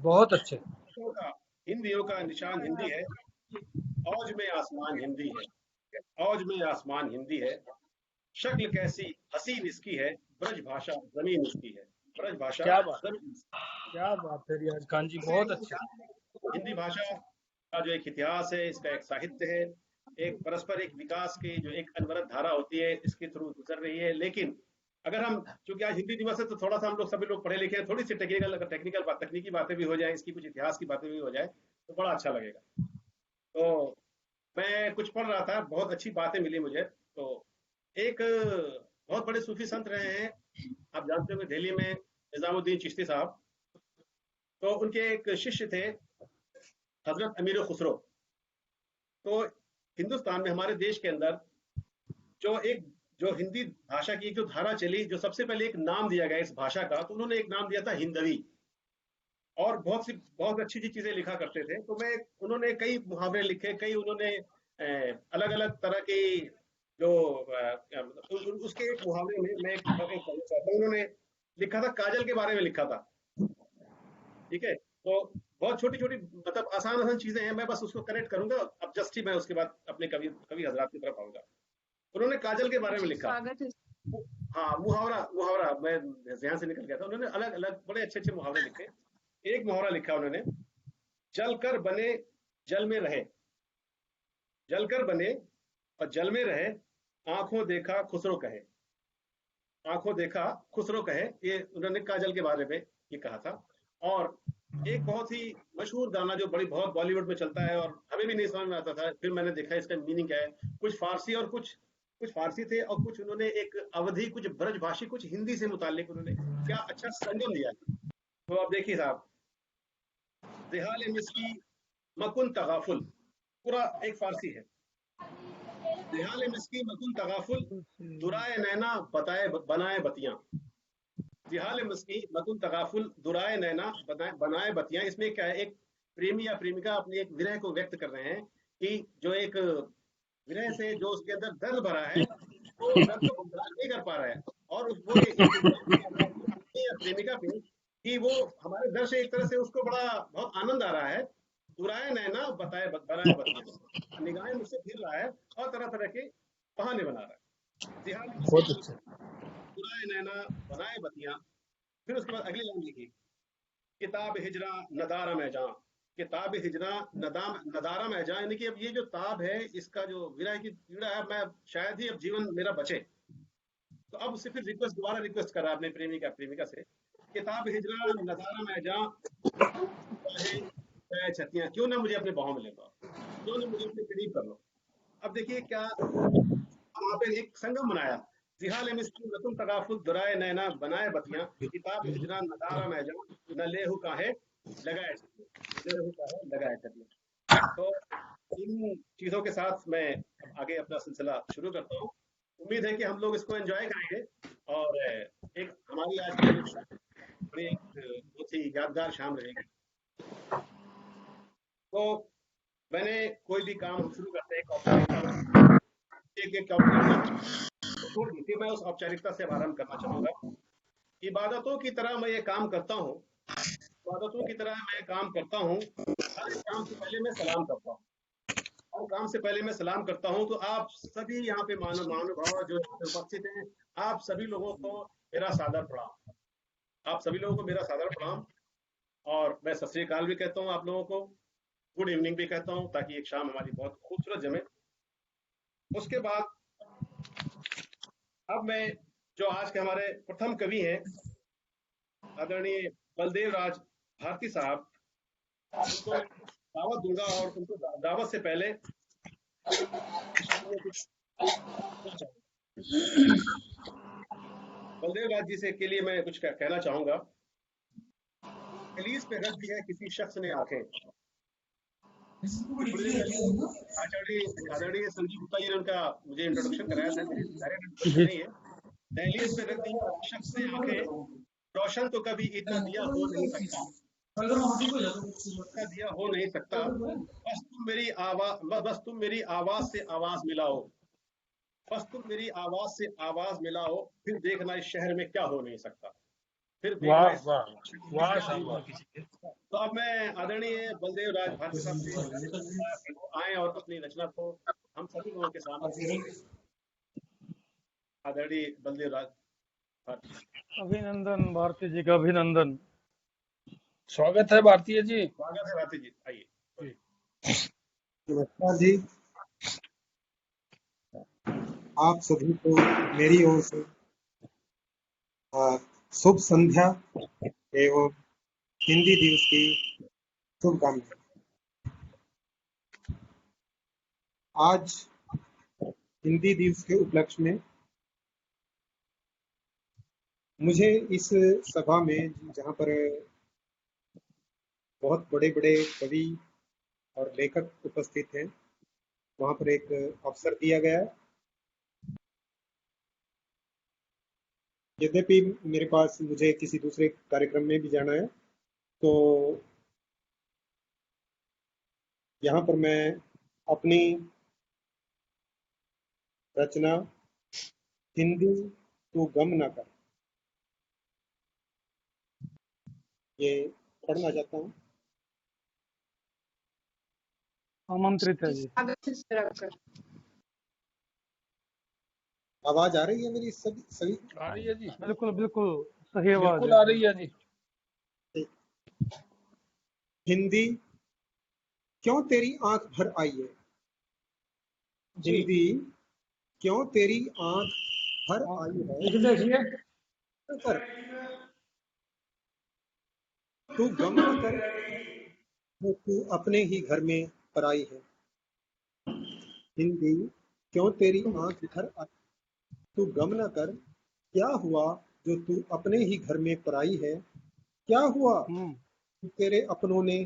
बहुत अच्छे। हिंदियों का निशान हिंदी है। औज में आसमान हिंदी है। औज में आसमान हिंदी है। शक्ल कैसी हसीन इसकी है। ब्रज भाषा जमीन इसकी है। ब्रज भाषा क्या बात, जमीन इसकी क्या बात है रियाज खान जी, है। बहुत अच्छे। हिंदी भाषा का जो एक इतिहास है, इसका एक साहित्य है, एक परस्पर एक विकास की जो एक अनवरत धारा होती है, इसके थ्रू गुजर रही है। लेकिन अगर हम, चूंकि आज हिंदी दिवस है, तो थोड़ा सा हम लोग सभी लोग पढ़े लिखे हैं, थोड़ी सी टेक्निकल टेक्निकल तकनीकी बातें भी हो जाए, इसकी कुछ इतिहास की बातें भी हो जाए, तो बड़ा अच्छा लगेगा। तो मैं कुछ पढ़ रहा था, बहुत अच्छी बातें मिली मुझे। तो एक बहुत बड़े सूफी संत रहे हैं, आप जानते होंगे, दिल्ली में निजामुद्दीन चिश्ती साहब। तो उनके एक शिष्य थे, हजरत अमीर खुसरो। तो हिंदुस्तान में, हमारे देश के अंदर, जो एक जो हिंदी भाषा की एक जो धारा चली, जो सबसे पहले एक नाम दिया गया इस भाषा का, तो उन्होंने एक नाम दिया था हिंदवी। और बहुत अच्छी अच्छी चीजें लिखा करते थे। तो मैं, उन्होंने कई मुहावरे लिखे, कई उन्होंने अलग अलग तरह की जो उसके एक मुहावरे में मैं एक पढ़ना चाहता हूँ। उन्होंने लिखा था, काजल के बारे में लिखा था। ठीक है। तो बहुत छोटी छोटी, मतलब आसान आसान चीजें हैं, मैं बस उसको करेक्ट करूंगा। अब जस्ट ही मैं उसके बाद अपने कवि कवि हजरात की तरफ आऊंगा। उन्होंने काजल के बारे में लिखा। स्वागत है। हाँ, मुहावरा मुहावरा मैं ध्यान से निकल गया था। उन्होंने अलग अलग बड़े अच्छे अच्छे मुहावरे लिखे। एक मुहावरा लिखा उन्होंने, जल कर बने जल में रहे। जल कर बने और जल में रहे, आंखों देखा खुसरो कहे। आंखों देखा खुसरो कहे, ये उन्होंने काजल के बारे में ये कहा था। और एक बहुत ही मशहूर गाना जो बड़ी बहुत बॉलीवुड में चलता है, और हमें भी नहीं समझ में आता था, फिर मैंने देखा इसका मीनिंग क्या है। कुछ फारसी और कुछ कुछ फारसी थे, और कुछ उन्होंने एक अवधि, कुछ ब्रजभाषी, कुछ हिंदी से मुतालिक उन्होंने क्या अच्छा संगम दिया। तो आप देखिए साहब, जिहाल मिस्की मकुन तगाफुल, पूरा एक फारसी है। जिहाल मिस्की मकुन तगाफुल, दुराए नैना बताए बनाए बतियां। जिहाल मस्की मकुन तगाफुल, दुराए नैना बनाए बतियां। इसमें क्या है, एक प्रेमी या प्रेमिका अपने एक विरह को व्यक्त कर रहे हैं, कि जो एक विरह से जो उसके अंदर दर्द भरा है, वो दर्द को बर्दाश्त नहीं कर पा रहा है। और वो ये इल्जाम लगा रहा है अपने पत्नी या प्रेमिका पे, कि वो हमारे दर्द से एक तरह से उसको बड़ा बहुत आनंद आ रहा है। दुराए नैना बनाए बतियां, निगाहें मुझसे फिर रहा है, और तरह तरह के बहाने बना रहा है। जिहाल बहुत मस्की अच्छे। दुराए नैना बनाए बतियां। फिर उसके बाद अगली लाइन लिखी, किताब हिजरा नदारा में जा। किताब हिजरा नदारा में जा, यानी कि अब ये जो ताब है, इसका जो विरह की पीड़ा है, मैं शायद ही अब जीवन मेरा बचे। तो अब उससे फिर रिक्वेस्ट, दोबारा रिक्वेस्ट करा अपने प्रेमिका से, किताब हिजरा नदारा में जा, चाहे छतियां, क्यों ना मुझे अपने बाहों में ले लो, क्यों ना मुझे अपने करीब कर लो। अब देखिए क्या, वहां पे एक संगम बनाया। जिहाल मिस्की रतुम तगाफुल दुराए नैना बनाए बतियां, किताब हिजरा नदारा में जा, न लेहु काहे लगाए छतियां, लेहु काहे लगाए छतियां। तो इन चीजों के साथ मैं अब आगे अपना सिलसिला शुरू करता हूँ। उम्मीद है कि हम लोग इसको एंजॉय करेंगे, और एक हमारी आज की जो शाम बड़ी एक बहुत ही यादगार शाम रहेगी। तो मैंने, कोई भी काम हम शुरू करते हैं एक औपचारिकता से, एक एक औपचारिकता छोड़ दी थी, मैं उस औपचारिकता से आरंभ करना चाहूंगा। इबादतों की तरह मैं ये काम करता हूँ। इबादतों की तरह मैं काम करता हूँ। हर एक काम से पहले मैं सलाम करता हूँ। हर काम से पहले मैं सलाम करता हूँ। तो आप सभी यहाँ पे महानुभाव जो यहाँ पे उपस्थित हैं, आप सभी लोगों को मेरा सादर प्रणाम। आप सभी लोगों को मेरा सादर प्रणाम। और मैं सत श्री अकाल भी कहता हूँ आप लोगों को, गुड इवनिंग भी कहता हूँ, ताकि एक शाम हमारी बहुत खूबसूरत जमे। उसके बाद अब मैं, जो आज के हमारे प्रथम कवि हैं, आदरणीय बलदेव राज भारती साहब, उनको मैं दावत दूंगा, और उनको दावत से पहले बलदेव राज जी से के लिए मैं कुछ कहना चाहूंगा। कलीस पे रख दी है किसी शख्स ने आंखें। थोड़ी देर पहले आदरणीय संजीव गुप्ता जी ने उनका मुझे इंट्रोडक्शन कराया था, मेरी डायरेक्ट इंट्रोडक्शन जी। नहीं है। दहलीज पे रख दी है किसी शख्स ने आंखें, रोशन तो कभी इतना दिया हो नहीं सकता, इतना दिया हो नहीं सकता। बस तुम मेरी आवाज से आवाज मिलाओ। बस तुम मेरी आवाज से आवाज मिलाओ, फिर देखना इस शहर में क्या हो नहीं सकता। फिर वाह देखना वाह वाह साहब वाह। तो अब मैं आदरणीय बलदेव राज भारती साहब से कि वो आए और अपनी रचना को हम सभी लोगों के सामने पेश करें। आदरणीय बलदेव राज भारती जी, अभिनंदन भारती जी का अभिनंदन। स्वागत है भारतीय जी। स्वागत है भारती जी, आइए। नमस्कार जी, आप सभी को मेरी ओर से शुभ संध्या एवं हिंदी दिवस की शुभकामनाएं। आज हिंदी दिवस के उपलक्ष्य में मुझे इस सभा में, जहां पर बहुत बड़े बड़े कवि और लेखक उपस्थित हैं, वहां पर एक अवसर दिया गया है। यद्यपि मेरे पास मुझे किसी दूसरे कार्यक्रम में भी जाना है, तो यहाँ पर मैं अपनी रचना हिंदी तू गम ना कर, ये पढ़ना चाहता हूँ। आमंत्रित है जी। आवाज आ रही है मेरी? सभी आ रही है जी, बिल्कुल बिल्कुल सही आवाज बिल्कुल आ रही है जी। हिंदी क्यों तेरी आंख भर आई है, हिंदी क्यों तेरी आंख भर आई है, देखिए कर तू गम न कर, वो तू अपने ही घर में पराई है। हिंदी क्यों तेरी आंख भर आई, तू गम न कर, क्या हुआ जो तू अपने ही घर में पराई है। क्या हुआ तेरे अपनों ने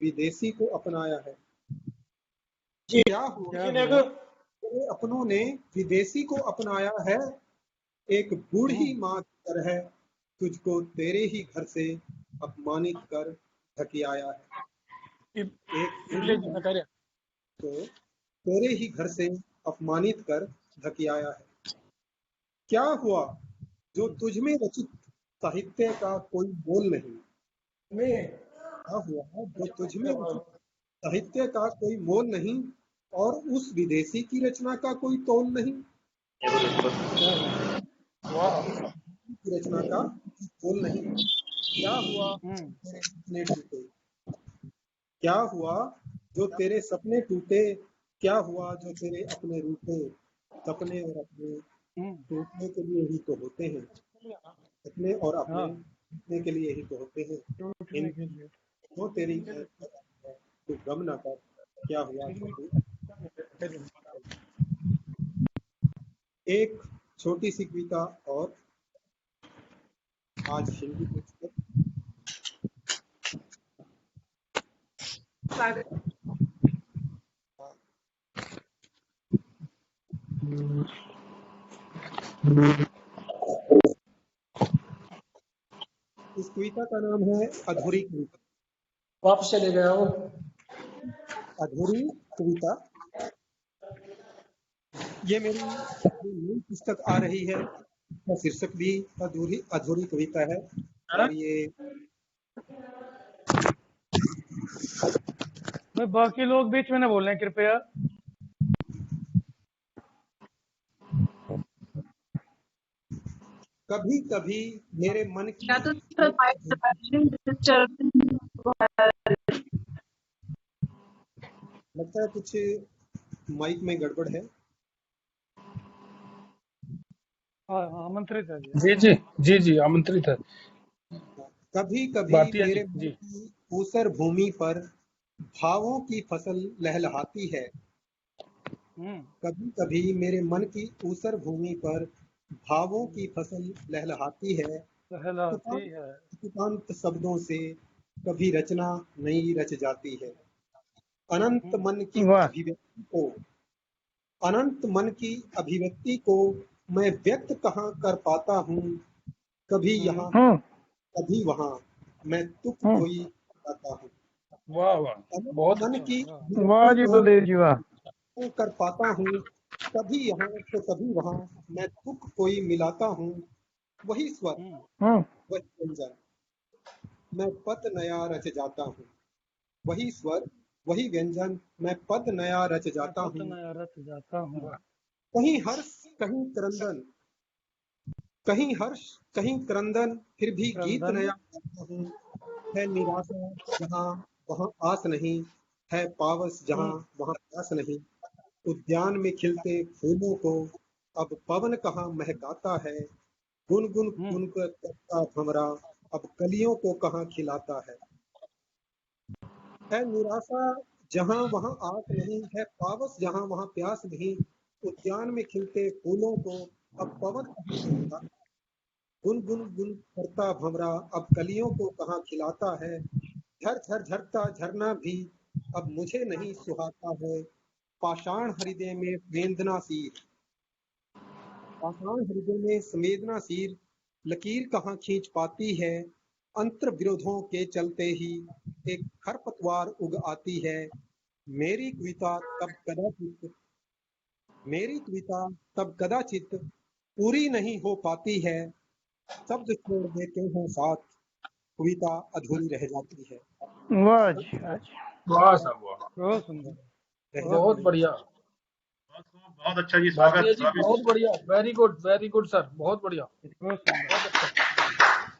विदेशी को अपनाया है। क्या हुआ तेरे अपनों ने विदेशी को अपनाया है। एक बूढ़ी माँ की तरह तुझको तेरे ही घर से अपमानित कर धकियाया है। एक तो तेरे ही घर से अपमानित कर धकियाया है। क्या हुआ जो तुझ में रचित साहित्य का कोई मोल नहीं। क्या हुआ जो तुझ में रचित साहित्य का कोई मोल नहीं और उस विदेशी की रचना का कोई तोल नहीं। की रचना का तोल नहीं। क्या हुआ तेरे सपने टूटे, क्या हुआ जो तेरे सपने टूटे, क्या हुआ जो तेरे अपने रूठे। सपने और अपने टूटने के लिए ही तो होते हैं, सपने और अपने टूटने के लिए ही तो होते हैं। वो तेरी तू गम ना कर, क्या हुआ तो तू। एक छोटी सी कविता और आज हिंदी पुस्तक। इस कविता का नाम है अधूरी कविता। वापस चले गया वो। अधूरी कविता, ये मेरी नई पुस्तक आ रही है, इसका शीर्षक भी अधूरी अधूरी कविता है। और ये बाकी लोग बीच में न बोलें कृपया। कभी कभी मेरे मन की लगता है कुछ माइक में गड़बड़ है। आमंत्रित है जी। जी जी जी आमंत्रित है। कभी कभी मेरे मन की ऊसर भूमि पर भावों की फसल लहलहाती है। कभी कभी मेरे मन की ऊसर भूमि पर भावों की फसल लहलहाती है। तुकांत शब्दों से कभी रचना नई रच जाती है। अनंत मन की अभिव्यक्ति को, अनंत मन की अभिव्यक्ति को मैं व्यक्त कहाँ कर पाता हूँ। कभी यहाँ कभी वहाँ मैं तुक कोई पाता हूँ। वाह वाह, बहुत मन की वाह जी बलदेव जी वाह। कर पाता हूँ, कभी यहाँ तो कभी वहाँ मैं तुक कोई मिलाता हूँ। वही स्वर, हम्म वही व्यंजन, मैं पद नया रच जाता हूँ। वही स्वर, वही व्यंजन, मैं पद नया रच मैं जाता पत हूँ। नया रच जाता हूँ। कहीं हर्ष, कहीं क्रंदन, कहीं हर्ष, कहीं क्रंदन, फिर भी गीत क्रंदन नया गाता हूँ। है निराशा जहाँ वहाँ आस नहीं, है पावस जहाँ वहाँ प्यास नहीं। उद्यान में खिलते फूलों को अब पवन कहाँ महकाता है। गुनगुन गुन करता भंवरा अब कलियों को कहाँ खिलाता है निराशा जहाँ वहाँ आस नहीं, है पावस जहाँ वहाँ प्यास नहीं। उद्यान में खिलते फूलों को अब पवन कहाँ महकाता, गुन गुन गुन करता भंवरा अब कलियों को कहाँ खिलाता है। झर झर झरता झरना भी अब मुझे नहीं सुहाता है। पाषाण हृदय में वेदना सीर, पाषाण हृदय में संवेदना सीर, लकीर कहाँ खींच पाती है। अंतर विरोधों के चलते ही एक खरपतवार उग आती है। मेरी कविता तब कदाचित, मेरी कविता तब कदाचित पूरी नहीं हो पाती है। शब्द छोड़ देते हैं साथ, कविता अधूरी रह जाती है। वाह जी, अच्छा, वाह साहब वाह, बहुत सुंदर, रह बहुत बहुत जाती है। बढ़िया। बहुत खूब, बहुत अच्छा जी, भारतीय स्वागत जी स्वागत। बहुत बढ़िया, वेरी गुड सर, बहुत बढ़िया, बहुत सुंदर। बहुत अच्छा,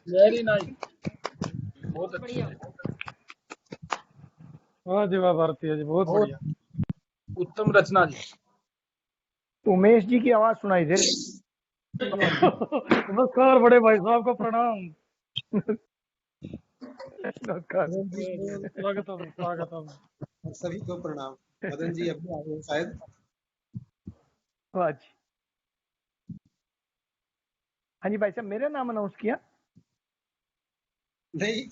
वेरी नाइस, बहुत अच्छा, वाह जी वाह, भारतीय जी बहुत बहुत बढ़िया। उत्तम रचना जी। उमेश जी की आवाज सुनाई दे रही। नमस्कार बड़े भाई साहब को प्रणाम। नमस्कार, मदन जी को स्वागतम स्वागतम। और सभी को प्रणाम। मदन जी अभी आए हैं शायद। वाह जी। हाँ जी भाई साहब, मेरा नाम अनाउंस किया। नहीं,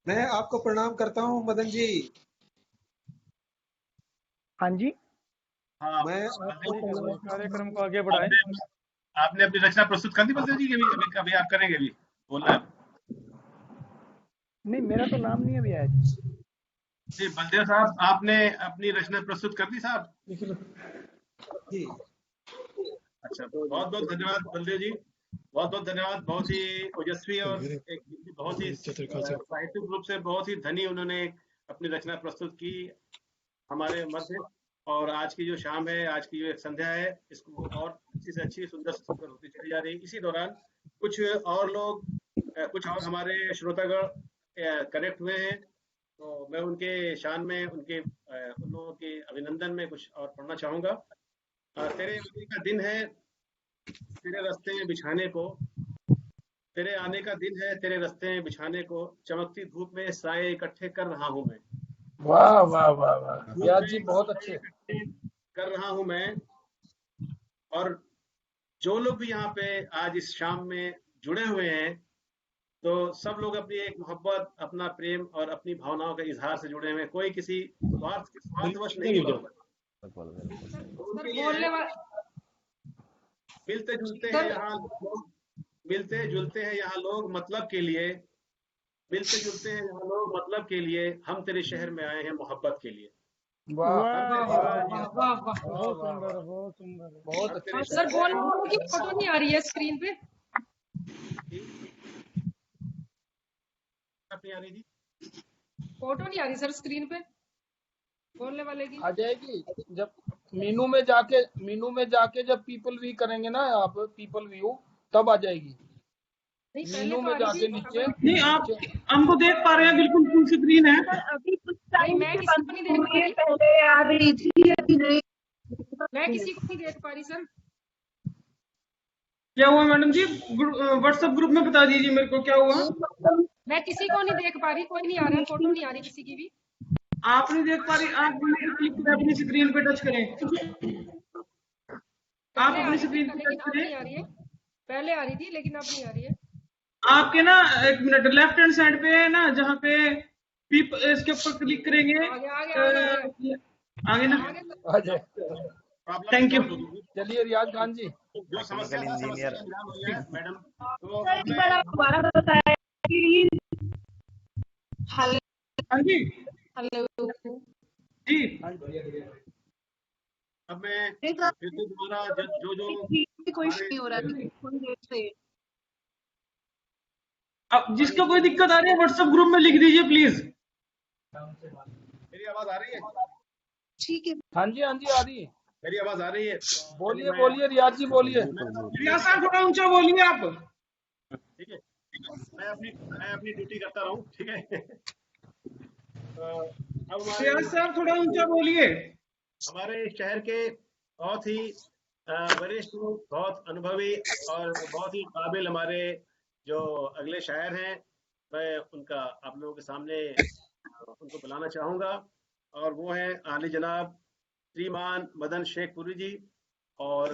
मैं आपको प्रणाम करता हूँ मदन जी। हाँ जी, हाँ, मैं बलदेव आपको ठीक है प्रणाम भाई, करता कार्यक्रम को हूँ। आगे बढ़ाएं। आपने अपनी रचना प्रस्तुत कर दी बलदेव जी? अभी अभी अभी आप करेंगे? अभी बोलना है नहीं मेरा तो नाम नहीं अभी आया जी। जी। बलदेव साहब, आपने अपनी रचना प्रस्तुत कर दी साहब? जी, अच्छा, बहुत बहुत धन्यवाद बलदेव जी, बहुत बहुत धन्यवाद। बहुत ही ओजस्वी और एक बहुत ही साहित्यिक रूप से बहुत ही धनी उन्होंने अपनी रचना प्रस्तुत की हमारे मध्य। और आज की जो शाम है, आज की जो एक संध्या है, इसको और अच्छी से अच्छी, सुंदर से सुंदर होती चली जा रही है। इसी दौरान कुछ और लोग, कुछ और हमारे श्रोतागण कनेक्ट हुए हैं, तो मैं उनके शान में उन लोगों के अभिनंदन में कुछ और पढ़ना चाहूंगा। तेरे आने का दिन है, तेरे रास्ते में बिछाने को, तेरे आने का दिन है, तेरे रास्ते में बिछाने को, चमकती धूप में साए इकट्ठे कर रहा हूं मैं। वाह वाह वाह वाह, धूप व्यास जी में बहुत साए अच्छे। इकट्ठे कर रहा हूं मैं। और जो लोग भी यहाँ पे आज इस शाम में जुड़े हुए हैं, तो सब लोग अपनी एक मोहब्बत, अपना प्रेम और अपनी भावनाओं के इजहार से जुड़े हुए हैं। कोई किसी स्वार्थवश नहीं है। तो सर उनके लिए है, बोलने वाला मिलते जुलते हैं सर यहाँ लोग, मिलते जुलते हैं यहाँ लोग मतलब के लिए, मिलते जुलते हैं यहाँ लोग मतलब के लिए, हम तेरे शहर में आए हैं मोहब्बत के लिए। वाह हम वाह तेरे जी शहर वाह में जी, वाह आए वाह वाह। वाह बहुत वाह सुंदर वाह, बहुत सुंदर। बहुत हम अच्छे। तेरे सर शहर में बोलने आए वालों की हैं। फोटो नहीं आ रही है स्क्रीन पे। नहीं आ रही थी? फोटो नहीं आ रही सर स्क्रीन पे बोलने वाले की। आ जाएगी जब मीनू में जाके जब पीपल व्यू करेंगे ना, आप पीपल व्यू, तब आ जाएगी। नहीं पहले मीनू तो में आ रही जाके थी नीचे, नहीं, आप नीचे हमको देख पा रहे हैं, बिल्कुल फुल स्क्रीन है। अभी कुछ नहीं, टाइम मैं से किसी बंद को नहीं देख पा हुई है, रही। पहले आ रही थी अभी नहीं। मैं किसी को नहीं देख पा रही सर। क्या हुआ मैडम जी? व्हाट्सएप ग्रुप में बता दीजिए मेरे को क्या हुआ। मैं किसी को नहीं देख पा रही, कोई नहीं आ रहा है, फोटो नहीं आ रही किसी की भी। आप नहीं देख पा रही? आप क्लिक करें, अपनी स्क्रीन पे टच करें। आप पहले आ अपनी रही थी स्क्रीन पे लेकिन टच अब नहीं आ करें। रही है। पहले आ रही थी लेकिन अब नहीं आ रही है। आपके ना, एक मिनट, लेफ्ट हैंड साइड पे है ना, जहाँ पे इसके ऊपर क्लिक करेंगे। आ गया आ गया आ गया आ गया आगे ना। आ गया आ जाए। Problem thank you. सॉल्व हो गई। चलिए रियाज खान जी। जो समस्या था, समस्या का निदान हो गया मैडम। तो सर अब एक बार आप दोबारा बताया कि हेलो हाँ जी हेलो जी। अब मैं नहीं सर, फिर से दोबारा जो जो कोई हमारे नहीं हो रहा है थोड़ी देर से। अब जिसका कोई दिक्कत आ रही है व्हाट्सएप ग्रुप में लिख दीजिए प्लीज। मेरी आवाज आ रही है? ठीक है। हाँ जी आ रही है। मेरी आवाज आ रही है? बोलिए बोलिए रियाज जी बोलिए। रियाज साहब थोड़ा ऊंचा बोलिए आप। ठीक है, मैं अपनी ड्यूटी करता रहूं, ठीक है। अब रियाज साहब थोड़ा ऊंचा बोलिए। हमारे शहर के बहुत ही वरिष्ठ, बहुत अनुभवी और बहुत ही काबिल हमारे जो अगले शायर हैं, मैं उनका आप लोगों के सामने उनको बुलाना चाहूँगा। और वो हैं आली जनाब श्रीमान मदन शेखपुरी जी। और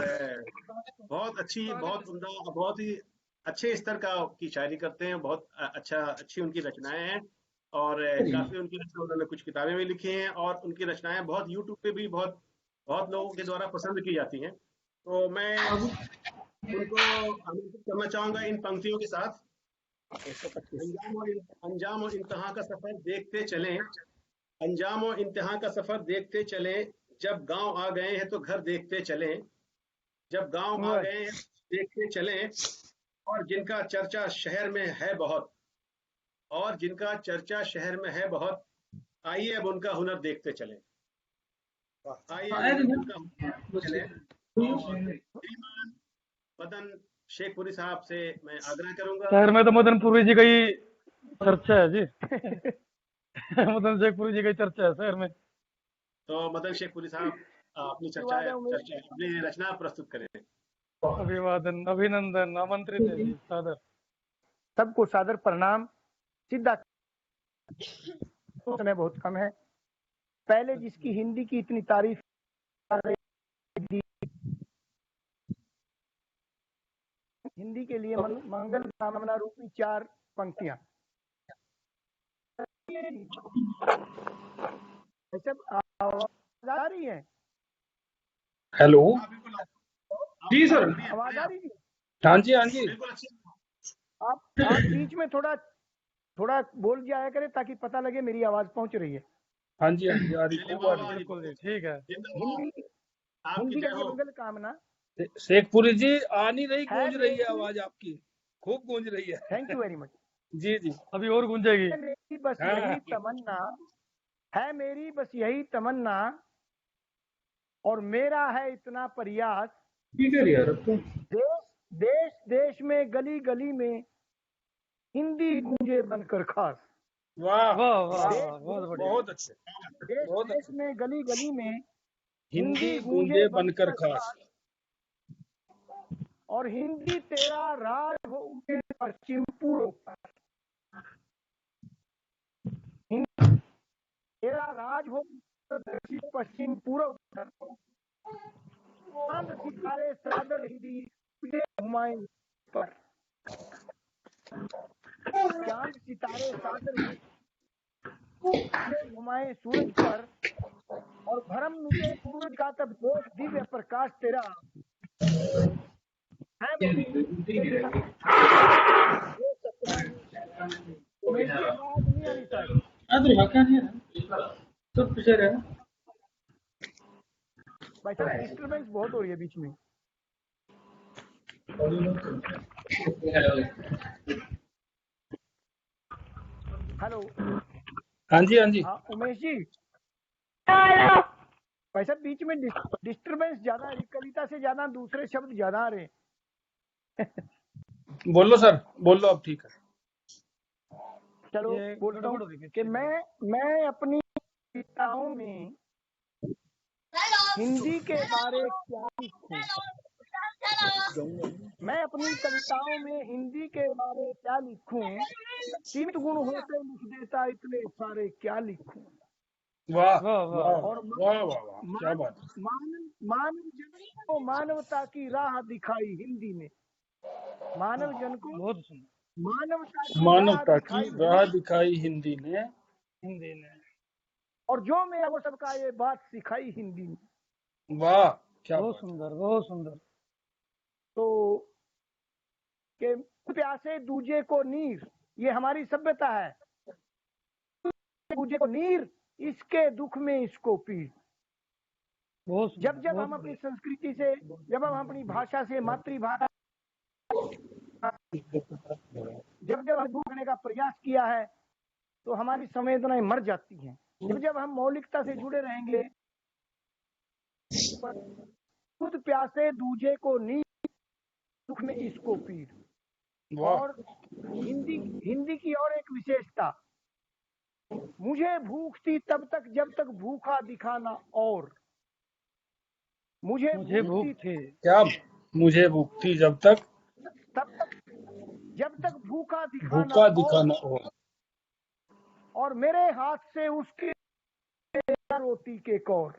बहुत अच्छी, बहुत उम्दा, बहुत ही अच्छे स्तर की शायरी करते हैं। बहुत अच्छी उनकी रचनाएं हैं और काफ़ी उनकी रचना, उन्होंने कुछ किताबें भी लिखी हैं और उनकी रचनाएं बहुत यूट्यूब पे भी बहुत लोगों के द्वारा पसंद की जाती हैं। तो मैं उनको आमंत्रित करना चाहूँगा इन पंक्तियों के साथ। अंजाम और इंतहा का सफर देखते चलें, अंजाम और इंतहा का सफर देखते चलें, जब गांव आ गए हैं तो घर देखते चलें, जब गांव आ गए हैं देखते चलें, और जिनका चर्चा शहर में है बहुत, और जिनका चर्चा शहर में है बहुत, आइए अब उनका हुनर देखते चलें। आइए अब उनका हुनर चलें। श्रीमान मदन शेखपुरी साहब से मैं आग्रह करूंगा। शहर में तो मदन पुरी जी का ही चर्चा है जी। मदन शेखपुरी जी का ही चर्चा है शहर में। तो मदन शेखपुरी साहब अपनी अपनी रचना प्रस्तुत करें। अभिवादन, अभिनंदन, आमंत्रित है जी, सादर। सबको सादर प्रणाम। सीधा समय बहुत कम है। पहले जिसकी हिंदी की इतनी तारीफ, हिंदी के लिए मंगल कामना रूपी 4 पंक्तियां। सब आवाज आ रही है? हेलो जी सर। आवाज आ रही है? हाँ जी आप बीच में थोड़ा बोल जाया करें ताकि पता लगे मेरी आवाज पहुंच रही है। हाँ जी आ रही बिल्कुल जी, ठीक है। हिंदी के लिए मंगल कामना। शेखपुरी जी आ नहीं रही, गूंज रही है आवाज आपकी, खूब गूंज रही है। थैंक यू वेरी मच जी अभी और गूंजेगी। मेरी बस यही तमन्ना है, मेरी बस यही तमन्ना, और मेरा है इतना प्रयास। ठीक है यार। देश देश में गली गली में हिंदी गूंजे बनकर खास। वाह वाह वाह, बहुत अच्छे। देश में गली गली में हिंदी गूंजे बनकर खास, और हिंदी तेरा राज हो उत्तर पश्चिम पूर्व, तेरा राज हो दक्षिण पश्चिम पूर्व, चांद सितारे सादर हिंदी हुमायूं पर, चांद सितारे सादर हुमायूं सूरज पर, और भरम मिटे सूरज का तब देश दिव्य प्रकाश तेरा है। डिस्टर्बेंस बहुत हो रही है बीच में। हेलो हाँ जी उमेश जी, वैसे बीच में डिस्टर्बेंस ज्यादा है, कविता से ज्यादा दूसरे शब्द ज्यादा आ रहे हैं। बोलो सर, बोलो अब ठीक है। चलो बोलता हूँ कि मैं अपनी कविताओं में हिंदी के बारे क्या लिखूं, मैं अपनी कविताओं में हिंदी के बारे क्या लिखूं, 3 गुण होते लिख देता इतने सारे क्या लिखूं। वाह वाह वाह और वाह वाह वाह, क्या बात। मानव जन को मानवता की राह दिखाई हिंदी में, मानव जन को बहुत मानवता की राह दिखाई हिंदी ने, और जो मैं वो सबका ये बात सिखाई हिंदी में। वाह क्या बहुत सुंदर, बहुत सुंदर। तो के प्यासे दूजे को नीर, ये हमारी सभ्यता है। दूजे को नीर, इसके दुख में इसको पीर। जब हम अपनी संस्कृति से, जब हम अपनी भाषा से, मातृभाषा जब जब हम भूखने का प्रयास किया है तो हमारी संवेदनाएं मर जाती हैं। जब जब हम मौलिकता से जुड़े रहेंगे, खुद प्यासे दूजे को नीर, दुख में इसको पीर। और हिंदी की और एक विशेषता, मुझे भूख थी तब तक जब तक भूखा दिखाना, और मुझे भूख थी क्या मुझे भूख थी जब तक जब तक भूखा भूखा दिखाना और मेरे हाथ से उसके रोटी के कौर।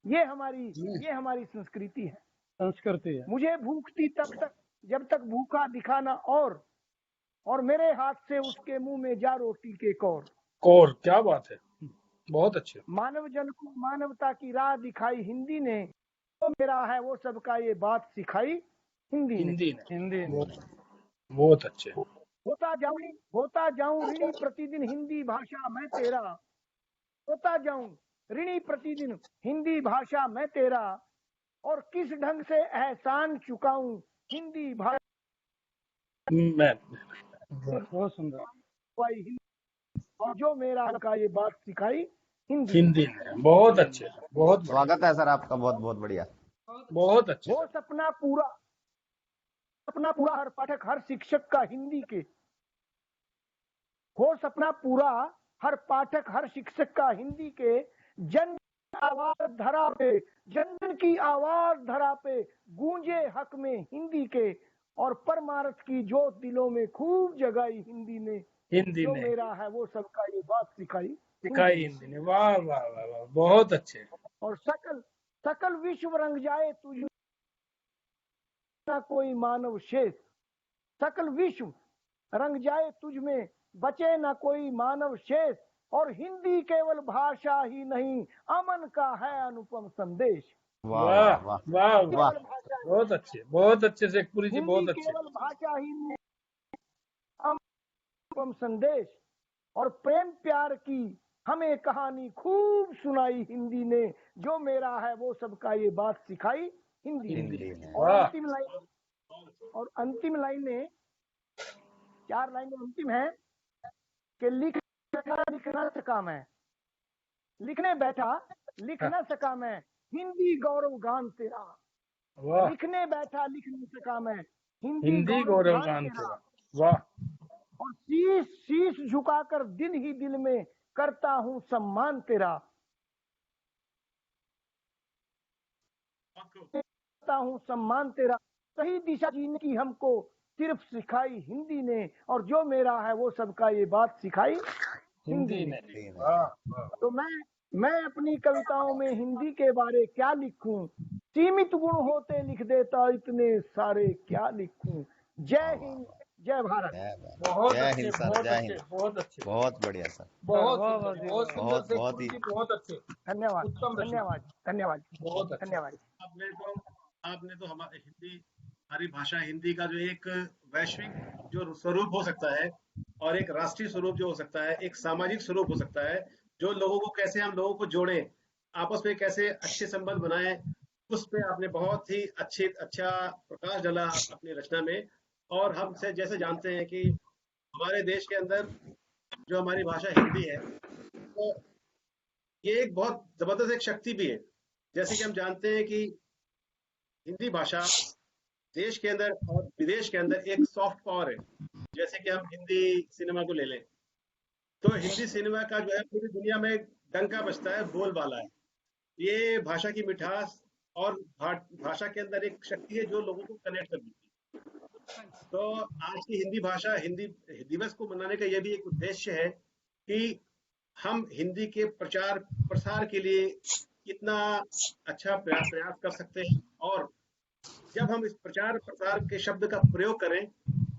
ये हमारी संस्कृति है, संस्कृति है। मुझे भूख थी तब तक जब तक भूखा दिखाना, और मेरे हाथ से उसके मुंह में जा रोटी के कौर। क्या बात है, बहुत अच्छे। मानव जन को मानवता की राह दिखाई हिंदी ने, तो मेरा है वो सबका ये बात सिखाई हिंदी ने। बहुत अच्छे। होता जाऊं ऋणी प्रतिदिन हिंदी भाषा मैं तेरा, होता जाऊं ऋणी प्रतिदिन हिंदी भाषा मैं तेरा, और किस ढंग से एहसान चुकाऊं हिंदी भाषा मैं। बहुत सुंदर। और जो मेरा का ये बात सिखाई हिंदी में। बहुत अच्छे, बहुत स्वागत है सर आपका, बहुत बहुत बढ़िया, बहुत अच्छे। वो सपना पूरा हर पाठक हर शिक्षक का हिंदी के, हो सपना पूरा हर पाठक हर शिक्षक का हिंदी के, जन आवाज धरा पे, जन की आवाज धरा पे गूंजे हक में हिंदी के, और परमार्थ की जोत दिलों में खूब जगाई हिंदी ने, जो मेरा है वो सबका ये बात सिखाई हिंदी ने। वाह वाह वाह वाह, बहुत अच्छे। और सकल विश्व रंग जाए तुझ ना कोई मानव शेष, सकल विश्व रंग जाए तुझ में बचे ना कोई मानव शेष, और हिंदी केवल भाषा ही नहीं अमन का है अनुपम संदेश। वाह वाह वाह वाह, बहुत अच्छे शेखपुरी जी, बहुत अच्छे। केवल भाषा ही नहीं अनुपम संदेश, और प्रेम प्यार की हमें कहानी खूब सुनाई हिंदी ने, जो मेरा है वो सबका ये बात सिखाई हिंदी ने। और अंतिम लाइनें 4 लाइनें अंतिम है कि लिखना सका मैं, लिखने बैठा लिख न सका मैं हिंदी गौरव गान तेरा, लिखने बैठा लिख न सका मैं हिंदी गौरव गान तेरा। वाह। और शीश झुकाकर दिल ही दिल में करता हूँ सम्मान तेरा, करता हूँ सम्मान तेरा, सही दिशा जीने की हमको सिर्फ सिखाई हिंदी ने, और जो मेरा है वो सबका ये बात सिखाई हिंदी ने। तो मैं अपनी कविताओं में हिंदी के बारे क्या लिखूं, सीमित गुण होते लिख देता इतने सारे क्या लिखूं। जय हिंद, जय भारत। जय हिंद सर, जय हिंद, बहुत अच्छे, बहुत बढ़िया सर, बहुत ही बहुत अच्छे। धन्यवाद धन्यवाद बहुत धन्यवाद। आपने तो हमारी हमारी भाषा हिंदी का जो एक वैश्विक जो स्वरूप हो सकता है, और एक राष्ट्रीय स्वरूप जो हो सकता है, एक सामाजिक स्वरूप हो सकता है, जो लोगों को कैसे हम लोगों को जोड़े, आपस में कैसे अच्छे संबंध बनाए, उस पे आपने बहुत ही अच्छा प्रकाश डाला अपनी रचना में। और हम से जैसे जानते हैं कि हमारे देश के अंदर जो हमारी भाषा हिंदी है, तो ये एक बहुत जबरदस्त एक शक्ति भी है। जैसे कि हम जानते हैं कि हिंदी भाषा देश के अंदर और विदेश के अंदर एक सॉफ्ट पावर है। जैसे कि हम हिंदी सिनेमा को ले लें, तो हिंदी सिनेमा का जो है पूरी दुनिया में डंका बजता है, बोलबाला है। ये भाषा की मिठास और भाषा के अंदर एक शक्ति है जो लोगों को कनेक्ट कर देती है। तो आज की हिंदी भाषा हिंदी दिवस को मनाने का यह भी एक उद्देश्य है कि हम हिंदी के प्रचार प्रसार के लिए कितना अच्छा प्रयास कर सकते हैं, और जब हम इस प्रचार प्रसार के शब्द का प्रयोग करें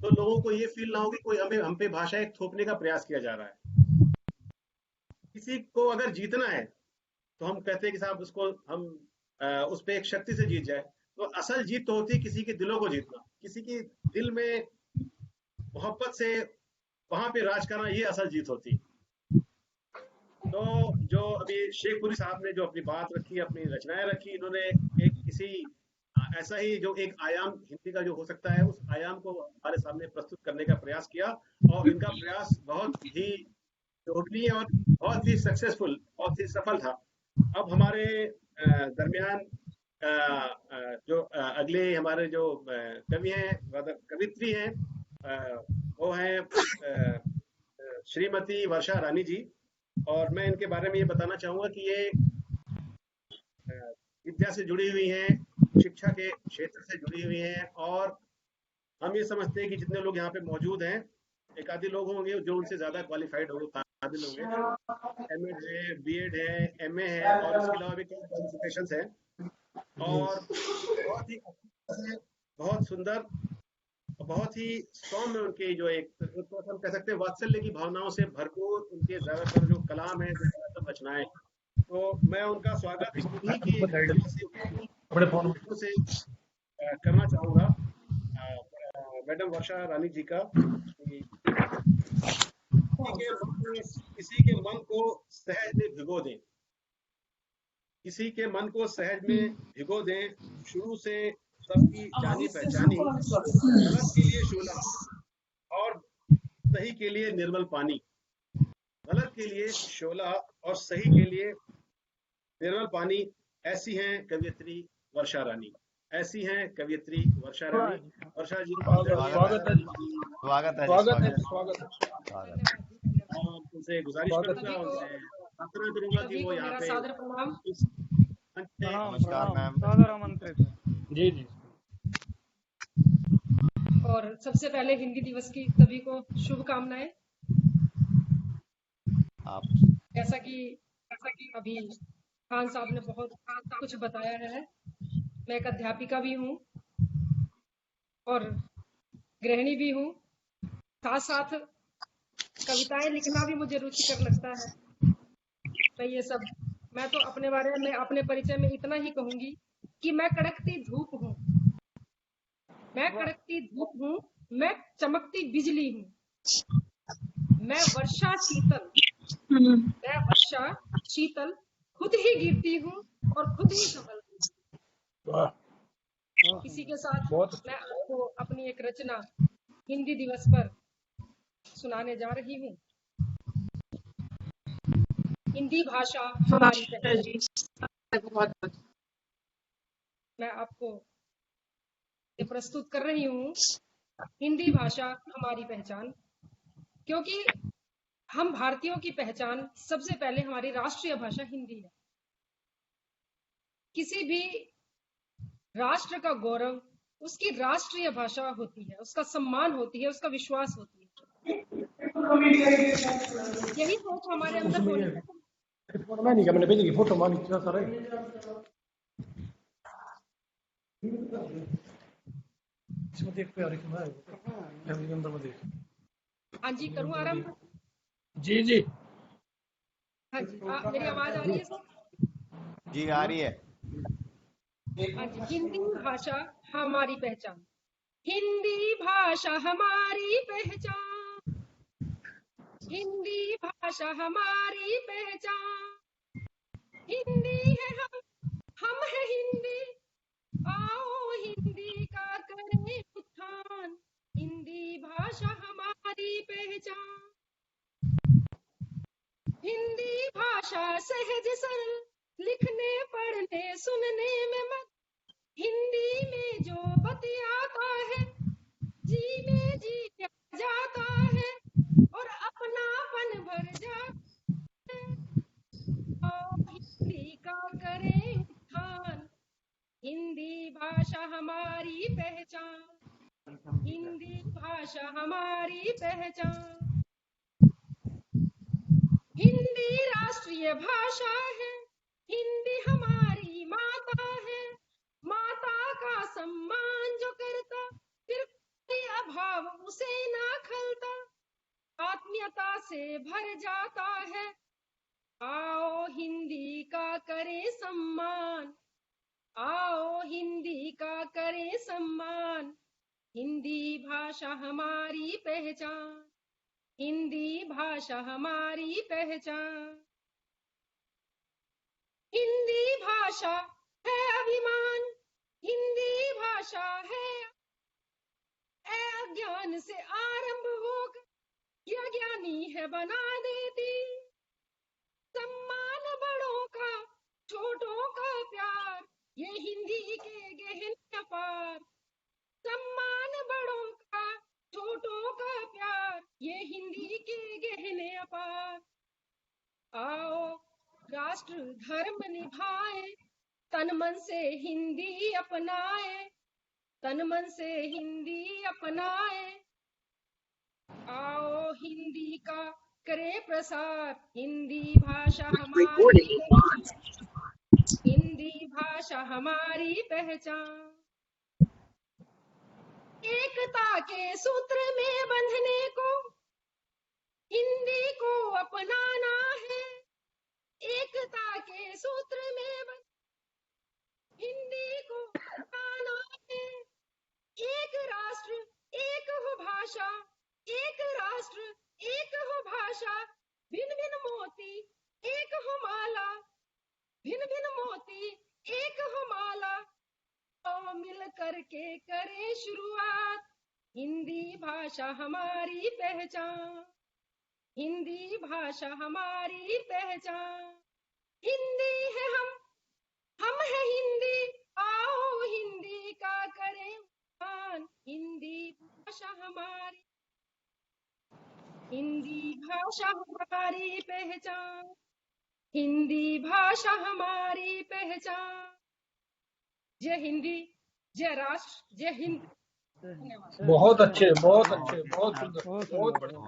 तो लोगों को ये फील ना हो कि कोई हम पे भाषा एक थोपने का प्रयास किया जा रहा है। किसी को अगर जीतना है तो हम कहते हैं कि साहब उसको हम उस पे एक शक्ति से जीत जाए, तो असल जीत तो होती है किसी के दिलों को जीतना, किसी के दिल में मोहब्बत से वहां पे राज करना, ये असल जीत होती है। तो जो अभी शेखपुरी साहब ने जो अपनी बात रखी, अपनी रचनाएं रखी, इन्होंने एक किसी ऐसा ही जो एक आयाम हिंदी का जो हो सकता है, उस आयाम को हमारे सामने प्रस्तुत करने का प्रयास किया, और इनका प्रयास बहुत ही शोभनीय और बहुत ही सक्सेसफुल, बहुत ही सफल था। अब हमारे दरमियान जो अगले हमारे जो कवि हैं, कवित्री हैं, वो हैं श्रीमती वर्षा रानी जी। और मैं इनके बारे में ये बताना चाहूंगा कि ये विद्या से जुड़ी हुई हैं, शिक्षा के क्षेत्र से जुड़ी हुई हैं, और हम ये समझते हैं कि जितने लोग यहाँ पे मौजूद हैं, एक आधे लोग होंगे जो उनसे ज्यादा क्वालिफाइड होंगे, काबिल होंगे। एमएड है, बीएड है, एमए है, और इसके अलावा भी कई क्वालिफिकेशंस हैं, और बहुत ही बहुत सुंदर, बहुत ही सौम्य उनके जो एक तो हम कह सकते हैं वात्सल्य की भावनाओं से भरपूर उनके ज्यादातर जो कलाम है, जो ज्यादातर रचनाएं, तो मैं उनका स्वागत इन्हीं की अपने फोन से करना चाहूंगा, मैडम वर्षा रानी जी का। किसी के मन को सहज में भिगो दें, किसी के मन को सहज में भिगो दें, शुरू से सबकी जानी पहचानी, गलत के लिए शोला और सही के लिए निर्मल पानी, गलत के लिए शोला और सही के लिए निर्मल पानी। ऐसी हैं कवियत्री वर्षा रानी, ऐसी हैं कवियत्री वर्षा रानी। वर्षा जी स्वागत है, स्वागत है, स्वागत है। उनसे गुजारिश करूंगा, उनसे प्रार्थना करूंगा कि वो यहाँ पे सादर प्रणाम। नमस्कार मैम। सादर आमंत्रित। जी जी। और सबसे पहले हिंदी दिवस की सभी को शुभकामनाएं। आप जैसा कि अभी खान साहब ने बहुत कुछ बताया है, मैं एक अध्यापिका भी हूँ और गृहिणी भी हूँ, साथ साथ कविताएं लिखना भी मुझे रुचिकर लगता है। तो ये सब मैं तो अपने बारे में, अपने परिचय में इतना ही कहूंगी कि मैं कड़कती धूप हूँ, मैं कड़कती धूप हूँ, मैं चमकती बिजली हूँ, मैं वर्षा शीतल, मैं वर्षा शीतल, खुद ही गिरती हूँ और खुद ही संभलती हूँ। इसी के साथ मैं आपको अपनी एक रचना हिंदी दिवस पर सुनाने जा रही हूँ। हिंदी भाषा हमारी पहचान। मैं आपको ये प्रस्तुत कर रही हूँ, हिंदी भाषा हमारी पहचान, क्योंकि हम भारतीयों की पहचान सबसे पहले हमारी राष्ट्रीय भाषा हिंदी है। किसी भी राष्ट्र का गौरव उसकी राष्ट्रीय भाषा होती है, उसका सम्मान होती है, उसका विश्वास होती है। यही सोच हमारे अंदर होनी चाहिए। मैंने क्या मैंने भेजी फोटो मांगी थी सर, इसमें देख पे आ रही है अंदर में देख। हाँ जी, करूँ आरंभ? जी जी। हाँ जी, मेरी आवाज आ रही है सर? जी आ रही है। हाँ जी। हिंदी भाषा हमारी पहचान, हिंदी भाषा हमारी पहचान, हिंदी भाषा हमारी पहचान, हिंदी है हम है हिंदी, आओ हिंदी का करें उत्थान, हिंदी भाषा हमारी पहचान, हिंदी भाषा सहज सरल, लिखने पढ़ने सुनने में मत, हिंदी में जो बतियाता है जी में जी जाता है और अपनापन भर जाता है, और हिंदी का करें उत्थान, हिंदी भाषा हमारी पहचान, हिंदी भाषा हमारी पहचान। हिंदी राष्ट्रीय भाषा है, हिंदी हमारी माता है, माता का सम्मान जो करता फिर कोई अभाव उसे ना खलता, आत्मीयता से भर जाता है, आओ हिंदी का करें सम्मान, आओ हिंदी का करें सम्मान, हिंदी भाषा हमारी पहचान, हिंदी भाषा हमारी पहचान। हिंदी भाषा है अभिमान, हिंदी भाषा है अज्ञान से आरंभ होकर यह ज्ञानी है बना देती। सम्मान बड़ों का छोटों का प्यार ये हिंदी के गहन अपार। सम्मान बड़ों का छोटों का प्यार ये हिंदी के गहने अपार। आओ राष्ट्र धर्म निभाए तन मन से हिंदी अपनाए, तन मन से हिंदी अपनाए। आओ हिंदी का करे प्रसार, हिंदी भाषा हमारी, हिंदी भाषा हमारी पहचान। एकता के सूत्र में बंधने को हिंदी को अपनाना है। एकता के सूत्र में हिंदी को अपनाना है। एक राष्ट्र एक हो भाषा, एक राष्ट्र एक हो भाषा। भिन्न भिन्न मोती एक हो माला, भिन्न भिन्न मोती एक हो माला। तो मिल करके करे शुरुआत, हिंदी भाषा हमारी पहचान, हिंदी भाषा हमारी पहचान। हिंदी है हम है हिंदी, आओ हिंदी का करें मान। हिंदी भाषा हमारी, हिंदी भाषा हमारी पहचान, हिंदी भाषा हमारी पहचान। जय हिंदी, जय राष्ट्र, जय हिंद। बहुत अच्छे, बहुत अच्छे, बहुत सुंदर, बहुत बढ़िया,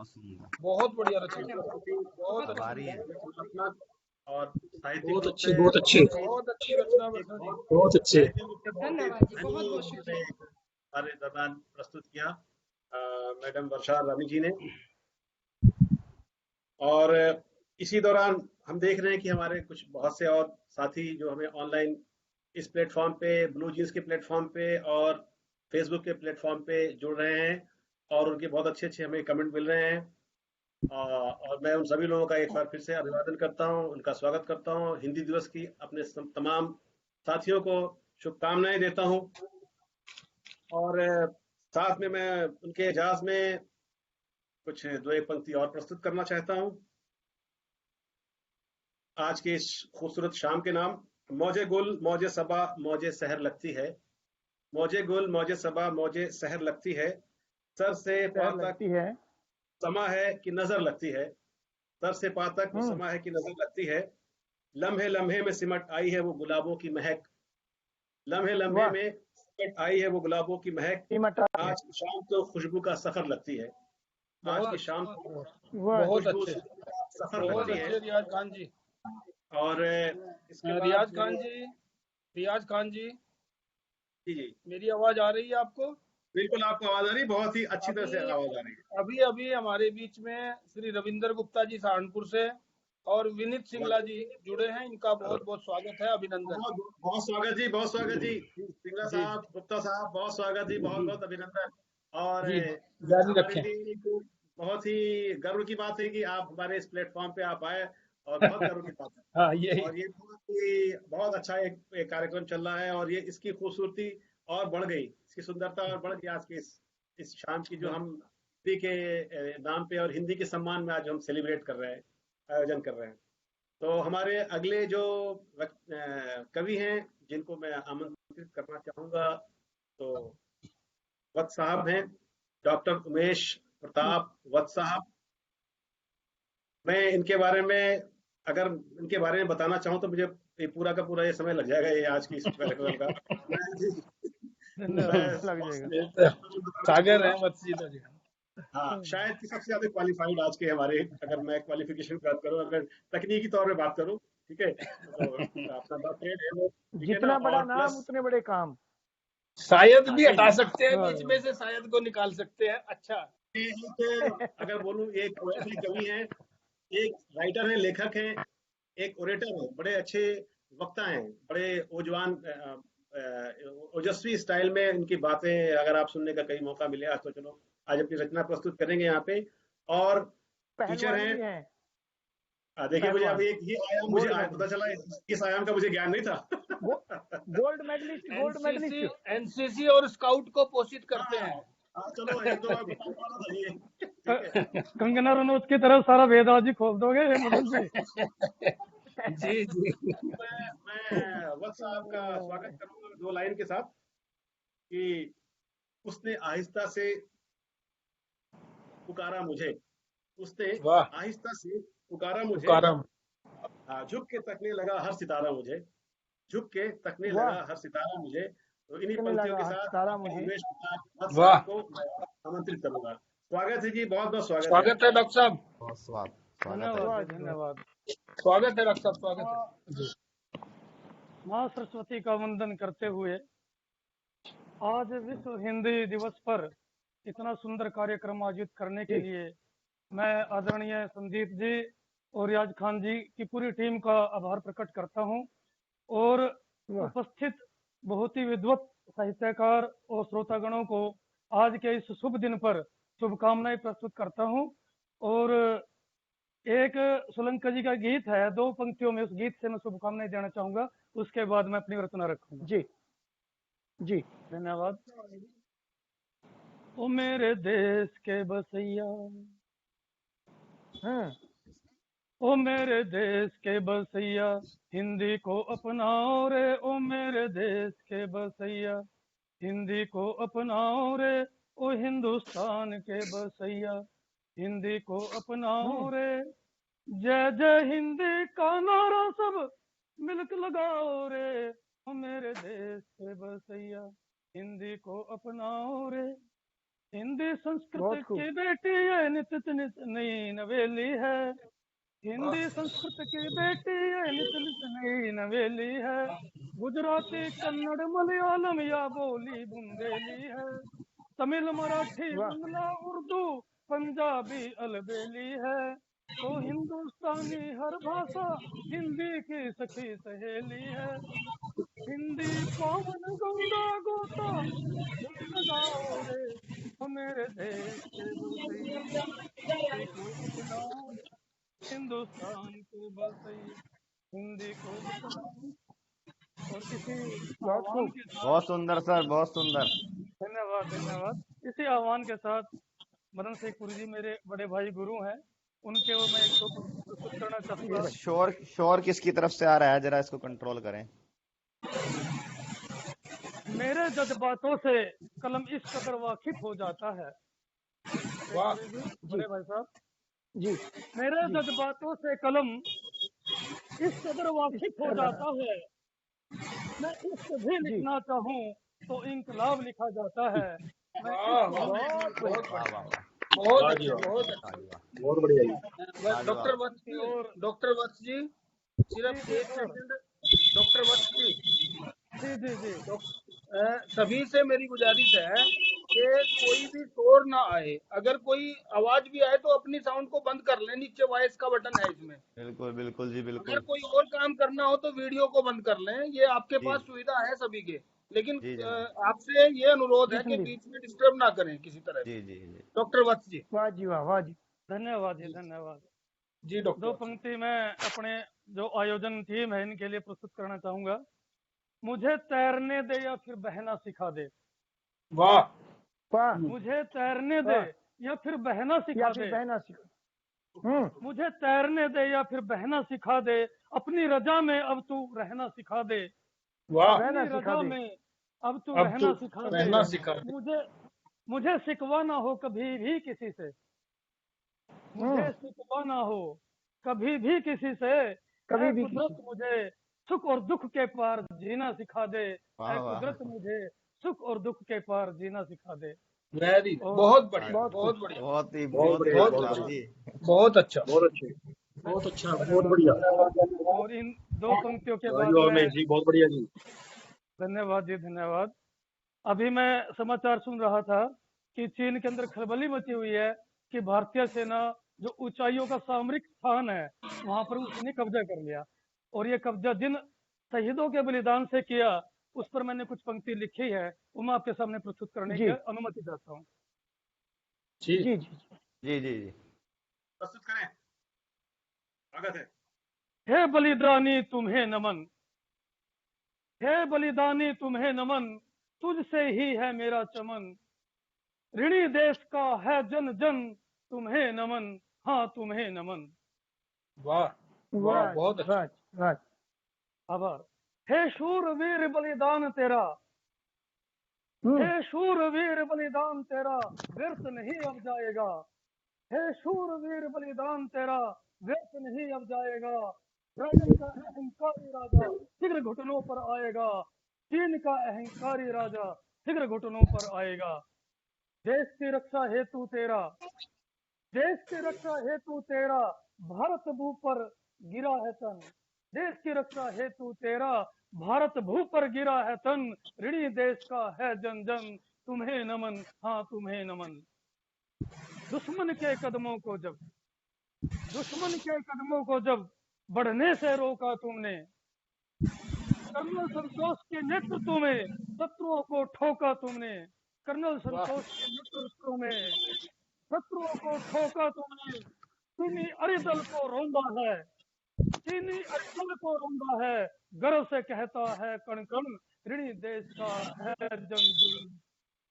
बहुत बढ़िया रचना, बहुत अच्छी और साहित्य बहुत अच्छे, बहुत अच्छे, बहुत अच्छी रचना वर्षा जी, बहुत अच्छे। धन्यवाद जी, बहुत बहुत शुक्रिया। हमारे दरमियान प्रस्तुत किया मैडम वर्षा रामी जी ने। और इसी दौरान हम देख रहे हैं कि हमारे कुछ बहुत से और साथी जो हमें ऑनलाइन इस प्लेटफॉर्म पे, ब्लू जीन्स के प्लेटफॉर्म पे और फेसबुक के प्लेटफॉर्म पे जुड़ रहे हैं और उनके बहुत अच्छे अच्छे हमें कमेंट मिल रहे हैं। और मैं उन सभी लोगों का एक बार फिर से अभिवादन करता हूं, उनका स्वागत करता हूं। हिंदी दिवस की अपने तमाम साथियों को शुभकामनाएं देता हूं और साथ में मैं उनके एजाज में कुछ दो एक पंक्ति और प्रस्तुत करना चाहता हूं। आज के इस खूबसूरत शाम के नाम, मौजे गुल मौजे सबा मौजे सहर लगती है, मौजे गुल मौजे सबा मौजे सहर लगती है। सर से पां तक समा है कि नजर लगती है, सर से पां तक वो समा है कि नजर लगती है। लम्हे लम्हे में सिमट आई है वो गुलाबों की महक, लम्हे लम्हे में सिमट आई है वो गुलाबों की महक। आज की शाम तो खुशबू का सफर लगती है, आज की शाम बहुत अच्छे, सफर बहुत लगती है। अच्छे रियाज खान जी। और इसके रियाज खान जी, रियाज खान जी, जी मेरी आवाज आ रही है आपको? बिल्कुल आपको आवाज आ रही है, बहुत ही अच्छी तरह से आवाज आ रही है। अभी अभी हमारे बीच में श्री रविंदर गुप्ता जी सहारनपुर से और विनीत सिंगला जी जुड़े हैं, इनका बहुत बहुत स्वागत है, अभिनंदन। बहुत स्वागत जी, बहुत स्वागत जी, सिंगला साहब, गुप्ता साहब, बहुत स्वागत जी, बहुत बहुत अभिनंदन। और रखें। बहुत ही गर्व की बात है कि आप हमारे इस प्लेटफॉर्म पे आप आए और बहुत गर्व की बात है। हाँ, और ये बहुत अच्छा एक कार्यक्रम चल रहा है और ये इसकी खूबसूरती और बढ़ गई, इसकी सुंदरता और बढ़ गई आज के इस शाम की, जो हम हिंदी के नाम पे और हिंदी के सम्मान में आज हम सेलिब्रेट कर रहे हैं, आयोजन कर रहे हैं। तो हमारे अगले जो कवि हैं जिनको मैं आमंत्रित करना चाहूंगा, तो वत्स साहब हैं, डॉक्टर उमेश प्रताप वत्स साहब। मैं इनके बारे में अगर इनके बारे में बताना चाहूँ तो मुझे ये पूरा का पूरा ये समय लग जाएगा, ये आज की इस कार्यक्रम का। सागर है वत्स जी। हाँ, शायद कि सबसे ज्यादा क्वालिफाइड आज के हमारे, अगर मैं क्वालिफिकेशन की बात करूँ, अगर तकनीकी तौर पे बात करूँ, ठीक है, तो अपना डॉक्टरेट है वो, जितना बड़ा नाम उतने बड़े काम। शायद भी हटा सकते हैं बीच में से, शायद को निकाल सकते हैं। अच्छा, अगर बोलूं, एक कवि है, एक राइटर है, लेखक है, एक ओरेटर है, बड़े अच्छे वक्ता हैं, बड़े ओजस्वी स्टाइल में इनकी बातें अगर आप सुनने का कहीं मौका मिले आज, तो चलो आज अपनी रचना प्रस्तुत करेंगे यहाँ पे। और टीचर हैं, देखिए मुझे पहलवान, अभी एक ये आयाम मुझे गोल्ड आज पता चला, इस आयाम का मुझे ज्ञान नहीं था। Gold medallist, gold medallist. NCC और स्काउट को पोषित करते हैं। चलो एक दो बार बता पाना था ये, ठीक है। कंगना रनौत की तरफ सारा वेद आज ही खोल दोगे मदन जी। जी जी। मैं वत्स साहब का स्वागत करूंगा 2 लाइन के साथ कि उसने आहिस्ता से पुकारा मुझे, उसने वाह। आहिस्ता से पुकारा मुझे, तुकारम। झुक के तकने लगा हर सितारा मुझे, झुक के तकने वाह। लगा हर सितारा मुझे। तो इन्हीं तकने पंक्तियों के लगा हर साथ सितारा मुझे। उमेश कुमार वत्स वाह। साहब को मैं आमंत्रित करूंगा। स्वागत है जी, बहुत बहुत स्वागत है। स्वागत है डॉक्टर साहब, बहुत स्वागत है। धन्यवाद धन्यवाद। स्वागत है डॉक्टर साहब, स्वागत है जी। माँ सरस्वती का वंदन करते हुए आज विश्व हिंदी दिवस पर इतना सुंदर कार्यक्रम आयोजित करने के लिए मैं आदरणीय संदीप जी और रियाज खान जी की पूरी टीम का आभार प्रकट करता हूं और उपस्थित बहुत ही विद्वत साहित्यकार और श्रोतागणों को आज के इस शुभ दिन पर शुभकामनाएं प्रस्तुत करता हूं। और एक सोलंकी जी का गीत है, 2 पंक्तियों में उस गीत से मैं शुभकामनाएं देना चाहूंगा, उसके बाद मैं अपनी रचना रखूंगा। जी जी, धन्यवाद। ओ मेरे देश के बसैया, ओ मेरे देश के बसैया, हिंदी को अपनाओ रे, ओ मेरे देश के बसैया, हिंदी को अपनाओ रे, ओ हिंदुस्तान के बसैया, हिंदी को अपनाओ रे। जय जय हिंदी का नारा सब मिलकर लगाओ रे, ओ मेरे देश के बसैया, हिंदी को अपनाओ रे। हिंदी संस्कृत की बेटी है, नित नित नई नवेली है, हिंदी संस्कृत की बेटी है, नित नित नई नवेली है। गुजराती कन्नड़ मलयालम या बोली बुंदेली है, तमिल मराठी बांग्ला उर्दू पंजाबी अलबेली है। तो हिंदुस्तानी हर भाषा हिंदी की सखी सहेली है, हिंदी पावन गंगा गोता लगाओ रे, ओ मेरे देश के बसैया, हिंदी को अपनाओ, हिंदुस्तान के बसैया, हिंदी को अपनाओ। और इसी आह्वान के साथ, बहुत सुंदर सर, बहुत सुंदर। धन्यवाद धन्यवाद। इसी आह्वान के साथ मदन शेखपुरी जी मेरे बड़े भाई गुरु हैं, उनके वो मैं 1-2 प्रस्तुत करना चाहूंगा। शोर किसकी तरफ से आ रहा है, जरा इसको कंट्रोल करें। मेरे जज्बातों से कलम इस कदर वाकिफ हो जाता है, बड़े भाई साहब जी, मेरे जज्बातों से कलम इस कदर वाकिफ हो जाता है, मैं इश्क भी लिखना चाहूँ तो इंकलाब लिखा जाता है। बहुत बढ़िया। डॉक्टर वत्स जी, सिर्फ 1 सेकंड। डॉक्टर वत्स जी, जी सभी से मेरी गुजारिश है कि कोई भी शोर ना आए, अगर कोई आवाज भी आए तो अपनी साउंड को बंद कर लें, नीचे वॉइस का बटन है इसमें। बिल्कुल बिल्कुल जी, बिल्कुल। अगर कोई और काम करना हो तो वीडियो को बंद कर लें, ये आपके पास सुविधा है सभी के, लेकिन आपसे ये अनुरोध है कि बीच में डिस्टर्ब ना करें किसी तरह। जी जी जी। डॉक्टर वत्स जी, वाह जी वाह, वाह जी, धन्यवाद जी, धन्यवाद जी। डॉक्टर 2 पंक्ति मैं अपने जो आयोजन टीम है इनके लिए प्रस्तुत करना चाहूंगा। मुझे तैरने दे या फिर बहना सिखा दे, वाह वाह, मुझे तैरने दे या फिर बहना सिखा दे, मुझे तैरने दे या फिर बहना सिखा दे, अपनी रजा में अब तू रहना सिखा दे, अपनी रजा में अब तू रहना सिखा दे। मुझे सिकवा ना हो कभी भी किसी से, मुझे सिकवा ना हो कभी भी किसी से, कभी भी कुदरत मुझे सुख और दुख के पार जीना सिखा दे, कुदरत मुझे सुख और दुख के पार जीना सिखा दे। बहुत बढ़िया, बहुत बढ़िया, बहुत अच्छा, बहुत बढ़िया। और इन 2 पंक्तियों के बाद जी बहुत बढ़िया जी, धन्यवाद जी, धन्यवाद। अभी मैं समाचार सुन रहा था कि चीन के अंदर खलबली मची हुई है कि भारतीय सेना जो ऊंचाइयों का सामरिक स्थान है वहां पर उसने कब्जा कर लिया, और ये कब्जा जिन शहीदों के बलिदान से किया उस पर मैंने कुछ पंक्ति लिखी है, वो मैं आपके सामने प्रस्तुत करने की अनुमति चाहता हूँ। जी जी जी जी जी, प्रस्तुत करें। स्वागत है। हे बलिदानी तुम्हें नमन, हे बलिदानी तुम्हें नमन, तुझसे ही है मेरा चमन, ऋणी देश का है जन जन, तुम्हें नमन, हाँ तुम्हें नमन। वाह वाह, वाह बहुत अच्छा। वाह वाह। आभार। हे शूरवीर बलिदान तेरा, हे शूरवीर बलिदान तेरा, व्यर्थ नहीं अब जाएगा, हे शूरवीर बलिदान तेरा, व्यर्थ नहीं अब जाएगा, राजन का अहंकारी राजा शीघ्र घुटनों पर आएगा, चीन का अहंकारी राजा शीघ्र घुटनों पर आएगा। देश की रक्षा हेतु तेरा, देश की रक्षा हेतु तेरा, भारत भू पर गिरा है तन, देश की रक्षा हेतु तेरा, भारत भू पर गिरा है तन, ऋणी देश का है जन जन, तुम्हें नमन, हाँ तुम्हें नमन। दुश्मन के कदमों को जब, दुश्मन के कदमों को जब बढ़ने से रोका तुमने, कर्नल संतोष के नेतृत्व में शत्रुओं को ठोका तुमने, कर्नल संतोष के नेतृत्व में शत्रुओं को ठोका तुमने, चीनी अरिदल को रोंदा है, चीनी अरिदल को रोंदा है, गर्व से कहता है कण कण, ऋणी देश का है जन जन,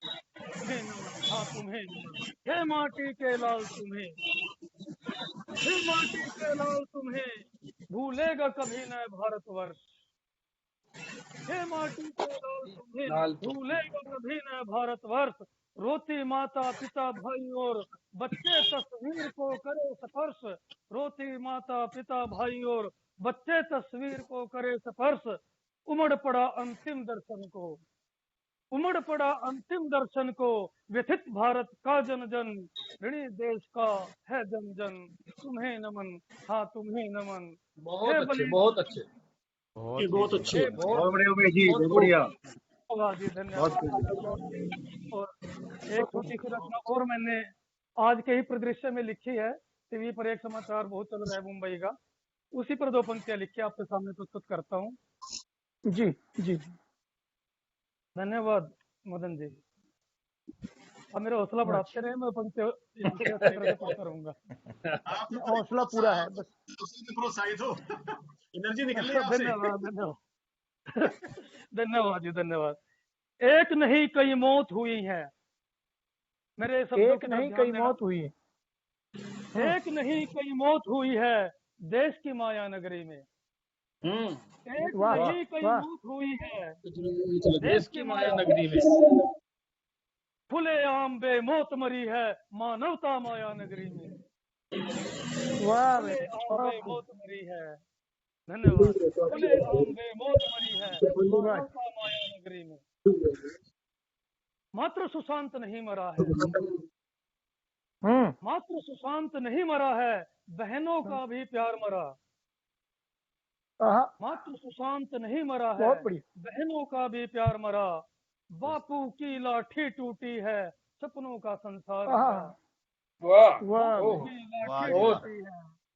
तुम्हें नमन, हाँ तुम्हें नमन। हे माटी के लाल तुम्हें, हे माटी के लाल तुम्हें, भूलेगा कभी न भारतवर्ष, हे माटी के लाल तुम्हें, भूलेगा कभी न भारतवर्ष, रोती माता पिता भाई और बच्चे तस्वीर को करे स्पर्श, रोती माता पिता भाई और बच्चे तस्वीर को करे स्पर्श, उमड़ पड़ा अंतिम दर्शन को, उमड़ पड़ा अंतिम दर्शन को, व्यथित भारत का जन जन, ऋणी देश का है जन जन, तुम्हें नमन, हाँ तुम्हें नमन। बहुत अच्छे, बहुत अच्छे, बहुत अच्छे, बहुत बढ़िया उमेश जी, बहुत बढ़िया। धन्यवाद जी, धन्यवाद। और एक छोटी सी रचना और मैंने आज के ही परिदृश्य में लिखी है, टीवी पर एक समाचार बहुत चल रहा है मुंबई का, उसी पर 2 पंक्तियां लिखी आपके सामने प्रस्तुत करता हूँ। जी जी धन्यवाद मदन जी, अब मेरा हौसला बढ़ाते रहे, मैं पंक्तियां करूंगा। हौसला पूरा है बस, प्रोत्साहित हो, एनर्जी निकल रही है आपसे। धन्यवाद धन्यवाद धन्यवाद जी, धन्यवाद। एक नहीं कई मौत हुई है, मेरे शब्दों एक नहीं कई मौत हुई है, एक नहीं कई मौत हुई है देश की माया नगरी में, एक नहीं कई मौत हुई है देश की माया नगरी में, खुले आम बेमौत मरी है मानवता माया नगरी में, वाह खुले आम बेमौत मरी है, धन्यवाद, खुले आम बेमौत मरी है मानवता माया नगरी में। मात्र सुशांत नहीं मरा है, मात्र सुशांत नहीं मरा है, बहनों का भी प्यार मरा, मात्र सुशांत नहीं मरा है, बहनों का भी प्यार मरा, बापू की लाठी टूटी है सपनों का संसार मरा। वाह वाह,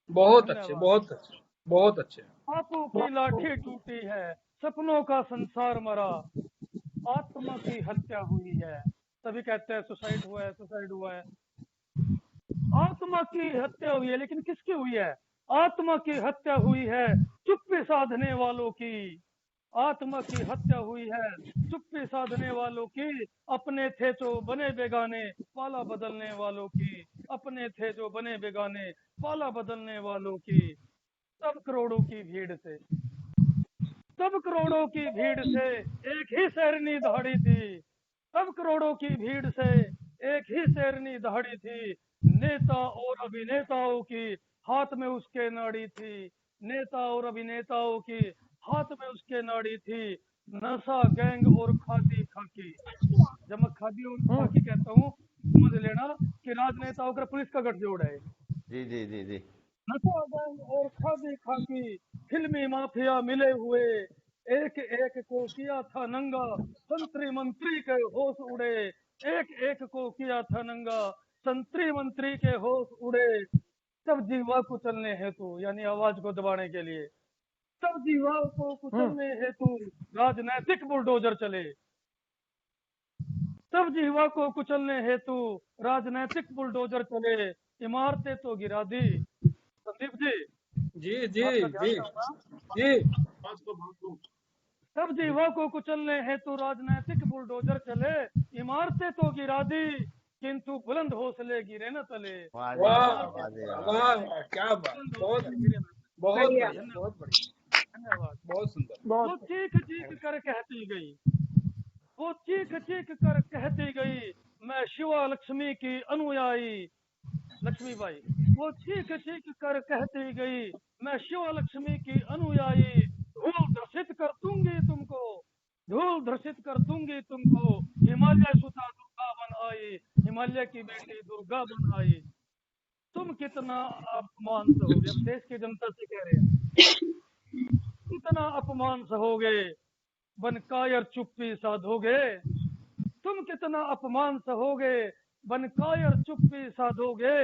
बहुत अच्छे, बहुत अच्छे, बहुत अच्छे। बापू की लाठी टूटी है सपनों का संसार मरा, आत्मा की हत्या हुई है, सभी कहते हैं सुसाइड हुआ है, सुसाइड हुआ है, आत्मा की हत्या हुई है, लेकिन किसकी हुई है? आत्मा की हत्या हुई है चुप्पी साधने वालों की, आत्मा की हत्या हुई है चुप्पी साधने वालों की, अपने थे जो बने बेगाने पाला बदलने वालों की, अपने थे जो बने बेगाने पाला बदलने वालों की। सब करोड़ों की भीड़ से, सब करोड़ों की भीड़ से एक ही शेरनी दहाड़ी थी, सब करोड़ों की भीड़ से एक ही शेरनी दहाड़ी थी, नेता और अभिनेताओं की हाथ में उसके नाड़ी थी, नेता और अभिनेताओं की हाथ में उसके नाड़ी थी, नशा गैंग और खादी खाकी। जब मैं खादी और खाकी कहता हूँ समझ लेना कि राजनेताओं का पुलिस का गठजोड़ है। जी जी जी जी। नशा गैंग और खादी खाकी फिल्मी माफिया मिले हुए, एक एक को किया था नंगा, संतरी मंत्री के होश उड़े, एक एक को किया था नंगा, संतरी मंत्री के होश उड़े। सब जीवा कुचलने हेतु, यानी आवाज को दबाने के लिए, सब जीवा को कुचलने हेतु राजनैतिक बुलडोजर चले, सब जीवा को कुचलने हेतु राजनैतिक बुलडोजर चले, इमारतें तो गिरा दी। संदीप जी, जी जी आपका जी ध्यान चाहूंगा। जी। पांच को भाग दो। सब जीवों को कुचलने हेतु राजनैतिक बुलडोजर चले, इमारतें तो गिरा दी किंतु बुलंद हौसले गिरे न तले। वाह जी वाह वाह, वाह जी वाह वाह। वाह वाह, क्या बात, बुलंद बहुत हौसले गिरे न तले। बहुत बढ़िया। बढ़िया, बहुत बढ़िया, धन्यवाद। बहुत सुंदर। वो बहुत चीख चीख कर कहती गई, वो चीख चीख कर कहती गई, मैं शिवा लक्ष्मी की अनुयायी लक्ष्मीबाई। वो चीख चीख कर कहती गई, मैं शिवा लक्ष्मी की अनुयायी, धूल धर्षित कर दूंगी तुमको, धूल धर्षित कर दूंगी तुमको, हिमालय सुता दुर्गा बन आई, हिमालय की बेटी दुर्गा बन आई। तुम कितना अपमान सहोगे, अब देश की जनता से कह रहे हैं, कितना अपमान सहोगे, बन कायर चुप्पी साधोगे, तुम कितना अपमान सहोगे, बन कायर चुप्पी साधोगे,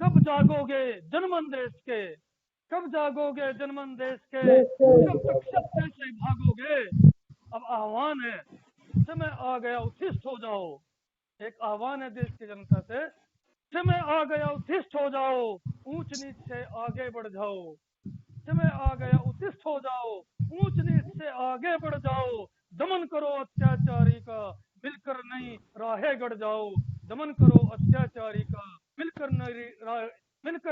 कब जागोगे जनमन देश के, कब जागोगे जनमन देश के, कब तक सत्य से भागोगे। अब आह्वान है, समय आ गया उत्थिष्ट हो जाओ। एक आह्वान है देश की जनता से, समय आ गया उत्थिष्ट हो जाओ, ऊंच नीच से आगे बढ़ जाओ। समय आ गया उत्थिष्ट हो जाओ, ऊंच नीच से आगे बढ़ जाओ, दमन करो अत्याचारी का, मिलकर नई राहें गढ़ जाओ। दमन करो अत्याचारी का, मिलकर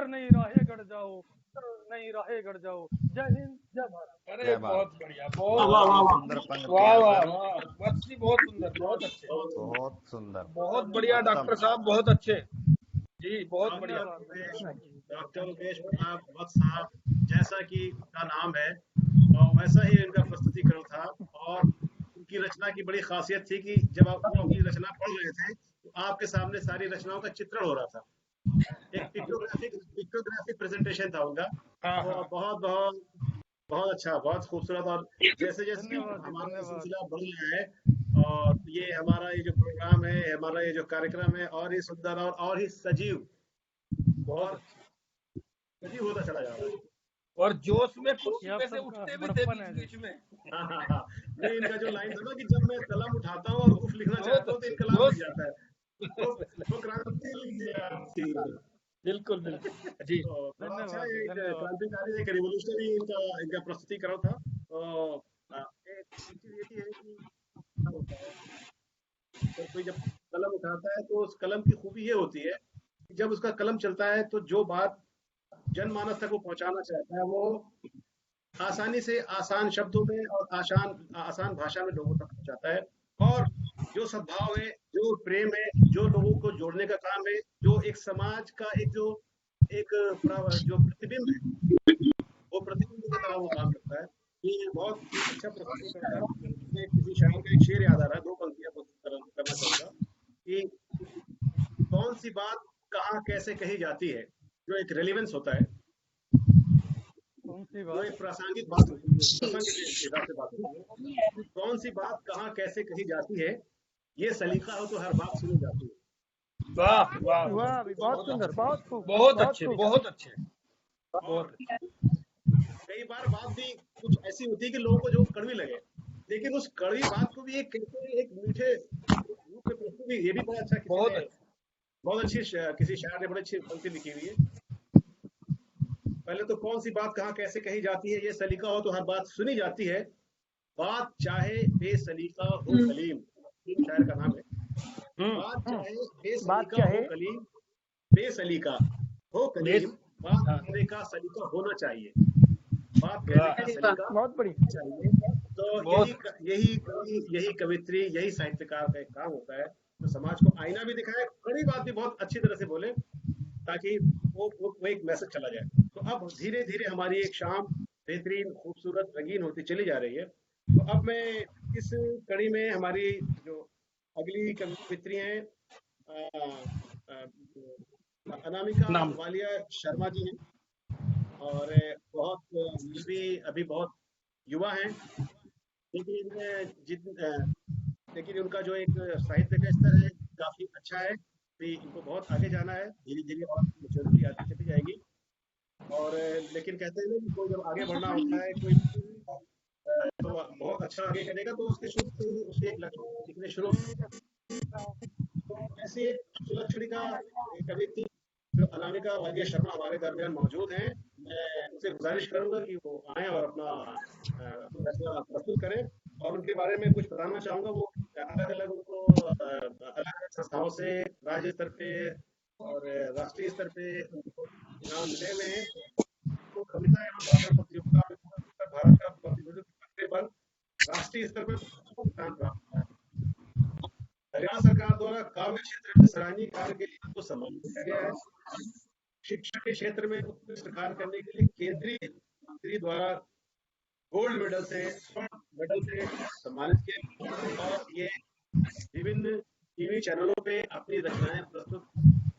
नई राहें गढ़ जाओ, नई राहें गढ़ जाओ। जय हिंद, जय भारत। अरे जय बहुत भारत। बढ़िया, वाह बहुत वाह बहुत वाह ही वाह। सुंदर वाह पंक्तियां वाह सर, वाह, वत्स जी बहुत सुंदर, बहुत अच्छे, बहुत सुंदर, बहुत बढ़िया उत्तम। डॉक्टर साहब, बहुत अच्छे जी, बहुत बढ़िया। डॉक्टर उमेश प्रताप वत्स साहब, जैसा कि उनका नाम है और वैसा ही इनका प्रस्तुतिकरण था। और उनकी रचना की बड़ी खासियत थी कि जब आप वो अपनी रचना पढ़ रहे थे तो आपके सामने सारी रचनाओं का चित्रण हो रहा था। एक पिक्टोग्राफिक प्रेजेंटेशन था उनका। हाँ तो हाँ, बहुत बहुत बहुत अच्छा, बहुत खूबसूरत। और जैसे जैसे धन्यवाद जी, हमारा ये धन्यवाद। सिलसिला बढ़ रहा है और ये हमारा ये जो प्रोग्राम है, हमारा ये जो कार्यक्रम है, और ही सुंदर और ही सजीव बहुत और सजीव होता चला जा रहा है। और जोश में ये कुर्सी आप में से सबका उठते भी थे बड़प्पन बीच है बीच जी। में। हाँ हाँ हाँ। नहीं, इनका जो लाइन था ना कि जब मैं कलम उठाता हूँ और उफ लिखना बहुत चाहता हूँ तो अच्छे, एक कलाम जोश लिख जाता है। वो क्रांति लिख दिया थी। बिल्कुल बिल्कुल जी। तो बड़ा अच्छा धन्यवाद जी, एक धन्यवाद। क्रांतिकारी, एक रिवोल्यूशनरी इनका इनका प्रस्तुतिकरण था। तो एक चीज ये भी है कि क्या होता है, कोई जब कलम उठाता है तो उस कलम की खूबी ये होती है कि जब उसका कलम चलता है तो जो बात जनमानस तक वो पहुंचाना चाहता है वो आसानी से आसान शब्दों में और आसान आसान भाषा में लोगों तक पहुंचाता है। और जो सद्भाव है, जो प्रेम है, जो लोगों को जोड़ने का काम है, जो एक समाज का एक जो प्रतिबिंब है, वो प्रतिबिंब की तरह वो काम करता है। ये बहुत अच्छा प्रस्तुत करता है। मुझे किसी शायर का एक शेर याद आ रहा है, दो पंक्तियां प्रस्तुत करना चाहूंगा कि कौन सी बात कहाँ कैसे कही जाती है, जो एक रेलिवेंस होता है, कौन सी जो बात? एक प्रासंगिक बात होती है, प्रसंग के हिसाब से बात होती है। कौन सी बात कहाँ कैसे कही जाती है, ये सलीका हो तो हर बात सुनी जाती है। वाह वाह वाह भी, बहुत सुंदर, बहुत खूब, बहुत बहुत अच्छे, खूब। बहुत अच्छे, और बहुत अच्छे। कई बार बात भी कुछ ऐसी होती है कि लोगों को जो कड़वी लगे, लेकिन उस कड़वी बात को भी एक कैसे एक मीठे रूप में प्रस्तुत, ये भी बड़ा अच्छा किसी बहुत ने अच्छे, बहुत अच्छी किसी शायर ने बड़ी अच्छी पंक्ति लिखी हुई है। पहले तो कौन सी बात कहाँ कैसे कही जाती है, ये सलीका हो तो हर बात सुनी जाती है, बात चाहे बेसलीका हो कलीम, ये शायर का नाम है। बात चाहे बात बेसलीका हो चाहे कलीम, बेसलीका हो कलीम, बात करने का सलीका होना चाहिए, बात कहने का सलीका बहुत बढ़िया। चाहिए। तो यही कवित्री, यही साहित्यकार का एक काम होता है, तो समाज को आईना भी दिखाए, कड़ी बात भी बहुत अच्छी तरह से बोले, ताकि वो एक मैसेज चला जाए। तो अब धीरे धीरे हमारी एक शाम बेहतरीन, खूबसूरत, रंगीन होती चली जा रही है। तो अब मैं इस कड़ी में हमारी जो अगली कवित्री हैं, अनामिका नाम वालिया शर्मा जी हैं, और बहुत ये भी अभी बहुत युवा हैं, लेकिन उनका जो एक साहित्य का स्तर है काफी अच्छा है। तो इनको बहुत आगे जाना है, धीरे धीरे और मैच्योरिटी आती चली जाएगी। और लेकिन कहते हैं ना कि कोई जब आगे बढ़ना होता है, कोई तो बहुत अच्छा आगे करेगा तो उसके शुरू से ही उसके एक लक्ष्य दिखने शुरू तो ऐसी एक सुलक्षणिका कवि थी जो अनामिका वालिया शर्मा हमारे दरमियान मौजूद हैं। मैं उनसे गुजारिश करूंगा कि वो आए और अपना फैसला प्रस्तुत करें, और उनके बारे में कुछ बताना चाहूंगा। वो अलग अलग उनको अलग अलग संस्थाओं से राज्य स्तर पे और राष्ट्रीय स्तर पे इनाम मिले हुए हैं। तो कविता एवं भाषण प्रतियोगिता में उत्तर भारत का प्रतिनिधित्व करने पर राष्ट्रीय स्तर पर स्थान प्राप्त किया। हरियाणा सरकार द्वारा काव्य क्षेत्र में सराहनीय कार्य के लिए उनको सम्मानित किया गया है। शिक्षा के क्षेत्र में उत्कृष्ट कार्य करने के लिए केंद्रीय मंत्री द्वारा गोल्ड मेडल से, स्वर्ण मेडल से सम्मानित किया गया, और ये विभिन्न टीवी चैनलों पे अपनी रचनाएं प्रस्तुत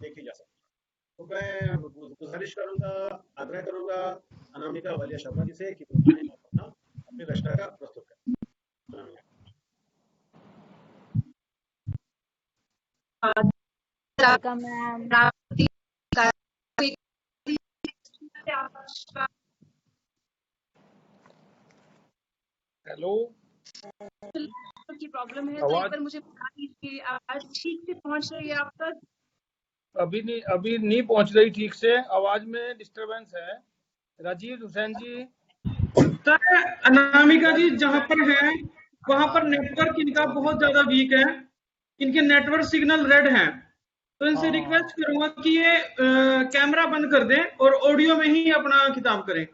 देखी जा सकती है। तो मैं गुजारिश करूंगा, आग्रह करूंगा अनामिका वालिया शर्मा जी से कि वो आए और अपना अपनी रचना का प्रस्तुत करें। हेलो, की प्रॉब्लम है, तो एक बार मुझे बता दीजिए आवाज ठीक से पहुंच रही है आप तक? अभी नहीं पहुंच रही ठीक से, आवाज में डिस्टरबेंस है। राजीव हुसैन जी। सर अनामिका जी जहां पर है वहां पर नेटवर्क इनका बहुत ज्यादा वीक है, इनके नेटवर्क सिग्नल रेड हैं, तो इनसे रिक्वेस्ट करूंगा कि ये कैमरा बंद कर दें और ऑडियो में ही अपना खिताब करें,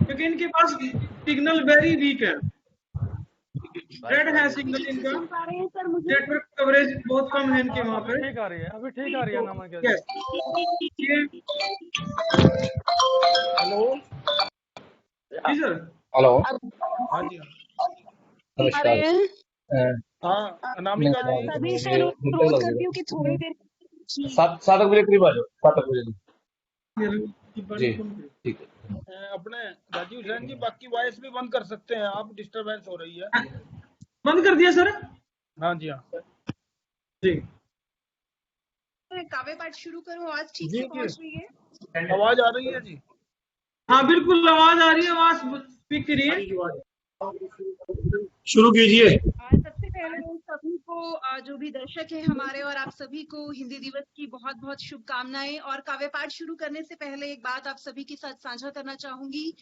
क्योंकि इनके पास सिग्नल वेरी वीक है, रेड है सिग्नल इनका, नेटवर्क कवरेज बहुत कम है इनके वहां पे। ठीक आ रही है, अभी ठीक आ रही है नामा क्या? हेलो जी सर। हेलो, हाँ जी, नमस्कार। हाँ अनामिका जी। सभी से अनुरोध करती हूँ कि थोड़ी देर 7 बजे करीब आ जाओ, 7 बजे जी, ठीक है। अपने राजीव हुसैन जी बाकी वॉइस भी बंद कर सकते हैं आप, डिस्टरबेंस हो रही है। बंद कर दिया सर? हाँ जी, हाँ जी। काव्य पाठ शुरू करूँ? आवाज ठीक से पहुंच रही है? आवाज आ रही है जी? हाँ बिल्कुल आवाज आ रही है, आवाज स्पीक करिए, शुरू कीजिए। सबसे पहले सभी को, जो भी दर्शक है हमारे, और आप सभी को हिंदी दिवस की बहुत बहुत शुभकामनाएं। और काव्य पाठ शुरू करने से पहले एक बात आप सभी के साथ साझा करना चाहूंगी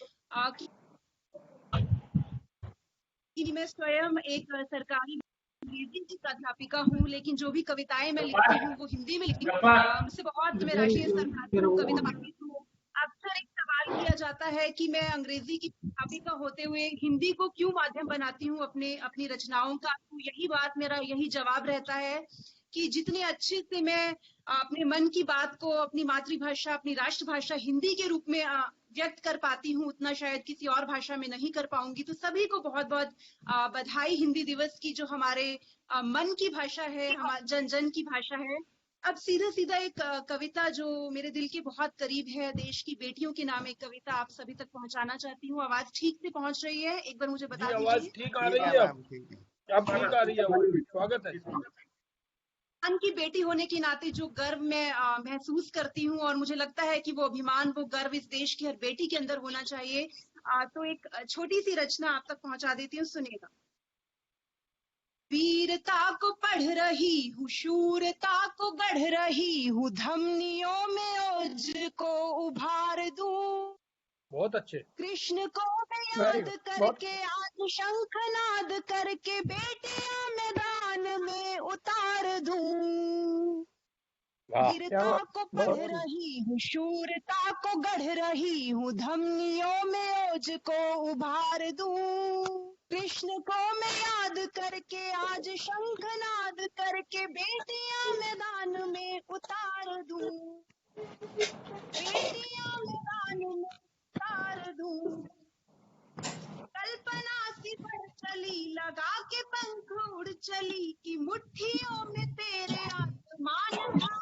कि मैं स्वयं एक सरकारी अंग्रेजी की अध्यापिका हूँ, लेकिन जो भी कविताएं मैं लिखती हूँ वो हिंदी में लिखती हूँ। मुझसे बहुत, मैं राष्ट्रीय स्तर पर कविता पाठी हूँ। अक्सर एक सवाल किया जाता है कि मैं अंग्रेजी की अध्यापिका होते हुए हिंदी को क्यों माध्यम बनाती हूँ अपनी रचनाओं का। तो यही बात, मेरा यही जवाब रहता है कि जितने अच्छे से मैं अपने मन की बात को अपनी मातृभाषा, अपनी राष्ट्रभाषा हिंदी के रूप में व्यक्त कर पाती हूँ, उतना शायद किसी और भाषा में नहीं कर पाऊंगी। तो सभी को बहुत बहुत बधाई हिंदी दिवस की, जो हमारे मन की भाषा है, हमारे जन जन की भाषा है। अब सीधा एक कविता जो मेरे दिल के बहुत करीब है, देश की बेटियों के नाम एक कविता आप सभी तक पहुंचाना चाहती हूँ। आवाज ठीक से पहुंच रही है? एक बार मुझे बता दीजिए। आवाज ठीक आ रही है? अब ठीक आ रही है आवाज। स्वागत है। की बेटी होने के नाते जो गर्व मैं महसूस करती हूँ, और मुझे लगता है कि वो अभिमान, वो गर्व इस देश की हर बेटी के अंदर होना चाहिए। तो एक छोटी सी रचना आप तक पहुंचा देती हूँ, सुनिएगा। वीरता को पढ़ रही हूँ, शूरता को गढ़ रही हूँ, धमनियों में ओज को उभार दूं। बहुत अच्छे। कृष्ण को मैं याद करके आज शंखनाद करके बेटियां मैदान में उतार दूं। वीरता को पढ़ रही हूँ, शूरता को गढ़ रही हूँ, धमनियों में ओज को उभार दूं। कृष्ण को मैं याद करके आज शंखनाद करके बेटियां मैदान में उतार दूं। बेटियां मैदान में उतार दूं। कल्पना सी बढ़ चली, लगा के पंख उड़ चली, कि मुट्ठियों में तेरे आसमान था।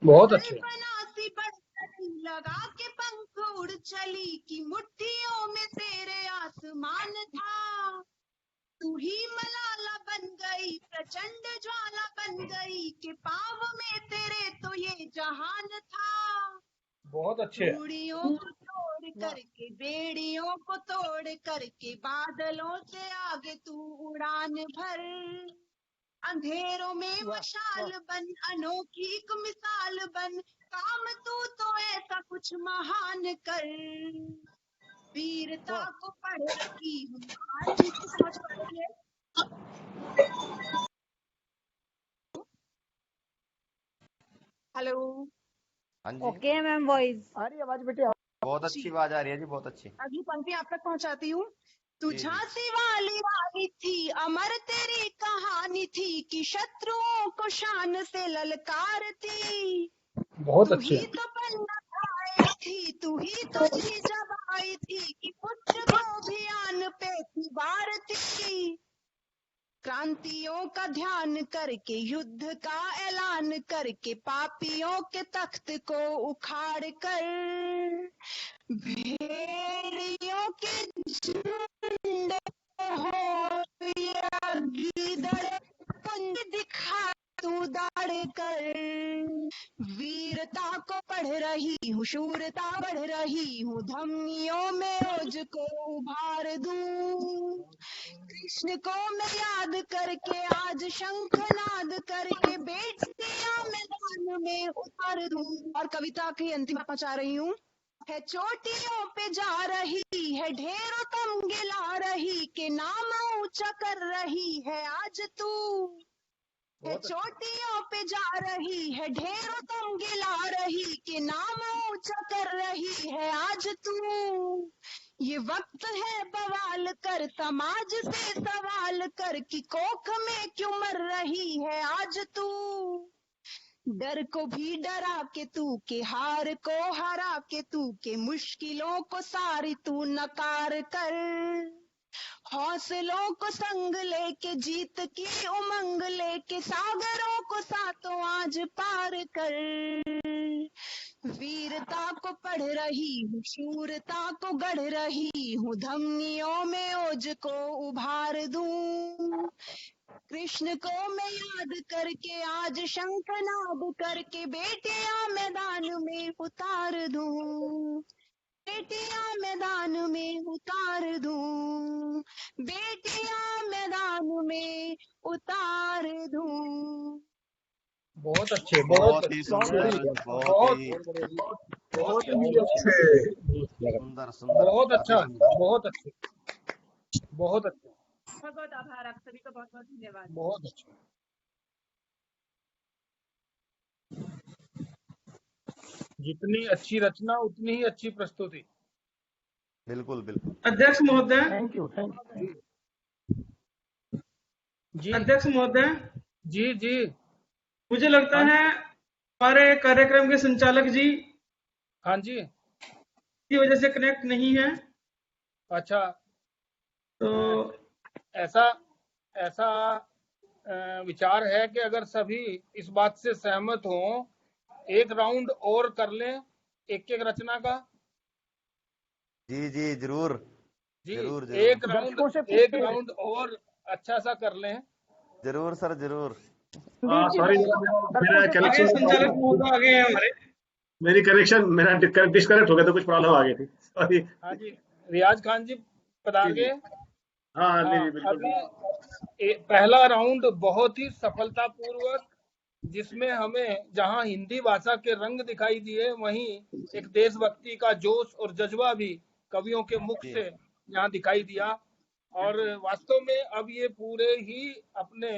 बहुत अच्छे। कल्पना सी बढ़ चली, लगा के पंख उड़ चली, कि मुट्ठियों में तेरे आसमान था। तू ही मलाला बन गई, प्रचंड ज्वाला बन गई, कि पाँव में तेरे तो ये जहान था। बहुत अच्छे। बेड़ियों को तोड़ करके, बेड़ियों को तोड़ करके, बादलों से आगे तू उड़ान भर। अंधेरों में मशाल बन, अनोखी एक मिसाल बन, काम तू तो ऐसा कुछ महान कर, वीरता को पढ़ रही हूँ। हाँ जी, समझ पा रही है? हेलो। हाँ जी, ओके मैम, वॉइस आ रही है आवाज बेटे? बहुत अच्छी आवाज आ रही है जी, बहुत अच्छी। अगली पंक्ति आप तक पहुंचाती हूँ। तू जी, जी। झांसी वाली रानी थी, अमर तेरी कहानी थी कि शत्रुओं को शान से ललकारती। बहुत तू अच्छे। ही तो पन्ना आई थी, तू ही तो जी जब आई थी कि पुत्र को अभियान पे थी भारती। क्रांतियों का ध्यान करके, युद्ध का ऐलान करके, पापियों के तख्त को उखाड़ कर, भेड़ियों के झुंड हो या गीदड़ पुंज दिखा तू दाड़ कर, वीरता को पढ़ रही हूँ, शूरता बढ़ रही हूँ, धमनियों में ओज को उभार दूं। कृष्ण को मैं याद करके आज शंखनाद करके बेटियां मैदान में उतार दूं। और कविता की अंतिम पहुंचा रही हूँ। है चोटियों पे जा रही है, ढेरों तमगे ला रही के नाम ऊंचा कर रही है आज तू। है चोटियों पे जा रही है, ढेरों तमगे ला रही के नाम ऊंचा कर रही है आज तू। ये वक्त है बवाल कर, समाज से सवाल कर कि कोख में क्यों मर रही है आज तू। डर को भी डरा के तू, के हार को हरा के तू, के मुश्किलों को सारी तू नकार कर, हौसलों को संग लेके जीत की उमंग लेके, सागरों को सातों आज पार कर, वीरता को पढ़ रही हूँ, शूरता को गढ़ रही हूँ, धमनियों में ओज को उभार दूं। कृष्ण को मैं याद करके आज शंखनाद करके बेटियां मैदान में उतार दूं। बेटियां मैदान में उतार दूं, बेटियां मैदान में उतार दूं। बहुत अच्छे, बहुत ही सुंदर, बहुत ही बहुत ही अच्छे, सुंदर सुंदर, बहुत अच्छा, काफी सुंदर। बहुत अच्छे, बहुत अच्छे, बहुत बहुत आभार, आप सभी का बहुत बहुत धन्यवाद। बहुत अच्छे। जितनी अच्छी रचना उतनी ही अच्छी प्रस्तुति। बिल्कुल बिल्कुल। अध्यक्ष महोदय, थैंक यू, थैंक यू। जी अध्यक्ष महोदय, जी जी, मुझे लगता हाँ, है हमारे कार्यक्रम के संचालक जी हाँ जी, की वजह से कनेक्ट नहीं है, अच्छा। तो ऐसा ऐसा विचार है कि अगर सभी इस बात से सहमत हों, एक राउंड और कर लें एक एक रचना का। जी जी, जरूर जी, जरूर एक जरूर, राउंड और अच्छा सा कर लें। जरूर सर जरूर। सॉरी, मेरा आगे कनेक्शन संचालक महोदय आगे हैं हमारे। मेरी कनेक्शन मेरा डिस्कनेक्ट हो गया, तो कुछ प्रॉब्लम आ गई थी, सॉरी। हाँ जी, रियाज खान जी पधार जी, जी। गए। हाँ जी हाँ, जी, बिल्कुल। अभी पहला राउंड बहुत ही सफलतापूर्वक, जिसमें हमें जहां हिंदी भाषा के रंग दिखाई दिए, वहीं एक देशभक्ति का जोश और जज्बा भी कवियों के मुख से यहाँ दिखाई दिया। और वास्तव में अब ये पूरे ही अपने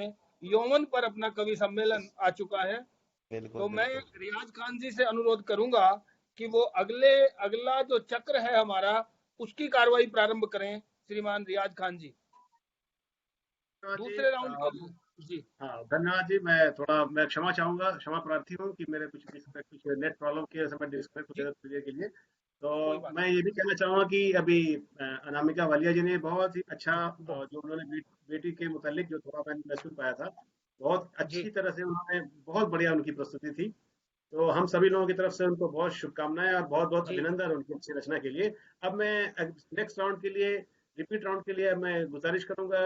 यौवन पर अपना कवि सम्मेलन आ चुका है। बिल्कुल तो मैं बिल्कुल। रियाज खान जी से अनुरोध करूंगा कि वो अगला जो चक्र है हमारा, उसकी कार्रवाई प्रारंभ करें। श्रीमान रियाज खान जी, दूसरे राउंड के लिए। जी हाँ, धन्यवाद जी। मैं क्षमा चाहूंगा, क्षमा प्रार्थी हूँ कि मेरे कुछ नेट प्रॉब्लम की वजह से मैं डिस्कनेक्ट हो गया थोड़ी देर के लिए। तो मैं ये भी कहना चाहूंगा कि अभी अनामिका वालिया जी ने बहुत ही अच्छा, जो उन्होंने बेटी के मुतालिक जो थोड़ा मैं सुन पाया था, बहुत अच्छी तरह से उन्होंने, बहुत बढ़िया उनकी प्रस्तुति थी। तो हम सभी लोगों की तरफ से उनको बहुत शुभकामनाएं और बहुत बहुत अभिनंदन उनकी अच्छी रचना के लिए। अब मैं नेक्स्ट राउंड के लिए, रिपीट राउंड के लिए मैं गुजारिश करूंगा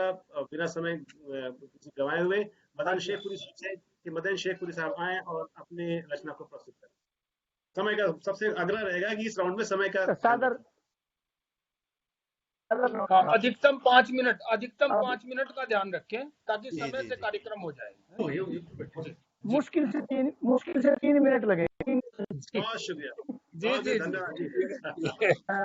बिना समय गंवाए हुए मदन शेखपुरी से कि मदन शेखपुरी साहब आए और अपने रचना को प्रस्तुत करें। समय का सबसे आग्रह रहेगा कि इस राउंड में समय का अधिकतम 5 मिनट, अधिकतम 5 मिनट का ध्यान रखें ताकि समय से कार्यक्रम हो जाए। मुश्किल से 3 मिनट लगे। बहुत शुक्रिया, जी बहुत जी धन्यवाद जी।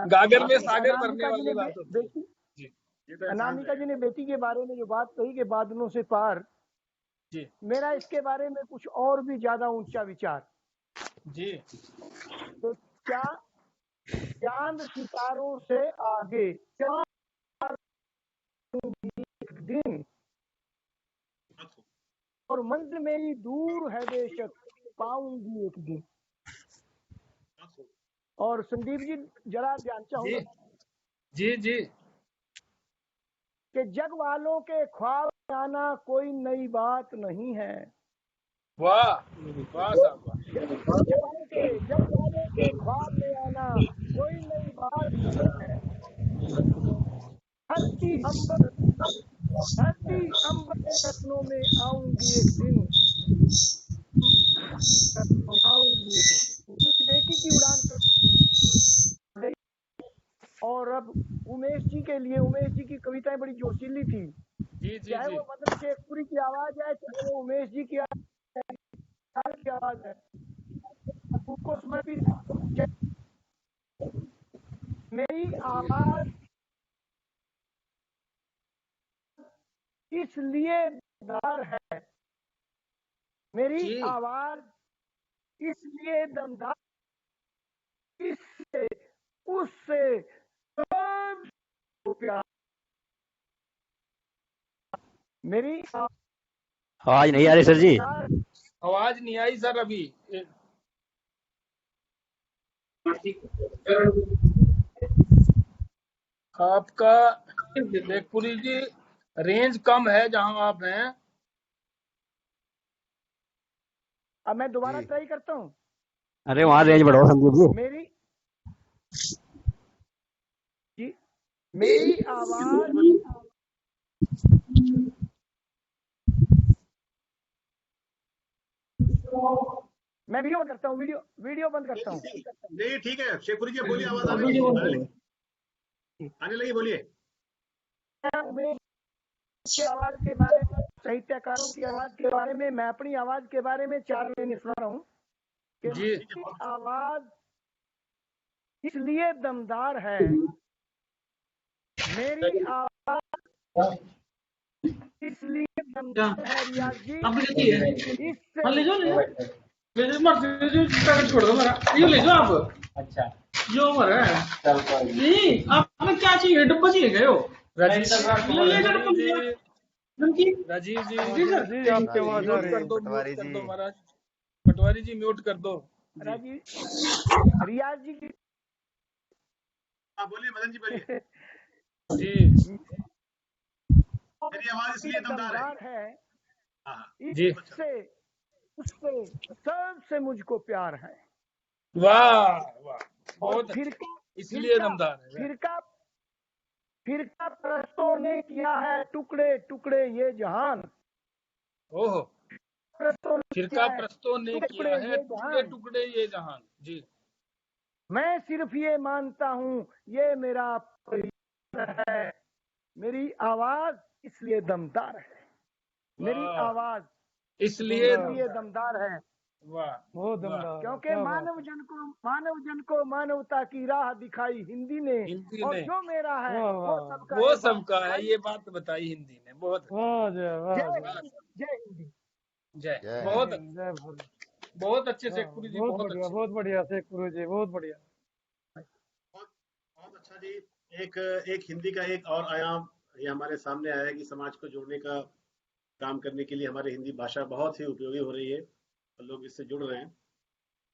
गागर में सागर भरने अनामिका जी वाली ने बात होती है। बेटी ये तो एहसान अनामिका है। जी ने बेटी के बारे में जो बात कही कि बादलों से पार, जी मेरा इसके बारे में कुछ और भी ज्यादा ऊंचा विचार। जी तो क्या चांद सितारों से आगे, चार दिन और मंजिल मेरी दूर है बेशक, पाऊंगी एक दिन। और संदीप जी जरा ध्यान चाहूंगा जी जी कि जग वालों के ख्वाब में आना कोई नई बात नहीं है। वाह वाह साहब वाह। जग वालों के ख्वाब में आना कोई नई बात नहीं है। धरती अंबर के सपनों में आऊंगी एक दिन, आऊंगी एक दिन। बेटी की उड़ान कर। और अब उमेश जी के लिए, उमेश जी की कविताएं बड़ी जोशीली थी, जी जी चाहे जी वो मदन शेखपुरी की आवाज है, चाहे वो उमेश जी की आवाज है, उनको समर्पित। मेरी आवाज इसलिए दमदार है, मेरी जी आवाज इसलिए दमदार, इससे उससे सबको प्यार। मेरी आवाज नहीं आ रही सर जी। आवाज नहीं आई सर अभी। आपका शेखपुरी जी रेंज कम है जहां आप हैं। अब मैं दोबारा ट्राई करता हूँ। अरे वहाँ रेंज बढ़ाओ संदीप जी। मेरी आवाज मैं वीडियो बंद करता हूँ, वीडियो बंद करता हूँ। नहीं ठीक है शेखपुरी जी, बोलिए, आवाज आने लगी, बोलिए। आवाज के बारे में, साहित्यकारों की आवाज के बारे में, मैं अपनी आवाज के बारे में 4 लाइनें सुना रहा हूँ कि मेरी आवाज इसलिए दमदार है, मेरी आवाज इसलिए दमदार है रियाज जी, इससे ले छोड़ दो मेरा, ये ले जाओ आप। अच्छा जो हमारा है नहीं, आपने क्या चाहिए, डब्बा चाहिए गए हो? राजीव जी जी आपकी आवाज आ रही है। म्यूट कर दो महाराज, पटवारी जी म्यूट कर दो। राजीव रियाज जी की बोलिए मदन जी, बोलिए जी। मेरी आवाज इसलिए दमदार है, इससे उससे सबसे मुझको प्यार है। वाह वाह, बहुत इसलिए दमदार है। फिरका परस्तों ने किया है टुकड़े टुकड़े ये जहान। ओहो, फिरका परस्तों ने किया है टुकड़े टुकड़े ये जहान। जी मैं सिर्फ ये मानता हूँ ये मेरा परिवार है, मेरी आवाज इसलिए दमदार है, मेरी आवाज इसलिए दमदार है। वाह वो दमदार, क्योंकि मानव जन को मानवता की राह दिखाई हिंदी ने, और जो मेरा है वो सबका है। ये बात बताई हिंदी ने, बहुत जय हिंदी, जय। बहुत अच्छे शेखपुरी जी, बहुत बढ़िया शेखपुरी जी, बहुत बढ़िया, बहुत अच्छा जी। एक हिंदी का एक और आयाम ये हमारे सामने आया है कि समाज को जोड़ने का काम करने के लिए हमारी हिंदी भाषा बहुत ही उपयोगी हो रही है और लोग इससे जुड़ रहे हैं।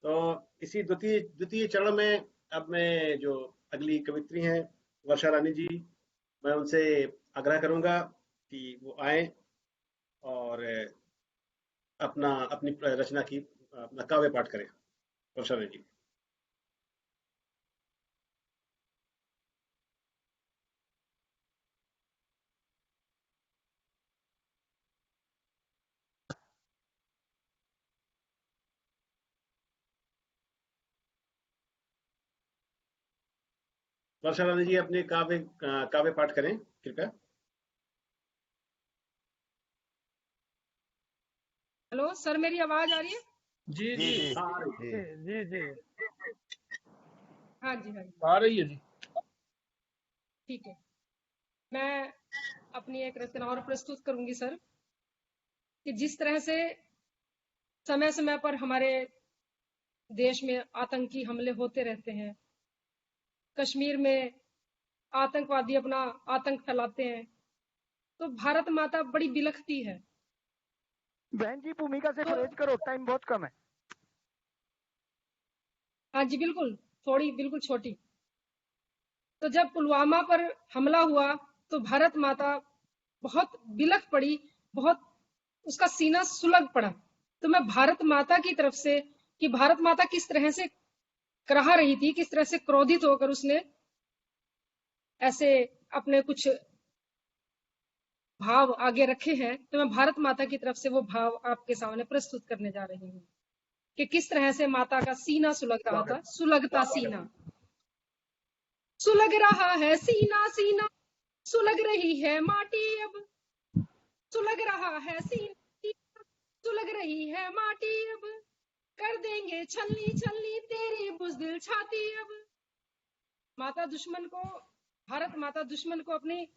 तो इसी द्वितीय चरण में अब मैं जो अगली कवित्री हैं वर्षा रानी जी, मैं उनसे आग्रह करूंगा कि वो आए और अपनी रचना की अपना काव्य पाठ करें। वर्षा रानी जी। वर्षा रानी जी अपने काव्य पाठ करें कृपया। हेलो सर, मेरी आवाज आ रही है? जी जी जी जी हाँ जी, हाँ जी, आ रही है जी। ठीक है। मैं अपनी एक रचना और प्रस्तुत करूंगी सर, कि जिस तरह से समय समय पर हमारे देश में आतंकी हमले होते रहते हैं, कश्मीर में आतंकवादी अपना आतंक फैलाते हैं, तो भारत माता बड़ी बिलखती है। बहन जी भूमिका से परहेज करो, टाइम बहुत कम है। हाँ जी बिल्कुल, थोड़ी बिल्कुल छोटी। तो जब पुलवामा पर हमला हुआ तो भारत माता बहुत बिलख पड़ी, बहुत उसका सीना सुलग पड़ा। तो मैं भारत माता की तरफ से, कि भारत माता किस तरह से कराह रही थी, किस तरह से क्रोधित होकर उसने ऐसे अपने कुछ भाव आगे रखे हैं, तो मैं भारत माता की तरफ से वो भाव आपके सामने प्रस्तुत करने जा रही हूँ कि किस तरह से माता का सीना सुलग रहा था। सुलगता सीना, सुलग रहा है सीना सीना, सुलग रही है माटी अब, सुलग रहा है सीना, सुलग रही है माटी अब, कर देंगे छलनी छलनी तेरी बुज़दिल छाती अब। माता दुश्मन को, भारत माता दुश्मन को अपने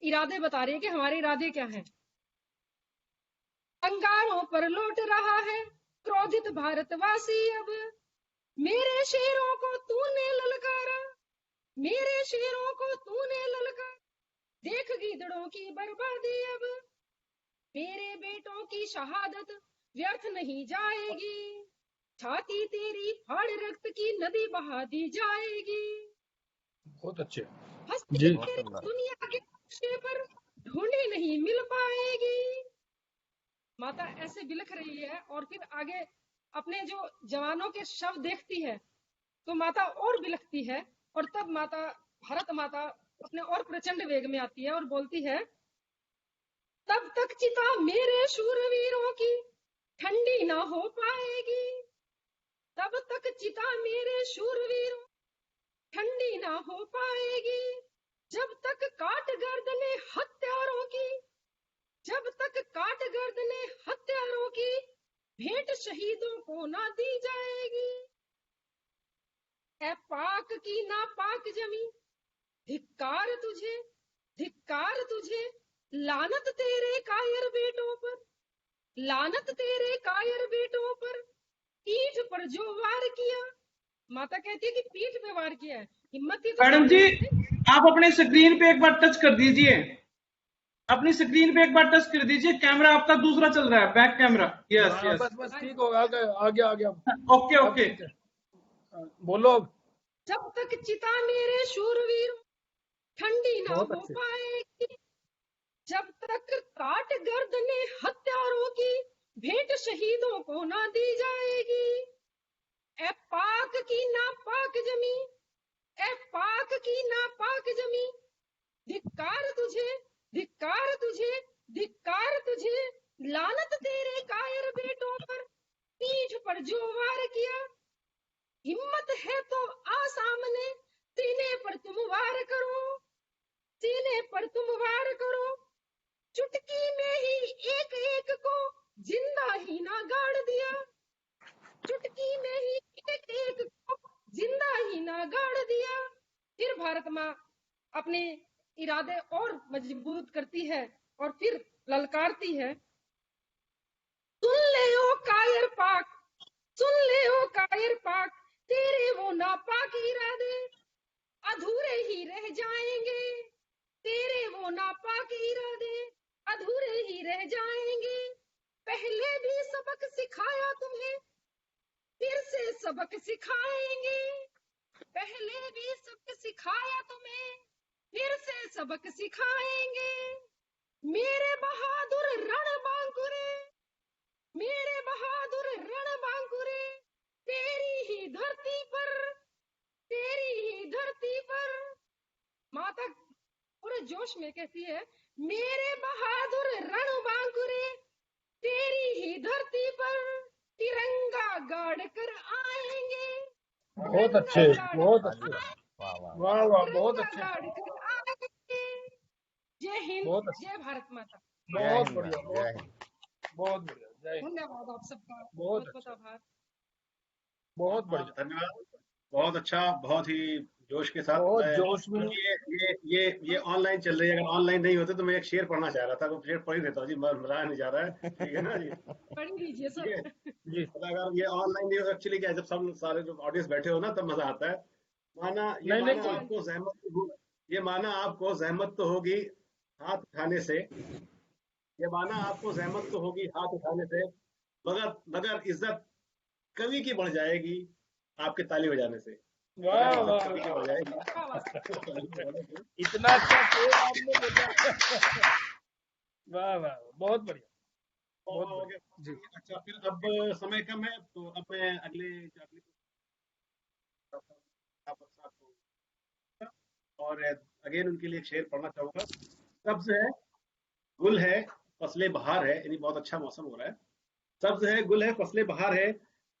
इरादे बता रही है कि हमारे इरादे क्या हैं। अंगारों पर लौट रहा है क्रोधित भारतवासी अब, मेरे शेरों को तूने ललकारा, मेरे शेरों को तूने ललकारा, देख गीदड़ों की बर्बादी अब, मेरे बेटों की शहादत व्यर्थ नहीं जाएगी, छाती तेरी फाड़ रक्त की नदी बहा दी जाएगी। बहुत अच्छे हस्ती जी। तेरी दुनिया के नक्शे पर ढूंढे नहीं मिल पाएगी। माता ऐसे बिलख रही है और फिर आगे अपने जो जवानों के शव देखती है तो माता और बिलखती है, और तब माता, भारत माता अपने और प्रचंड वेग में आती है और बोलती है, तब तक चिता मेरे शूरवीरों की ठंडी ना हो पाएगी, तब तक चिता मेरे शूरवीरों ठंडी ना हो पाएगी, जब तक काट गर्दने हत्यारों की, जब तक काट गर्दने हत्यारों की भेंट शहीदों को ना दी जाएगी। ऐ पाक की नापाक जमी, धिक्कार तुझे, धिक्कार तुझे, लानत तेरे कायर बेटों पर, लानत तेरे कायर बेटों पर, पीठ पर जो वार किया। माता कहती है कि पीठ पे वार किया है, हिम्मत ही तो मैडम जी आप अपने स्क्रीन पे एक बार टच कर दीजिए, अपनी स्क्रीन पे एक बार टच कर दीजिए, कैमरा आपका दूसरा चल रहा है, बैक कैमरा। यस यस बस बस ठीक होगा, आ गया। ओके ओके बोलो अब। जब तक चिता मेरे शूरवीर ठंडी ना बहुत हो अच्छे। पाएगी, जब तक काट गर्दने हत्यारों की भेंट शहीदों को ना दी जाएगी। ए पाक की नापाक जमी, ए पाक की नापाक जमी, धिक्कार तुझे, धिक्कार तुझे, धिक्कार तुझे, लानत तेरे कायर बेटों पर, पीठ पर जो वार किया। हिम्मत है तो आ सामने, सीने पर तुम वार करो, सीने पर तुम वार करो, चुटकी में ही एक एक को जिंदा ही ना गाड़ दिया, चुटकी में ही एक एक को जिंदा ही ना गाड़ दिया। फिर भारत माँ अपने इरादे और मजबूत करती है और फिर ललकारती है, सुन ले ओ कायर पाक, सुन ले ओ कायर पाक, तेरे वो नापाक इरादे अधूरे ही रह जाएंगे, तेरे वो नापाक इरादे अधूरे ही रह जाएंगे। पहले भी सबक सिखाया तुम्हें, फिर से सबक सिखाएंगे, पहले भी सबक सिखाया तुम्हें, फिर से सबक सिखाएंगे। मेरे बहादुर रणबांकुरे, मेरे बहादुर रणबांकुरे, तेरी ही धरती पर, तेरी ही धरती पर। माता पूरे जोश में कहती है, मेरे बहादुर रणबांकुरे, तेरी ही धरती पर तिरंगा गाड़ कर आएंगे। बहुत अच्छे, बहुत अच्छे, वाह वाह, बहुत तिरंगा अच्छे, गाड़ कर आएंगे। जय हिंद, बहुत अच्छे, जय भारत माता। बहुत बढ़िया, बहुत बढ़िया। धन्यवाद आप सबका, बहुत बहुत आभार। बहुत बढ़िया, धन्यवाद, बहुत अच्छा, बहुत ही जोश के साथ। बहुत मैं जोश में। ये ऑनलाइन चल रही है, अगर ऑनलाइन नहीं होते तो मैं एक शेर पढ़ना चाह रहा था, वो शेर पढ़ ही देता हूँ जी, मजा नहीं जा रहा है, ठीक है ना जी। पढ़ लीजिए ठीक है, सर। जी तो अगर ये ऑनलाइन नहीं हो, एक्चुअली क्या है, जब सब सारे जो ऑडियंस बैठे हो ना तब मजा आता है। नहीं नहीं कोई आपको जहमत तो ये माना आपको जहमत तो होगी हाथ उठाने से, ये माना आपको जहमत तो होगी हाथ उठाने से, मगर मगर इज्जत कवि की बढ़ जाएगी आपके ताली बजाने से। वाह मगर इज्जत वाह कवि की बढ़ जाएगी इतना अच्छा शेर आपने बोला। वाह वाह बहुत बढ़िया, बहुत बढ़िया जी। अच्छा, फिर अब समय कम है तो अब मैं अगले और अगेन उनके लिए एक शेर पढ़ना चाहूंगा। सब्ज है गुल है फसले बहार है, यानी बहुत अच्छा मौसम हो रहा है। सब्ज है गुल है फसले बहार है,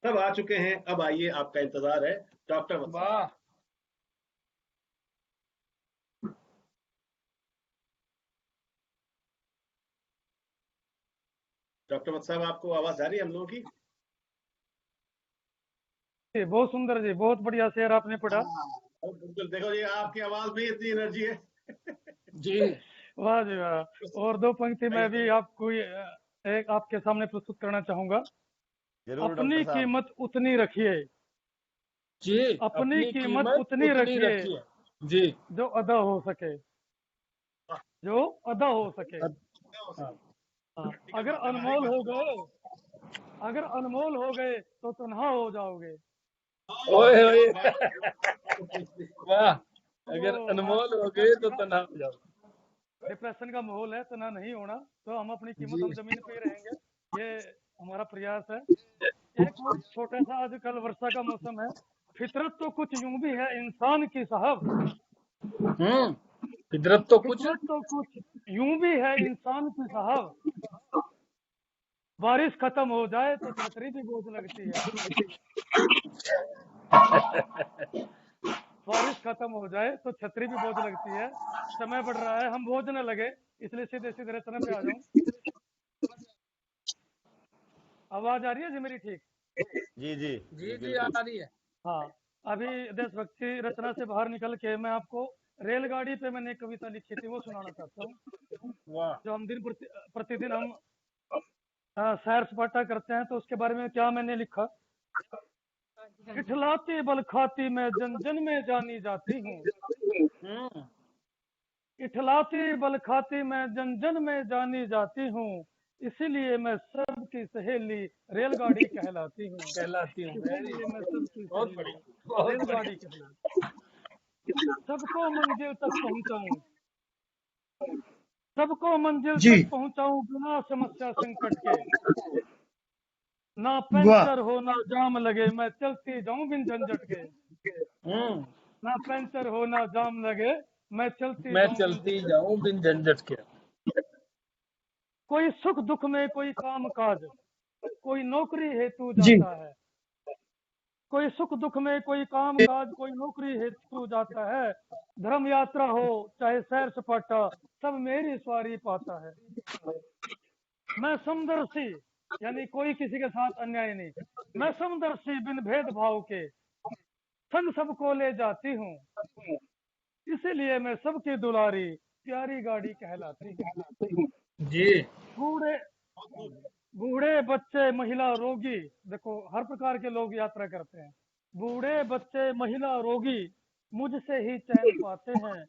सब आ चुके हैं अब आइए आपका इंतजार है। डॉक्टर वत्स। वाह डॉक्टर वत्स साहब, आपको आवाज आ रही है हम लोगों की? बहुत सुंदर जी, बहुत बढ़िया शेर आपने पढ़ा। बिल्कुल, देखो ये आपकी आवाज में इतनी एनर्जी है जी। वाह जी वाह। और दो पंक्ति मैं भी आपको एक आपके सामने प्रस्तुत करना चाहूंगा। अपनी कीमत उतनी रखिए जी, अपनी कीमत उतनी रखिए जी, जो अदा हो सके, जो अदा हो सके। हाँ, अगर अनमोल हो गए, अगर अनमोल हो गए तो तन्हा हो जाओगे। ओए ओए वाह, अगर अनमोल हो गए तो तन्हा हो जाओगे। डिप्रेशन का माहौल है, तना नहीं होना, तो हम अपनी कीमत हम जमीन पे ही रहेंगे, ये हमारा प्रयास है। एक और छोटा सा, आजकल वर्षा का मौसम है, फितरत तो कुछ यूं भी है इंसान की साहब। फितरत तो कुछ यूं भी है इंसान की साहब, बारिश खत्म हो जाए तो छतरी भी बोझ लगती है। बारिश खत्म हो जाए तो छतरी भी बोझ लगती है। समय बढ़ रहा है, हम बोझ न लगे, इसलिए सीधे सीधे रचना पे आ जाऊं। आवाज आ रही है जी मेरी ठीक? जी जी जी जी आ रही है। हाँ, अभी देशभक्ति रचना से बाहर निकल के मैं आपको रेलगाड़ी पे मैंने एक कविता लिखी थी, वो सुनाना चाहता हूँ। जो हम दिन प्रतिदिन हम सैर सपाटा करते हैं, तो उसके बारे में क्या मैंने लिखा। इठलाती बल खाती मैं जन जन में जानी जाती हूँ। इठलाती बल खाती मैं जन जन में जानी जाती हूँ, इसीलिए मैं सबकी सहेली रेलगाड़ी कहलाती हूँ। इसीलिए मैं सबकी सहेली रेलगाड़ी कहलाती हूँ। सबको मंजिल तक पहुँचाऊं, सबको मंजिल तक पहुँचाऊं बिना समस्या संकट के। ना पंचर हो ना जाम लगे, मैं चलती जाऊं बिन झंझट के। ना पंचर हो ना जाम लगे, मैं चलती जाऊं बिन झंझट के। कोई सुख दुख में कोई काम काज, कोई नौकरी हेतु जाता है। कोई सुख दुख में कोई काम काज, कोई नौकरी हेतु जाता है। धर्म यात्रा हो चाहे सैर सपाटा, सब मेरी सवारी पाता है। मैं समदर्शी, यानी कोई किसी के साथ अन्याय नहीं, मैं समदर्शी बिन भेदभाव के संग सबको ले जाती हूँ, इसीलिए मैं सबकी दुलारी प्यारी गाड़ी कहलाती हूँ। जी। बूढ़े बच्चे महिला रोगी, देखो हर प्रकार के लोग यात्रा करते हैं। बूढ़े बच्चे महिला रोगी मुझसे ही चैन पाते हैं।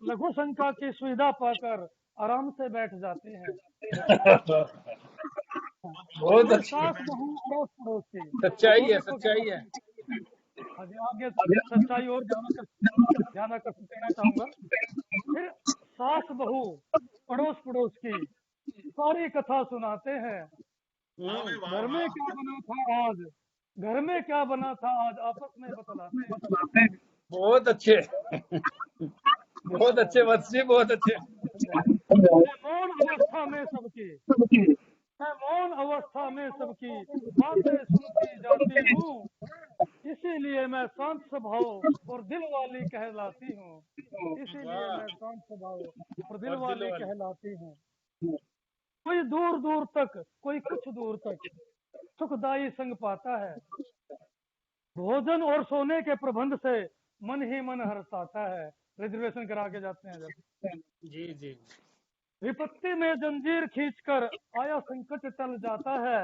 लघु संख्या की सुविधा पाकर आराम से बैठ जाते हैं। बहुत अच्छा, बहू पड़ोस की सच्चाई है, सच्चाई है। आगे सच्चाई और ध्यान आकर्षित करना चाहूंगा। फिर सास बहू पड़ोस की सारी कथा सुनाते हैं। घर में क्या बना था आज, घर में क्या बना था आज, आपस में बतलाते हैं। बहुत अच्छे, बहुत अच्छे वत्सी, बहुत अच्छे। मौन अवस्था में सबकी, मैं मौन अवस्था में सबकी बातें सुनती जाती हूँ, इसीलिए मैं शांत स्वभाव और दिल वाली कहलाती हूँ। इसीलिए मैं शांत स्वभाव और दिल वाली कहलाती हूँ। कोई दूर दूर तक, कोई कुछ दूर तक सुखदाई संग पाता है। भोजन और सोने के प्रबंध से मन ही मन हर्षाता है। रिजर्वेशन करा के जाते हैं जब। जी जी। विपत्ति में जंजीर खींचकर आया संकट टल जाता है।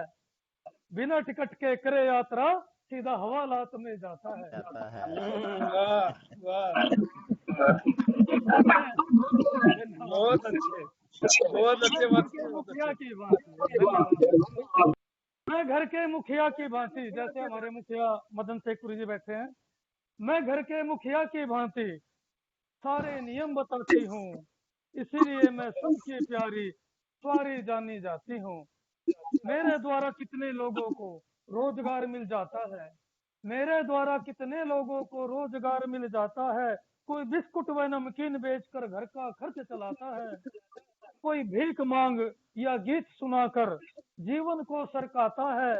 बिना टिकट के करे यात्रा सीधा हवालात में जाता है। वाह वाह, बहुत अच्छे बात। मुखिया की बात, मैं घर के मुखिया की भांति, जैसे हमारे मुखिया मदन शेखपुरी जी बैठे हैं, मैं घर के मुखिया की भांति सारे नियम बताती हूँ। इसीलिए मैं सबकी प्यारी सवारी जानी जाती हूँ। मेरे द्वारा कितने लोगों को रोजगार मिल जाता है। मेरे द्वारा कितने लोगों को रोजगार मिल जाता है। कोई बिस्कुट व नमकीन बेचकर घर का खर्च चलाता है। कोई भीख मांग या गीत सुनाकर जीवन को सरकाता है।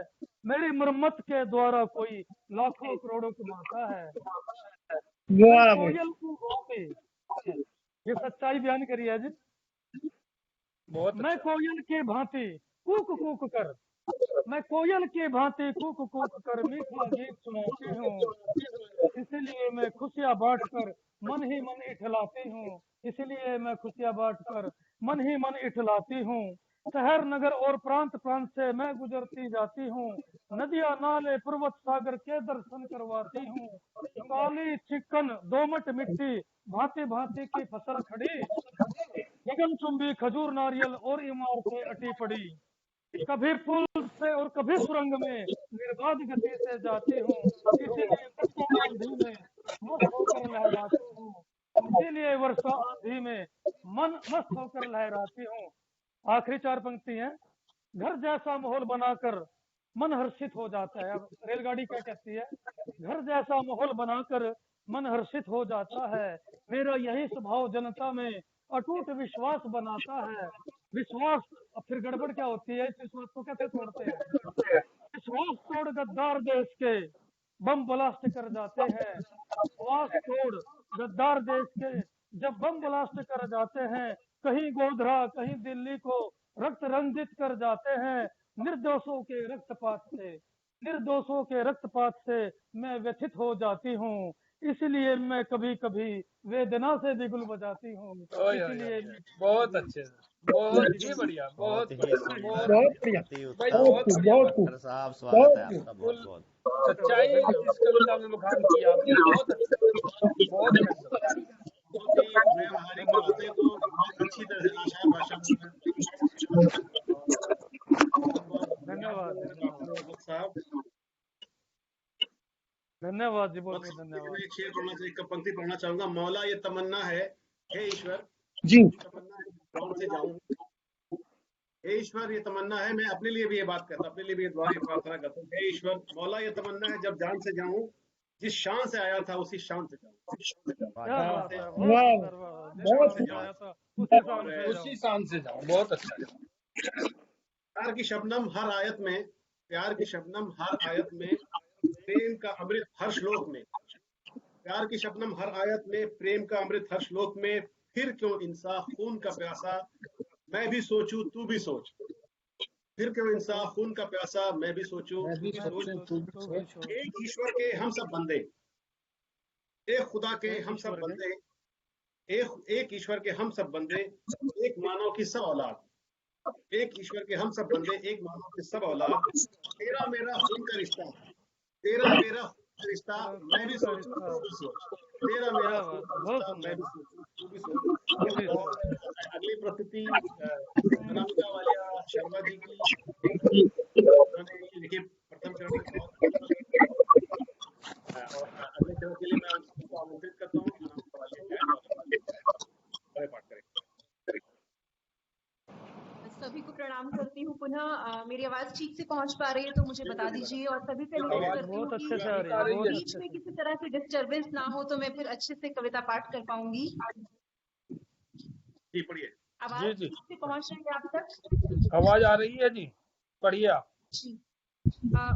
मेरी मरम्मत के द्वारा कोई लाखों करोड़ों कमाता है। कोयल की भांति, ये सच्चाई बयान करी है जी। मैं कोयल की भांति कूक कूक कर, मैं कोयल की भांति कूक कूक कर मीठा गीत सुनाती हूँ। इसलिए मैं खुशियाँ बांट कर मन ही मन इठलाती हूँ। इसलिए मैं खुशियाँ बांट कर मन ही मन इठलाती हूँ। शहर नगर और प्रांत प्रांत से मैं गुजरती जाती हूँ। नदियाँ नाले पर्वत सागर के दर्शन करवाती हूँ। काली चिकन दोमट मिट्टी भांति भांति की फसल खड़ी, गगनचुंबी खजूर नारियल और इमारतें अटी पड़ी। कभी पुल से और कभी सुरंग में निर्बाध गति से जाती हूँ। इसीलिए वर्षा आंधी में मस्त होकर लहराती हूँ। इसीलिए वर्षा आंधी में मन मस्त होकर लहराती हूँ। आखिरी 4 पंक्ति हैं। घर जैसा माहौल बनाकर मन हर्षित हो जाता है। अब रेलगाड़ी क्या कहती है? घर जैसा माहौल बनाकर मन हर्षित हो जाता है। मेरा यही स्वभाव जनता में अटूट विश्वास बनाता है। विश्वास, अब फिर गड़बड़ क्या होती है? इस विश्वास को कैसे तोड़ते हैं? विश्वास तोड़ गद्दार देश के बम ब्लास्ट कर जाते हैं। विश्वास तोड़ गद्दार देश के जब बम ब्लास्ट कर जाते हैं, कहीं गोधरा कहीं दिल्ली को रक्त रंजित कर जाते हैं। निर्दोषों के रक्तपात से मैं व्यथित हो जाती हूँ। इसलिए मैं कभी कभी वेदना से बिगुल बजाती हूँ। इसलिए बहुत अच्छे, बहुत ही बढ़िया, बहुत बढ़िया साहब, स्वागत है आपका बहुत बहुत। सच्चाई इस कविता में बखान किया आपने, बहुत अच्छा, बहुत हमारी बातें तो बहुत अच्छी तरह से आशा भाषा में। धन्यवाद साहब, धन्यवाद जी, बहुत धन्यवाद। मैं एक शेर पढ़ना, एक पंक्ति पढ़ना चाहूंगा। मौला ये तमन्ना है, हे ईश्वर जी, तमन्ना है कौन से जाऊं। हे ईश्वर ये तमन्ना है, मैं अपने लिए भी ये बात करता हूँ, अपने लिए भी ये दुआ ये प्रार्थना करता हूँ। हे ईश्वर, मौला ये तमन्ना है जब जान से जाऊं, जिस शान से आया था उसी शान से जाऊं। उसी शान से जाऊं। बहुत अच्छा। प्यार की शबनम हर आयत में, प्यार की शबनम हर आयत में, प्रेम का अमृत हर श्लोक में। प्यार की शबनम हर आयत में, प्रेम का अमृत हर श्लोक में। फिर क्यों इंसाफ खून का प्यासा, मैं भी सोचूं तू भी सोच। फिर क्यों इंसाफ खून का प्यासा, मैं भी सोचूं तू भी सोच। एक ईश्वर के हम सब बंदे, एक खुदा के हम सब बंदे, एक ईश्वर के हम सब बंदे, एक मानव की सब औलाद। एक ईश्वर के हम सब बंदे, एक मानव की सब औलाद। तेरा मेरा खून का रिश्ता, तेरा मेरा रिश्ता, मैं भी सोचूं तू भी सोच। तेरा मेरा रिश्ता, मैं भी सोचूं तू भी सोच। अगली प्रस्तुति अनामिका वालिया शर्मा जी की, देखिए प्रथम चरण में और अगले चरण के लिए मैं उनको आमंत्रित करता हूँ। अनामिका वालिया पाठ करें। सभी को प्रणाम करती हूँ पुनः। मेरी आवाज ठीक से पहुंच पा रही है तो मुझे बता दीजिए, और सभी से रिक्वेस्ट करती हूँ कि बीच में किसी तरह की डिस्टरबेंस ना हो, तो मैं फिर अच्छे से कविता पाठ कर पाऊंगी। जी पढ़िए। आवाज ठीक से पहुंच रही है आप तक? आवाज आ रही है जी, पढ़िए।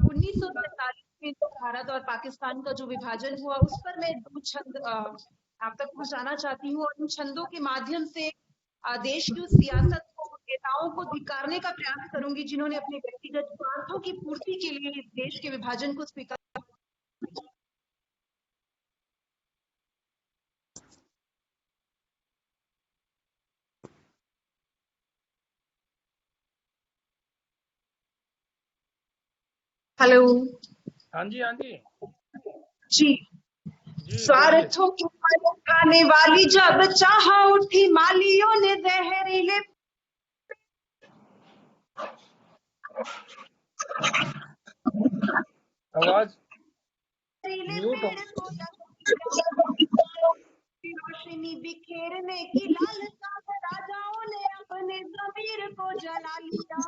1947 में भारत और पाकिस्तान का जो विभाजन हुआ, उस पर मैं 2 छंद आप तक पहुंचाना चाहती हूँ, और इन छंदों के माध्यम से देश की सियासत को नेताओं को धिक्कारने का प्रयास करूंगी जिन्होंने अपने व्यक्तिगत स्वार्थों की पूर्ति के लिए इस देश के विभाजन को स्वीकार। हेलो। हाँ जी, हाँ जी जी। स्वार्थों की आने वाली जब चाह उठी मालियों ने जहरीले आवाज म्यूट हो। रोशनी बिखेरने की लालसा राजाओं ने अपने ज़मीर को जला लिया।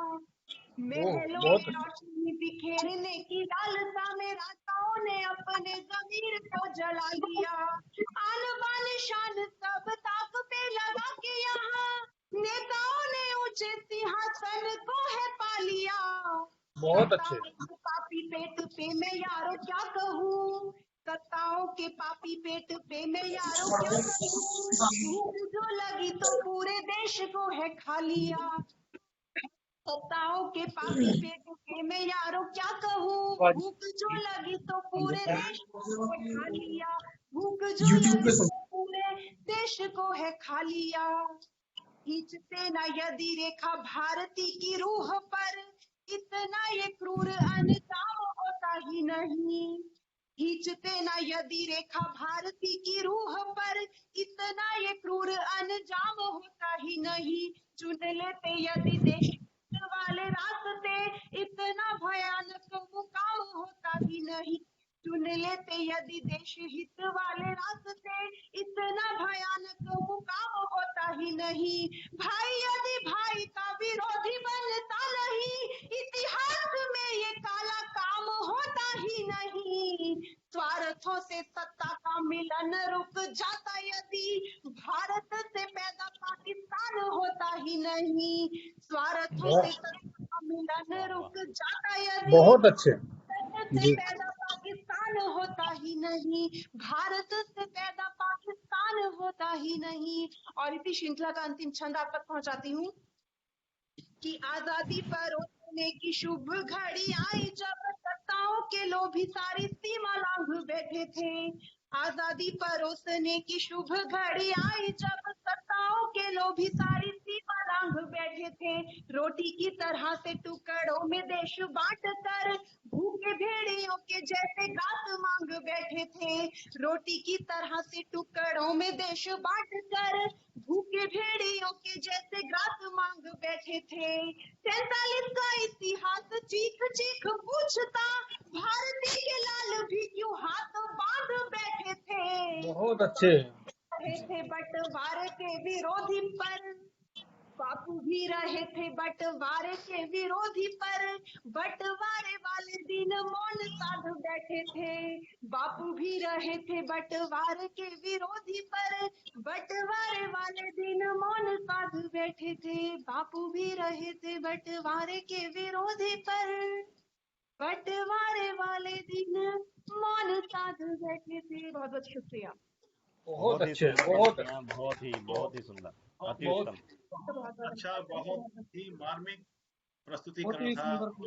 महलों में रोशनी बिखेरने की लालसा में राजाओं ने अपने ज़मीर को जला लिया। आन बान शान सब ताक पे लगा के यहाँ नेताओं ने ऊंचे सिंहासन को है पा लिया। बहुत अच्छे। पापी पेट पे मैं यारो क्या कहूँ, सत्ताओं के पापी पेट पे मैं यारो क्या कहूँ, जो लगी तो पूरे देश को है खा लिया। सत्ताओं के पापी पेट पे मैं यारो क्या कहूँ, भूख जो लगी तो पूरे देश को है खा लिया। भूख जो लगी तो पूरे देश को है खा लिया। खींचते न यदि रेखा भारती की रूह पर, इतना ये क्रूर अंजाम होता ही नहीं। खींचते न यदि रेखा भारती की रूह पर, इतना ये क्रूर अंजाम होता ही नहीं। चुन लेते यदि देश वाले रास्ते, इतना भयानक मुकाम होता ही नहीं। चुन लेते यदि देश हित वाले रास्ते, इतना भयानक मुकाम होता ही नहीं। भाई यदि भाई का विरोधी बनता नहीं, इतिहास में ये काला काम होता ही नहीं। स्वार्थों से सत्ता का मिलन रुक जाता यदि, भारत से पैदा पाकिस्तान होता ही नहीं। स्वार्थों से सत्ता का मिलन रुक जाता यदि, बहुत अच्छे से पैदा पाकिस्तान होता ही नहीं। भारत से पैदा पाकिस्तान होता ही नहीं। और इसी श्रृंखला का अंतिम छंद आप तक पहुंचाती हूँ कि आजादी पर उठने की शुभ घड़ी आई जब सत्ताओं के लोभी सारी सीमा लांघ बैठे थे। आजादी परोसने की शुभ घड़ी आई जब सत्ताओं के लोभी सारी सीमा लांघ बैठे थे। रोटी की तरह से टुकड़ों में देश बांट कर भूखे भेड़ियों के जैसे घास मांग बैठे थे। रोटी की तरह से टुकड़ों में देश बांट कर भूखे भेड़ियों के जैसे घास मांग बैठे थे। 47 का इतिहास चीख चीख पूछता, भारती के लाल भी क्यों हाथ बांध बैठे थे। बहुत अच्छे थे बंटवारे के विरोधी पर, बापू भी रहे थे बंटवारे के विरोधी पर, बंटवारे वाले दिन मौन साध बैठे थे। बापू भी रहे थे बंटवारे के विरोधी पर, बंटवारे वाले दिन मौन साध बैठे थे। बापू भी रहे थे बंटवारे के विरोधी पर, बंटवारे वाले दिन मौन साध बैठे थे। बहुत बहुत शुक्रिया। बहुत अच्छे, बहुत ही सुंदर, अति उत्तम। अच्छा, बहुत ही मार्मिक प्रस्तुतिकरण था। बहुत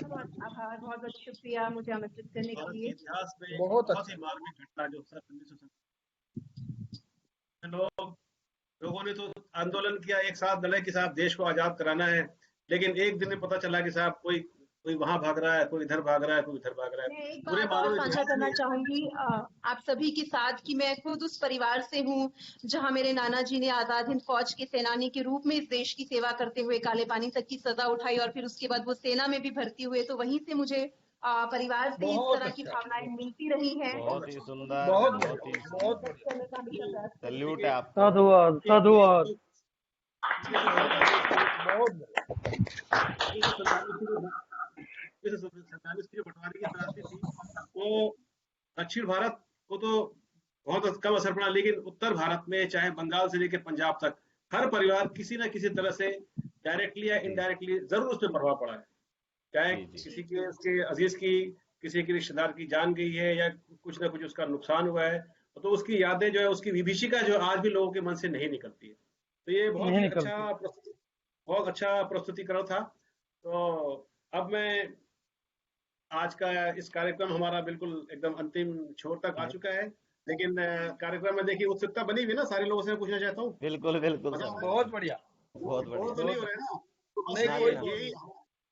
बहुत आभार, बहुत बहुत शुक्रिया मुझे आमंत्रित करने के लिए। इतिहास में बहुत ही मार्मिक घटना जो लोगों ने तो आंदोलन किया, एक साथ लड़े कि साहब देश को आजाद कराना है, लेकिन एक दिन में पता चला कि साहब कोई वहां भाग रहा है, कोई इधर भाग रहा है, कोई इधर भाग रहा है। मैं एक बात और साझा करना चाहूंगी आप सभी के साथ कि मैं खुद उस परिवार से हूँ जहाँ मेरे नाना जी ने आजाद हिंद फौज के सेनानी के रूप में इस देश की सेवा करते हुए काले पानी तक की सजा उठाई और फिर उसके बाद वो सेना में भी भर्ती हुए। तो वहीं से मुझे परिवार से इस तरह की भावनाएं मिलती रही हैं। बहुत ही सुंदर, बहुत सैल्यूट है आपको। साधुवाद, साधुवाद। बंटवारे की त्रासदी थी, वो दक्षिण भारत को तो बहुत कम असर पड़ा, लेकिन उत्तर भारत में चाहे बंगाल से लेकर पंजाब तक हर परिवार किसी न किसी तरह से डायरेक्टली या इनडायरेक्टली जरूर उस पर प्रभाव पड़ा है। चाहे किसी के उसके अजीज की, किसी के रिश्तेदार की जान गई है या कुछ ना कुछ उसका नुकसान हुआ है, तो उसकी यादें जो है, उसकी विभीषिका जो आज भी लोगों के मन से नहीं निकलती है। तो ये बहुत ही बहुत अच्छा प्रस्तुतिकरण था। तो अब मैं आज का इस कार्यक्रम हमारा बिल्कुल एकदम अंतिम छोर तक आ चुका है, लेकिन कार्यक्रम में देखिए उत्सुकता बनी हुई ना, सारे लोगों से पूछना चाहता हूँ। बिल्कुल बिल्कुल बहुत बढ़िया, बहुत बढ़िया। तो नहीं हो रहा है ना, यही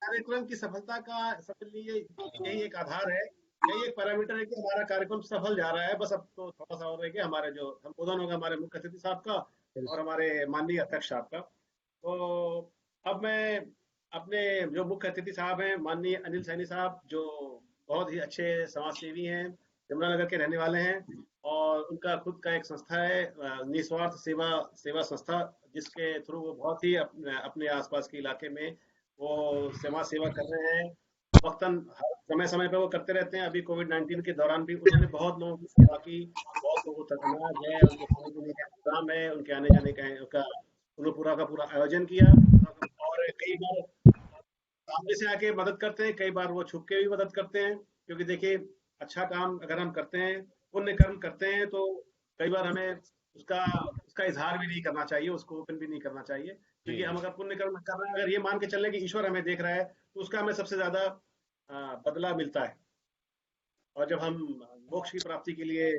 कार्यक्रम की सफलता का यही एक आधार है, यही एक पैरामीटर है कि हमारा कार्यक्रम सफल जा रहा है। बस अब तो थोड़ा सा और है कि हमारे जो संबोधन होगा हमारे मुख्य अतिथि साहब का और हमारे माननीय अध्यक्ष साहब का। तो अब मैं अपने जो मुख्य अतिथि साहब हैं, माननीय अनिल सैनी साहब, जो बहुत ही अच्छे समाज सेवी हैं, यमुनानगर के रहने वाले हैं, और उनका खुद का एक संस्था है निस्वार्थ सेवा संस्था, जिसके थ्रू वो बहुत ही अपने आसपास के इलाके में वो समाज सेवा कर रहे हैं। वक्तन समय समय पे वो करते रहते हैं। अभी कोविड-19 के दौरान भी उन्होंने बहुत लोगों की सेवा की, बहुत लोगों तक अनाज है, उनके खाने पीने का इंतजाम है, उनके आने जाने का पूरा का पूरा आयोजन किया। और कई बार सामने से आके मदद करते हैं, कई बार वो छुप के भी मदद करते हैं, क्योंकि देखिए अच्छा काम अगर हम करते हैं, पुण्य कर्म करते हैं, तो कई बार हमें उसका इजहार भी नहीं करना चाहिए, उसको ओपन भी नहीं करना चाहिए, क्योंकि हम अगर पुण्य कर्म कर रहे हैं, अगर ये मान के चल रहे हैं कि ईश्वर हमें देख रहा है, तो उसका हमें सबसे ज्यादा बदला मिलता है। और जब हम मोक्ष की प्राप्ति के लिए,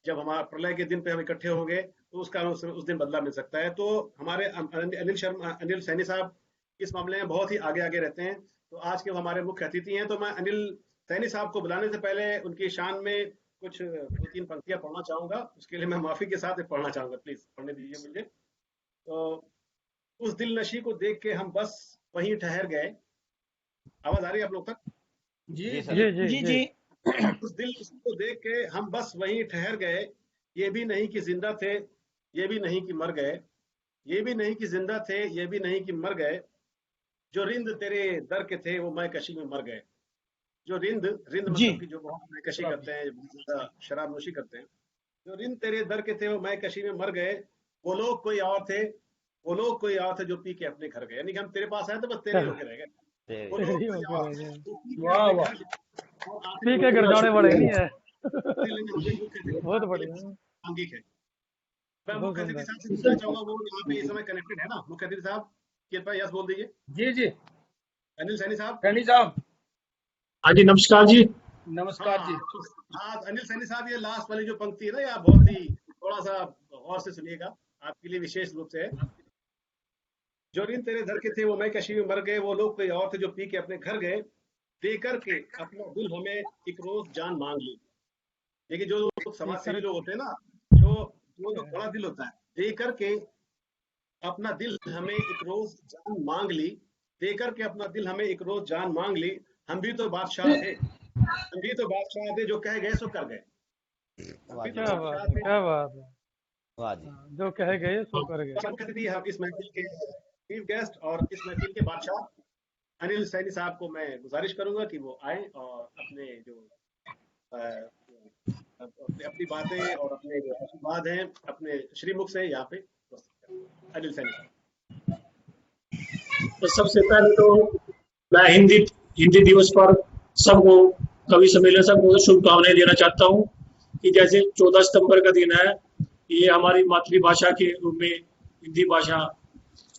जब हमारा प्रलय के दिन पे हम इकट्ठे होंगे, तो उसका उस दिन बदला मिल सकता है। तो हमारे अनिल सैनी साहब इस मामले में बहुत ही आगे रहते हैं। तो आज के हमारे मुख्य अतिथि हैं। तो मैं अनिल सैनी साहब को बुलाने से पहले उनकी शान में कुछ 2-3 पंक्तियां पढ़ना चाहूंगा। उसके लिए मैं माफी के साथ पढ़ना चाहूंगा, प्लीज पढ़ने दीजिए मुझे। तो उस दिल नशी को देख के हम बस वहीं ठहर गए। आवाज आ रही है आप लोग तक? जी जी जी जी। उस दिल नशी को देख के हम बस वहीं ठहर गए, ये भी नहीं कि जिंदा थे, ये भी नहीं कि मर गए, ये भी नहीं कि जिंदा थे, ये भी नहीं कि मर गए, जो रिंद तेरे दर के थे वो मैं कशी में मर गए। जो रिंद मतलब कि जो बहुत मैकशी करते हैं, शराब नोशी करते हैं, जो रिंद तेरे दर के थे वो मैं कशी में मर गए, वो लोग कोई और थे, वो लोग कोई और थे जो पी के अपने घर गए। यानी कि हम तेरे पास आए तो बस तेरे होके रह गए, वो लोग कोई और थे, वाह वाह, पी के घर जाने वाले नहीं है। बहुत बढ़िया, सांघिक है। मैं मुख्य अतिथि साहब से पूछना चाहूंगा, वो यहाँ पे इस समय कनेक्टेड है ना? मुख्य अतिथि साहब कृपया यस बोल दीजिए। जी जी, अनिल सैनी साहब। सैनी साहब, हाँ जी, नमस्कार जी। नमस्कार जी। हाँ अनिल सैनी साहब, ये लास्ट वाली जो पंक्ति है ना, या बहुत ही थोड़ा सा गौर से सुनिएगा, आपके लिए विशेष रूप से है। जो रिंद तेरे दर के थे वो मैं कशी में मर गए, वो लोग कोई और थे जो पी के अपने घर गए, देकर के अपना दिल हमें एक रोज जान मांग ली। देखिए जो समाज सेवी लोग होते हैं ना, जो बड़ा दिल होता है, देकर के अपना दिल हमें एक रोज जान मांग ली, देकर के अपना दिल हमें एक रोज जान मांग ली, हम भी तो बादशाह थे, हम भी तो बादशाह थे, जो कह गए सो कर गए। क्या बात है, जो कह गए सो कर गए। हम इस महफिल के चीफ गेस्ट और इस महफिल के बादशाह अनिल सैनी साहब को मैं गुजारिश करूंगा कि वो आए और अपने जो अपनी बातें और अपने जो आशीर्वाद हैं अपने श्रीमुख से यहाँ पे अनिल सैनी साहब। तो सबसे पहले तो मैं हिंदी दिवस पर सबको, कवि सम्मेलन सबको शुभकामनाएं देना चाहता हूँ कि जैसे 14 सितंबर का दिन है, ये हमारी मातृभाषा के रूप में हिंदी भाषा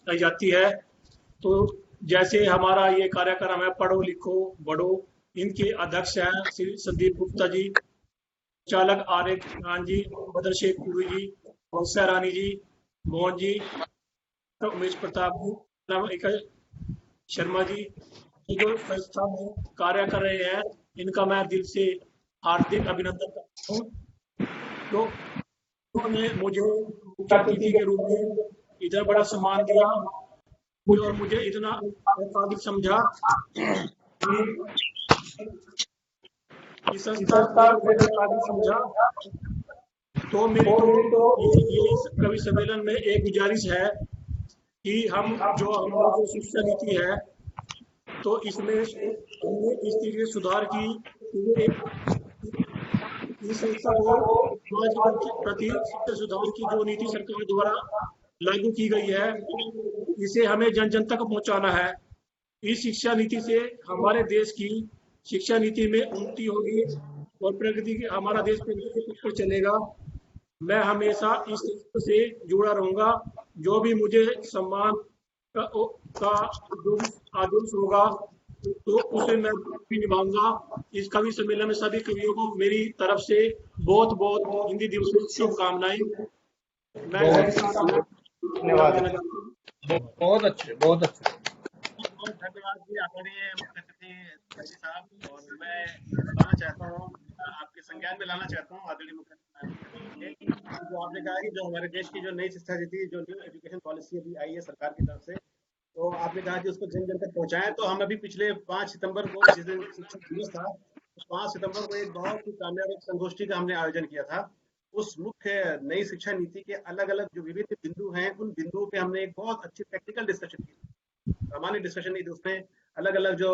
कही जाती है। तो जैसे हमारा ये कार्यक्रम है पढ़ो लिखो बढ़ो, इनके अध्यक्ष हैं श्री संदीप गुप्ता जी, चालक आर्य खान जी, बदर शेख पुरी जी, हंसा रानी जी, मोहन जी, उमेश प्रताप जी, शर्मा जी, जो संस्था में कार्य कर रहे हैं, इनका मैं दिल से हार्दिक अभिनंदन करता हूँ। तो उन्होंने मुझे मुख्य अतिथि के रूप में इतना बड़ा सम्मान दिया और मुझे इतना काबिल समझा इस संस्था काबिल समझा। तो मेरी ये कवि सम्मेलन में एक गुजारिश है कि हम जो हमारी जो शिक्षा नीति है, तो इसमें हमने इस चीज में सुधार की, इस संस्था को समाज के प्रति शिक्षा सुधार की जो नीति सरकार द्वारा लागू की गई है, इसे हमें जन जन तक पहुंचाना है। इस शिक्षा नीति से हमारे देश की शिक्षा नीति में उन्नति होगी और प्रगति, हमारा देश प्रगति के पथ पर चलेगा। मैं हमेशा इस क्षेत्र से जुड़ा रहूंगा। जो भी मुझे सम्मान का जो भी आदेश होगा तो उसे मैं भी निभाऊंगा। इस कवि सम्मेलन में सभी कवियों को मेरी तरफ से बहुत बहुत हिंदी दिवस की शुभकामनाएं। मैं धन्यवाद। बहुत अच्छे, बहुत अच्छे। बहुत धन्यवाद जी आदरणीय मुख्य अतिथि साहब। और मैं बताना चाहता हूँ, आपके संज्ञान में लाना चाहता हूँ आदरणीय मुख्य अतिथि, जो आपने कहा कि जो हमारे देश की जो नई शिक्षा नीति, जो न्यू एजुकेशन पॉलिसी अभी आई है सरकार की तरफ से, तो आपने कहा कि उसको जन जन तक पहुंचाएं। तो हम अभी पिछले 5 सितंबर को, जिस दिन शिक्षक दिवस था, 5 सितंबर को एक बहुत ही कामयाब एक संगोष्ठी का हमने आयोजन किया था। उस मुख्य नई शिक्षा नीति के अलग अलग जो विभिन्न बिंदु हैं, उन बिंदुओं पे हमने एक बहुत अच्छी टेक्निकल डिस्कशन की, सामान्य डिस्कशन नहीं थी। उसमें अलग अलग जो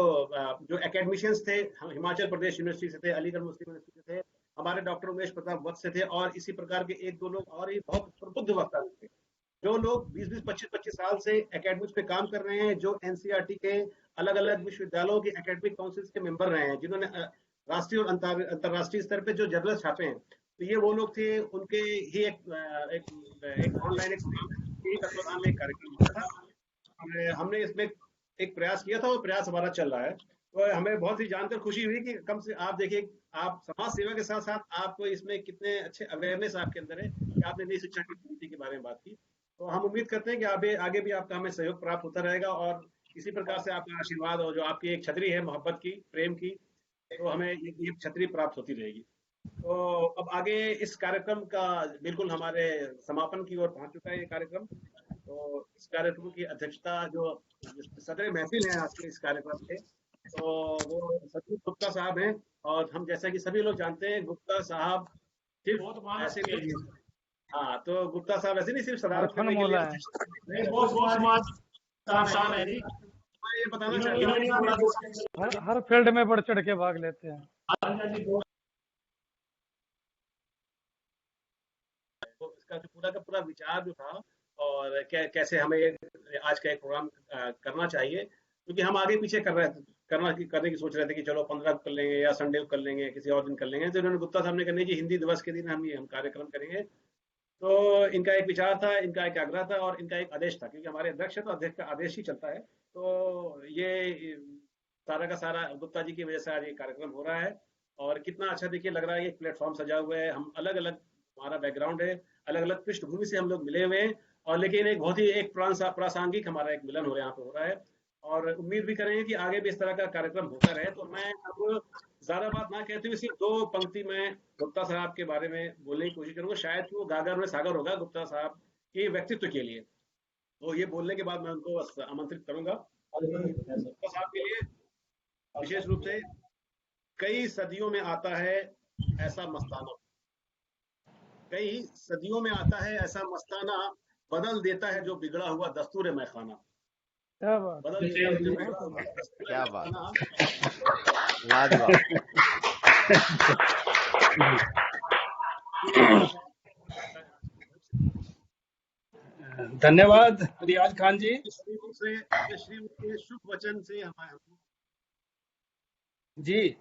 एकेडमिशियंस थे, हिमाचल प्रदेश यूनिवर्सिटी से थे, अलीगढ़ मुस्लिम यूनिवर्सिटी से थे, हमारे डॉक्टर उमेश प्रताप वत्स से थे, और इसी प्रकार के एक दो लोग और ही बहुत प्रबुद्ध वक्ता थे, जो लोग 20-20, 25-25 साल से एकेडमिक्स पे काम कर रहे हैं, जो एनसीईआरटी के अलग अलग विश्वविद्यालयों के एकेडमिक काउंसिल्स के मेंबर रहे हैं, जिन्होंने राष्ट्रीय और अंतर्राष्ट्रीय स्तर पे जो जर्नल छापे हैं। तो ये वो लोग थे, उनके ही एक ऑनलाइन एक तत्वाधान में एक कार्यक्रम हुआ था। हमने इसमें एक प्रयास किया था, और प्रयास हमारा चल रहा है। तो हमें बहुत ही जानकर खुशी हुई कि कम से आप देखिए, आप समाज सेवा के साथ साथ आपको इसमें कितने अच्छे अवेयरनेस आपके अंदर है कि आपने नई शिक्षा की नीति के बारे में बात की। तो हम उम्मीद करते हैं कि आगे भी आपका हमें सहयोग प्राप्त होता रहेगा, और इसी प्रकार से आपका आशीर्वाद और जो आपकी एक छतरी है मोहब्बत की, प्रेम की, तो हमें ये छतरी प्राप्त होती रहेगी। तो अब आगे इस कार्यक्रम का बिल्कुल हमारे समापन की ओर पहुंच चुका है ये कार्यक्रम। तो इस कार्यक्रम की अध्यक्षता जो सदर महफिल है आज के इस कार्यक्रम के, तो वो सतीश गुप्ता साहब हैं। और हम जैसा कि सभी लोग जानते हैं, गुप्ता साहब सिर्फ ऐसे नहीं, हाँ, तो गुप्ता साहब ऐसे नहीं सिर्फ सदारत करने के लिए ये बताना चाहता हर फील्ड में बढ़ चढ़ के भाग लेते हैं। तो इसका जो पूरा का पूरा विचार जो था, और कैसे हमें आज का एक प्रोग्राम करना चाहिए, क्योंकि हम आगे पीछे करने की सोच रहे थे कि चलो 15 को कर लेंगे, या संडे को कर लेंगे, किसी और दिन कर लेंगे। तो इन्होंने गुप्ता साहब ने कहने जी हिंदी दिवस के दिन हम कार्यक्रम करेंगे। तो इनका एक विचार था, इनका एक आग्रह था, और इनका एक आदेश था, क्योंकि हमारे अध्यक्ष है तो अध्यक्ष का आदेश ही चलता है। तो ये सारा का सारा गुप्ता जी की वजह से आज ये कार्यक्रम हो रहा है। और कितना अच्छा देखिए लग रहा है, एक प्लेटफॉर्म सजा हुआ है, हम अलग अलग, हमारा बैकग्राउंड है, अलग अलग पृष्ठभूमि से हम लोग मिले हुए हैं, और लेकिन एक बहुत ही एक प्रासंगिक हमारा एक मिलन यहाँ पे हो रहा है। और उम्मीद भी करेंगे कि आगे भी इस तरह का कार्यक्रम होता रहे। तो मैं अब ज्यादा बात ना कहते हुए सिर्फ 2 पंक्ति में गुप्ता साहब के बारे में बोलने की कोशिश करूंगा। शायद वो गागर में सागर होगा गुप्ता साहब के व्यक्तित्व के लिए। तो ये बोलने के बाद मैं उनको आमंत्रित करूंगा। गुप्ता साहब के लिए विशेष रूप से, कई सदियों में आता है ऐसा मस्ताना, कई सदियों में आता है ऐसा मस्ताना, बदल देता है जो बिगड़ा हुआ दस्तूर मैखाना। क्या बात, बदल देता है जो बिगड़ा हुआ दस्तूर क्या बात, लाजवाब। धन्यवाद रियाज खान जी। श्री के शुभ वचन से हमारे जी,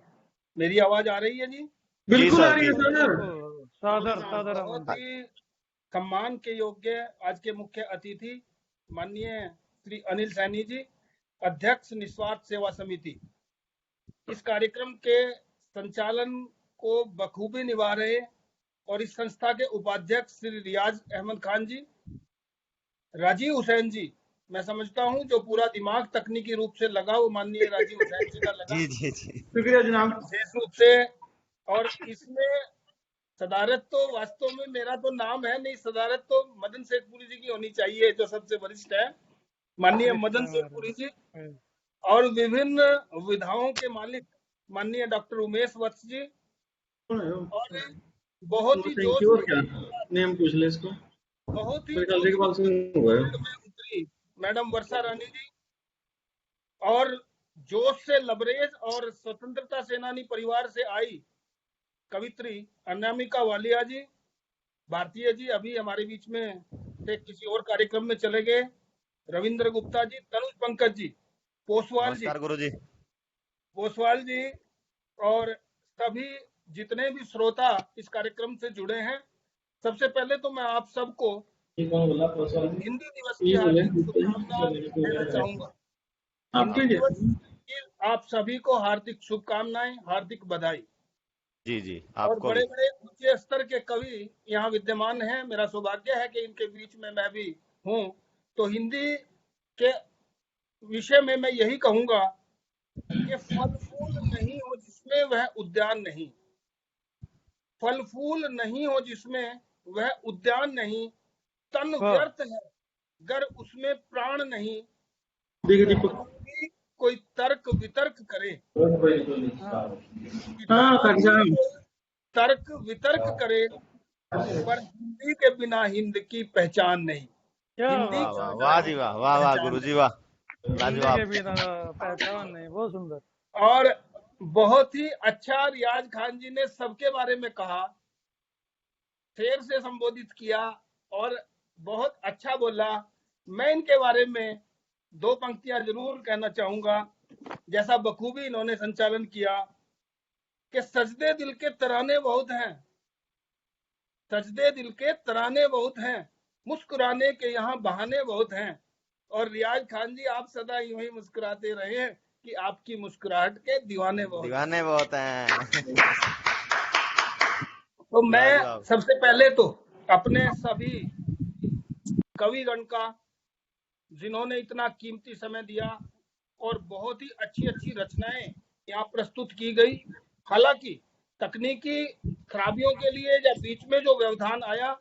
मेरी आवाज आ रही है जी? बिल्कुल आ रही है सर। सादर बहुत ही सम्मान के योग्य आज के मुख्य अतिथि माननीय श्री अनिल सैनी जी, अध्यक्ष निस्वार्थ सेवा समिति, इस कार्यक्रम के संचालन को बखूबी निभा रहे, और इस संस्था के उपाध्यक्ष श्री रियाज अहमद खान जी, राजीव हुसैन जी, मैं समझता हूं जो पूरा दिमाग तकनीकी रूप से लगा वो माननीय राजीव हुसैन जी का लगा। जी शुक्रिया जनाब। विशेष रूप से, और इसमें सदारत तो वास्तव में मेरा तो नाम है नहीं, सदारत तो मदन शेखपुरी जी की होनी चाहिए, जो सबसे वरिष्ठ है, माननीय मदन शेखपुरी जी, और विभिन्न विधाओं के मालिक माननीय डॉक्टर उमेश वत्स जी, और बहुत ही नेम पूछ ले इसको, बहुत ही मैडम वर्षा रानी जी, और जोश से लबरेज और स्वतंत्रता सेनानी परिवार से आई कवित्री अनामिका वालिया जी, भारतीय जी अभी हमारे बीच में थे, किसी और कार्यक्रम में चले गए, रविंद्र गुप्ता जी, तनुज पंकज जी, पोसवाल जी, और सभी जितने भी श्रोता इस कार्यक्रम से जुड़े हैं, सबसे पहले तो मैं आप सबको हिंदी दिवस की हार्दिक शुभकामनाएं देना चाहूंगा। हिंदी दिवस की आप सभी को हार्दिक शुभकामनाएं, हार्दिक बधाई। जी जी, और आपको बड़े भी। बड़े ऊंचे स्तर के कवि यहाँ विद्यमान हैं, मेरा सौभाग्य है कि इनके बीच में मैं भी हूँ। तो हिंदी के विषय में मैं यही कहूंगा कि फल फूल नहीं हो जिसमें वह उद्यान नहीं, फल फूल नहीं हो जिसमें वह उद्यान नहीं, तन व्यर्थ है गर उसमें प्राण नहीं, कोई तर्क वितर्क करे, तर्क वितर्क करे, पर हिंदी के बिना हिंद की पहचान नहीं। हिंदी वाह वाह वाह जी वाह, वाह वाह गुरुजी वाह, लाजवाब। के बिना पहचान नहीं, बहुत सुंदर। और बहुत ही अच्छा रियाज खान जी ने सबके बारे में कहा, शेर से संबोधित किया और बहुत अच्छा बोला। मैं इनके बारे में दो पंक्तियां जरूर कहना चाहूंगा, जैसा बखूबी इन्होंने संचालन किया कि सजदे दिल के तराने बहुत हैं, सजदे दिल के तराने बहुत हैं, मुस्कुराने के यहाँ बहाने बहुत हैं। और रियाज खान जी, आप सदा यूं ही मुस्कुराते रहे हैं कि आपकी मुस्कुराहट के दीवाने बहुत हैं। तो मैं सबसे पहले तो अपने सभी कविगण का, जिन्होंने इतना कीमती समय दिया और बहुत ही अच्छी अच्छी रचनाएं यहाँ प्रस्तुत की गई। हालांकि तकनीकी खराबियों के लिए या बीच में जो व्यवधान आया,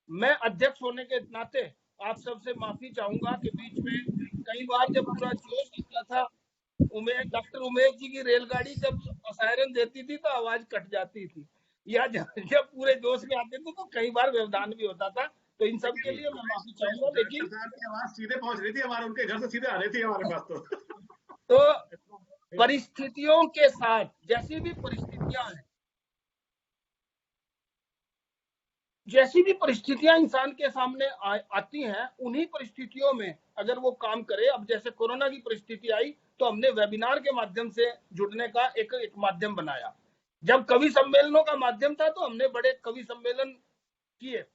मैं अध्यक्ष होने के नाते आप सबसे माफी चाहूंगा कि बीच में कई बार जब पूरा जोश निकला था, डॉक्टर उमेश जी की रेलगाड़ी जब सायरन देती थी तो आवाज कट जाती थी, या जब पूरे जोश में आते थे तो कई बार व्यवधान भी होता था। तो इन सब के लिए मैं माफी चाहूंगा। लेकिन आवाज सीधे पहुंच रही थी हमारे, उनके घर से सीधे आ रही थी हमारे पास। तो परिस्थितियों के साथ, जैसी भी परिस्थितियां हैं, जैसी भी परिस्थितियां इंसान के सामने आती हैं, उन्हीं परिस्थितियों में अगर वो काम करे। अब जैसे कोरोना की परिस्थिति आई तो हमने वेबिनार के माध्यम से जुड़ने का एक माध्यम बनाया। जब कवि सम्मेलनों का माध्यम था तो हमने बड़े कवि सम्मेलन किए।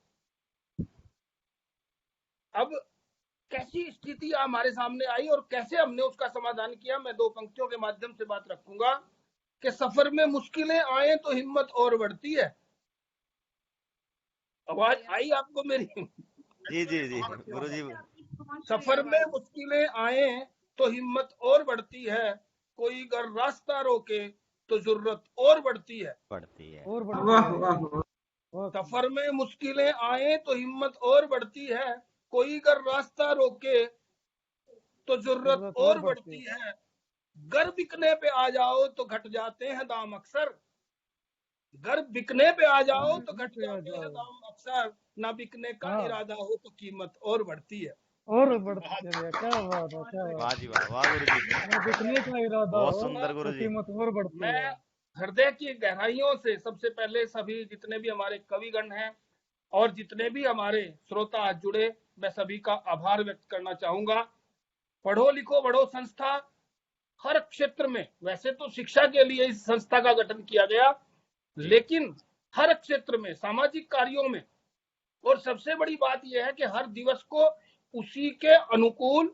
अब कैसी स्थिति हमारे सामने आई और कैसे हमने उसका समाधान किया, मैं दो पंक्तियों के माध्यम से बात रखूंगा कि सफर में मुश्किलें आए तो हिम्मत और बढ़ती है। आवाज आई आपको मेरी? जी जी जी गुरुजी। सफर में मुश्किलें आए तो हिम्मत और बढ़ती है, कोई अगर रास्ता रोके तो जरूरत और बढ़ती है। सफर में मुश्किलें आए तो हिम्मत और बढ़ती है, कोई अगर रास्ता रोके तो जरूरत और बढ़ती है। घर बिकने पे आ जाओ तो घट जाते हैं दाम अक्सर, घर बिकने पे आ जाओ तो घट जाते हैं दाम अक्सर, ना बिकने का इरादा हो तो कीमत और बढ़ती है। और बढ़ती है। क्या बात है, क्या बात। वाह जी वाह, वाह गुरुजी, ना बिकने का इरादा बहुत हो सुंदर तो गुरुजी। कीमत और बढ़ती है। मैं हृदय की गहराइयों से सबसे पहले सभी जितने भी हमारे कविगण हैं और जितने भी हमारे श्रोता जुड़े, मैं सभी का आभार व्यक्त करना चाहूंगा। पढ़ो लिखो बढ़ो संस्था हर क्षेत्र में, वैसे तो शिक्षा के लिए इस संस्था का गठन किया गया, लेकिन हर क्षेत्र में, सामाजिक कार्यों में, और सबसे बड़ी बात यह है कि हर दिवस को उसी के अनुकूल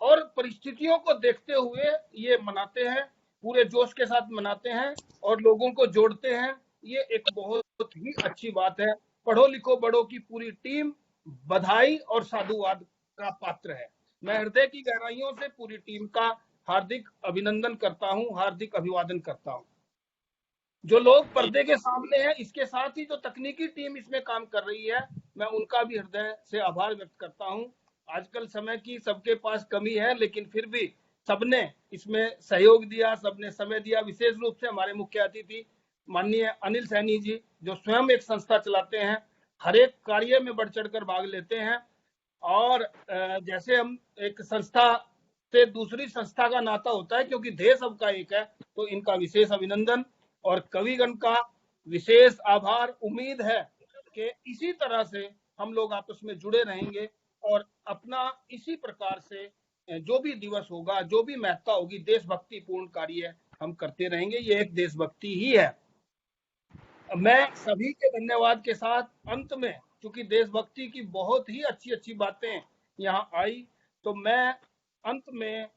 और परिस्थितियों को देखते हुए ये मनाते हैं, पूरे जोश के साथ मनाते हैं और लोगों को जोड़ते हैं। ये एक बहुत ही अच्छी बात है। पढ़ो लिखो बड़ो की पूरी टीम बधाई और साधुवाद का पात्र है। मैं हृदय की गहराइयों से पूरी टीम का हार्दिक अभिनंदन करता हूं, हार्दिक अभिवादन करता हूं। जो लोग पर्दे के सामने हैं, इसके साथ ही जो तकनीकी टीम इसमें काम कर रही है, मैं उनका भी हृदय से आभार व्यक्त करता हूं। आजकल समय की सबके पास कमी है, लेकिन फिर भी सबने इसमें सहयोग दिया, सबने समय दिया। विशेष रूप से हमारे मुख्य अतिथि माननीय अनिल सैनी जी, जो स्वयं एक संस्था चलाते हैं, हर एक कार्य में बढ़ चढ़कर भाग लेते हैं। और जैसे हम एक संस्था से दूसरी संस्था का नाता होता है, क्योंकि ध्येय सबका एक है, तो इनका विशेष अभिनंदन और कविगण का विशेष आभार। उम्मीद है कि इसी तरह से हम लोग आपस में जुड़े रहेंगे और अपना इसी प्रकार से जो भी दिवस होगा, जो भी महत्ता होगी, देशभक्ति पूर्ण कार्य हम करते रहेंगे। ये एक देशभक्ति ही है। मैं सभी के धन्यवाद के साथ अंत में, क्योंकि देशभक्ति की बहुत ही अच्छी अच्छी बातें यहाँ आई, तो मैं अंत में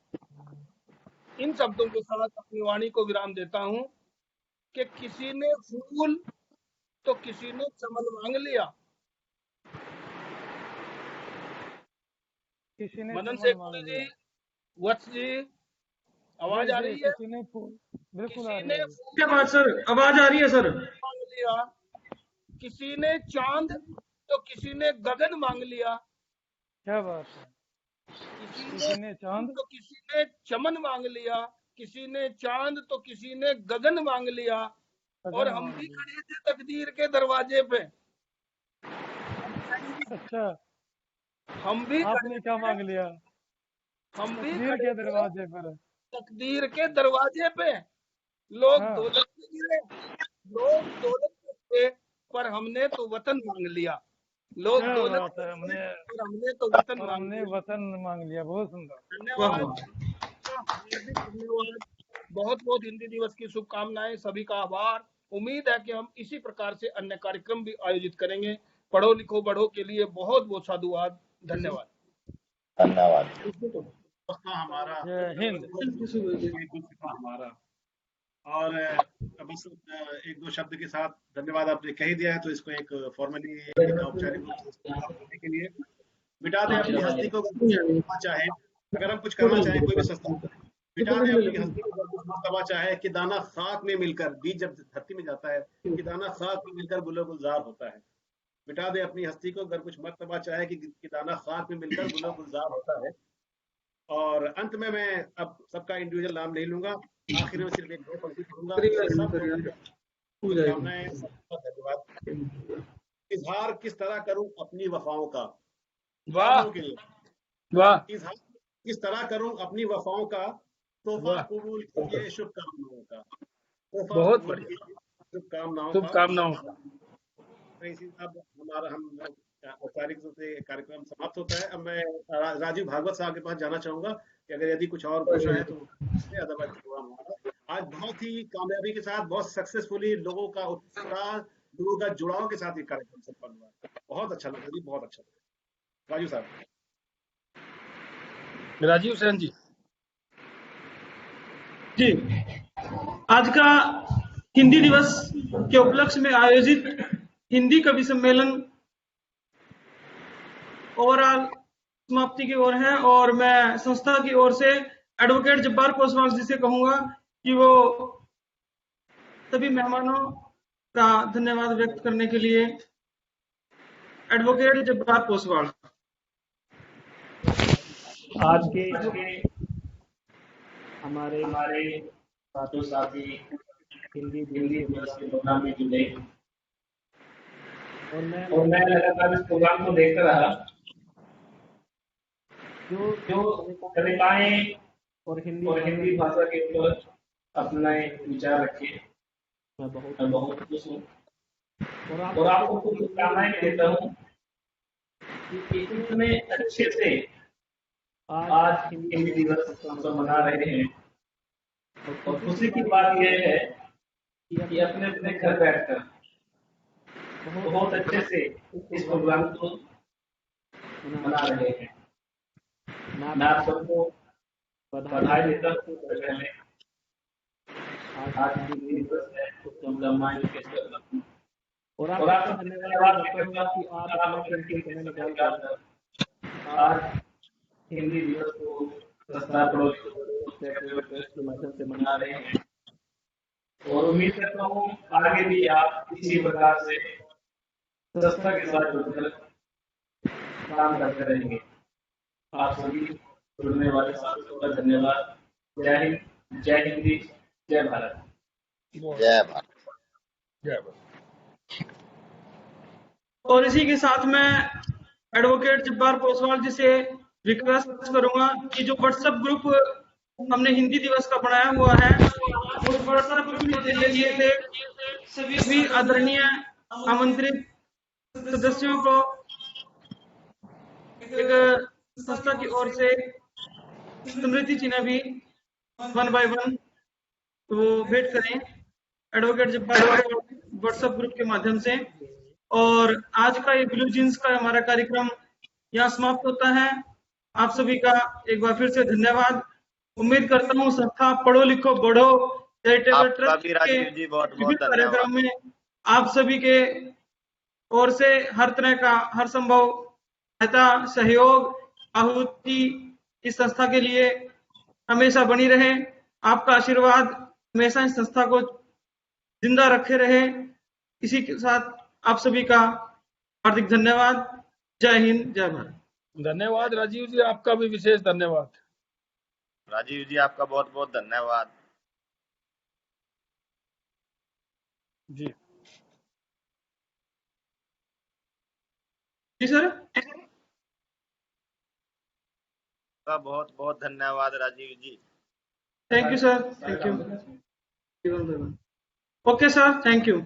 इन शब्दों के साथ अपनी वाणी को विराम देता हूँ कि किसी ने फूल तो किसी ने चमन मांग लिया। किसी ने मदन चमन शेख मांग जी, लिया। वत्स जी, आवाज आ रही है? किसी ने फूल, बिल्कुल आ किसी रही ने है। क्या बात सर, आवाज आ रही है सर। मांग लिया, किसी ने चांद तो किसी ने गगन मांग लिया। क्या बात है। किसी ने चांद तो किसी ने चमन मांग लिया, किसी ने चांद तो किसी ने गगन मांग लिया, और हम भी खड़े थे तकदीर के दरवाजे पे। अच्छा, हम भी आपने क्या मांग लिया? हम भी तकदीर के दरवाजे पर, तकदीर के दरवाजे पे। लोग दौलत में गिरे, लोग दौलत में थे, पर हमने तो वतन मांग लिया। लोग दौलत में गिरे, पर हमने तो वतन मांग लिया। बहुत सुंदर, धन्यवाद। बहुत बहुत हिंदी दिवस की शुभकामनाएं, सभी का आभार। उम्मीद है कि हम इसी प्रकार से अन्य कार्यक्रम भी आयोजित करेंगे। पढ़ो लिखो बढ़ो के लिए बहुत बहुत साधुवाद। धन्यवाद। हमारा हमारा और बस एक दो शब्द के साथ धन्यवाद आपने कह दिया है, तो इसको एक फॉर्मली एक औपचारिक रूप से के लिए मिटा दे अपनी हस्ती को चाहे, अगर हम कुछ करना चाहें कोई भी संस्था, मिटा दे अपनी हस्ती को मर्तबा चाहे कि दाना खाक में मिलकर, बीज जब धरती में जाता है कि दाना खाक में मिलकर गुलो गुलजार होता है। मिटा दे अपनी हस्ती को अगर कुछ मर्तबा चाहे कि दाना खाक में मिलकर गुलो गुलजार होता है। और अंत में मैं अब सबका इंडिविजुअल नाम नहीं लूंगा, आखिर में सिर्फ एक दो पंक्ति पढ़ूंगा। धन्यवाद। इजहार किस तरह करूं अपनी वफाओं का, वाह के लिए वाह, इजहार किस तरह करूं अपनी वफाओं का, तोहफा कबूल कीजिए शुभकामनाओं का। बहुत बढ़िया, शुभकामनाओं का। अब हमारा हम औपचारिक रूप से कार्यक्रम समाप्त होता है। अब मैं राजीव भागवत साहब के पास जाना चाहूंगा कि अगर यदि कुछ और पूछना है तो अदरवाइज आज बहुत ही कामयाबी के साथ, बहुत सक्सेसफुली लोगों का उत्साह, लोगों का जुड़ाव के साथ ये कार्यक्रम संपन्न हुआ। बहुत अच्छा लगा जी, बहुत अच्छा लगा। राजीव साहब। राजीव सेन जी। जी, आज का हिंदी दिवस के उपलक्ष्य में आयोजित हिंदी कवि सम्मेलन ओवरऑल समाप्ति की ओर है, और मैं संस्था की ओर से एडवोकेट जब्बार पोसवाल जी से कहूंगा कि वो सभी मेहमानों का धन्यवाद व्यक्त करने के लिए। एडवोकेट जब्बार पोसवाल। आज के हमारे साथी हिंदी दिवस के प्रोग्राम में जुड़े, और मैं लगातार इस प्रोग्राम को देखता रहा। जो कविताएं और हिंदी भाषा के ऊपर अपने विचार रखे, मैं बहुत खुश हूँ, और आपको कुछ शुभकामनाएं देता हूँ कि इतने अच्छे से आज हिंदी दिवस हम सब मना रहे हैं। और खुशी की बात यह है कि अपने अपने घर बैठकर बहुत अच्छे से इस प्रोग्राम को मना रहे हैं। मैं आप सबको बधाई देता हूँ। पहले आज हिंदी दिवस है, उसको लम्हाई करता हूँ, और आपको धन्यवाद करता हूँ कि आप अपने समय निकालकर आज हिंदी दिवस को संस्था के माध्यम से मना रहे हैं। और उम्मीद करता हूँ आगे भी आप इसी प्रकार से संस्था के साथ जुड़कर काम करते रहेंगे। आप सभी जुड़ने वाले साथियों का धन्यवाद। जय हिंद, जय हिंदी, जय भारत। जय भारत, जय भारत। और इसी के साथ मैं एडवोकेट जब्बार पोसवाल जी से रिक्वेस्ट करूंगा कि जो व्हाट्सएप ग्रुप हमने हिंदी दिवस का बनाया हुआ है, उस व्हाट्सएप ग्रुप में लिए थे सभी आदरणीय आमंत्रित सदस्यों को एक संस्था की ओर से स्मृति चिन्ह भी 1 by 1 वो भेंट करें। एडवोकेट जब्बार व्हाट्सएप ग्रुप के माध्यम से। और आज का ये ब्लू जींस का हमारा कार्यक्रम यहाँ समाप्त होता है। आप सभी का एक बार फिर से धन्यवाद। उम्मीद करता हूँ संस्था पढ़ो लिखो बढ़ो चैरिटेबल ट्रस्ट के विभिन्न कार्यक्रम में आप सभी के ओर से हर तरह का हर संभव सहायता सहयोग आहुति इस संस्था के लिए हमेशा बनी रहे। आपका आशीर्वाद हमेशा इस संस्था को जिंदा रखे रहे। इसी के साथ आप सभी का हार्दिक धन्यवाद। जय हिंद, जय भारत। धन्यवाद राजीव जी, आपका भी विशेष धन्यवाद। राजीव जी आपका बहुत बहुत धन्यवाद। जी जी सर, का बहुत बहुत धन्यवाद Rajiv ji. Thank you sir, thank you. Okay sir, thank you.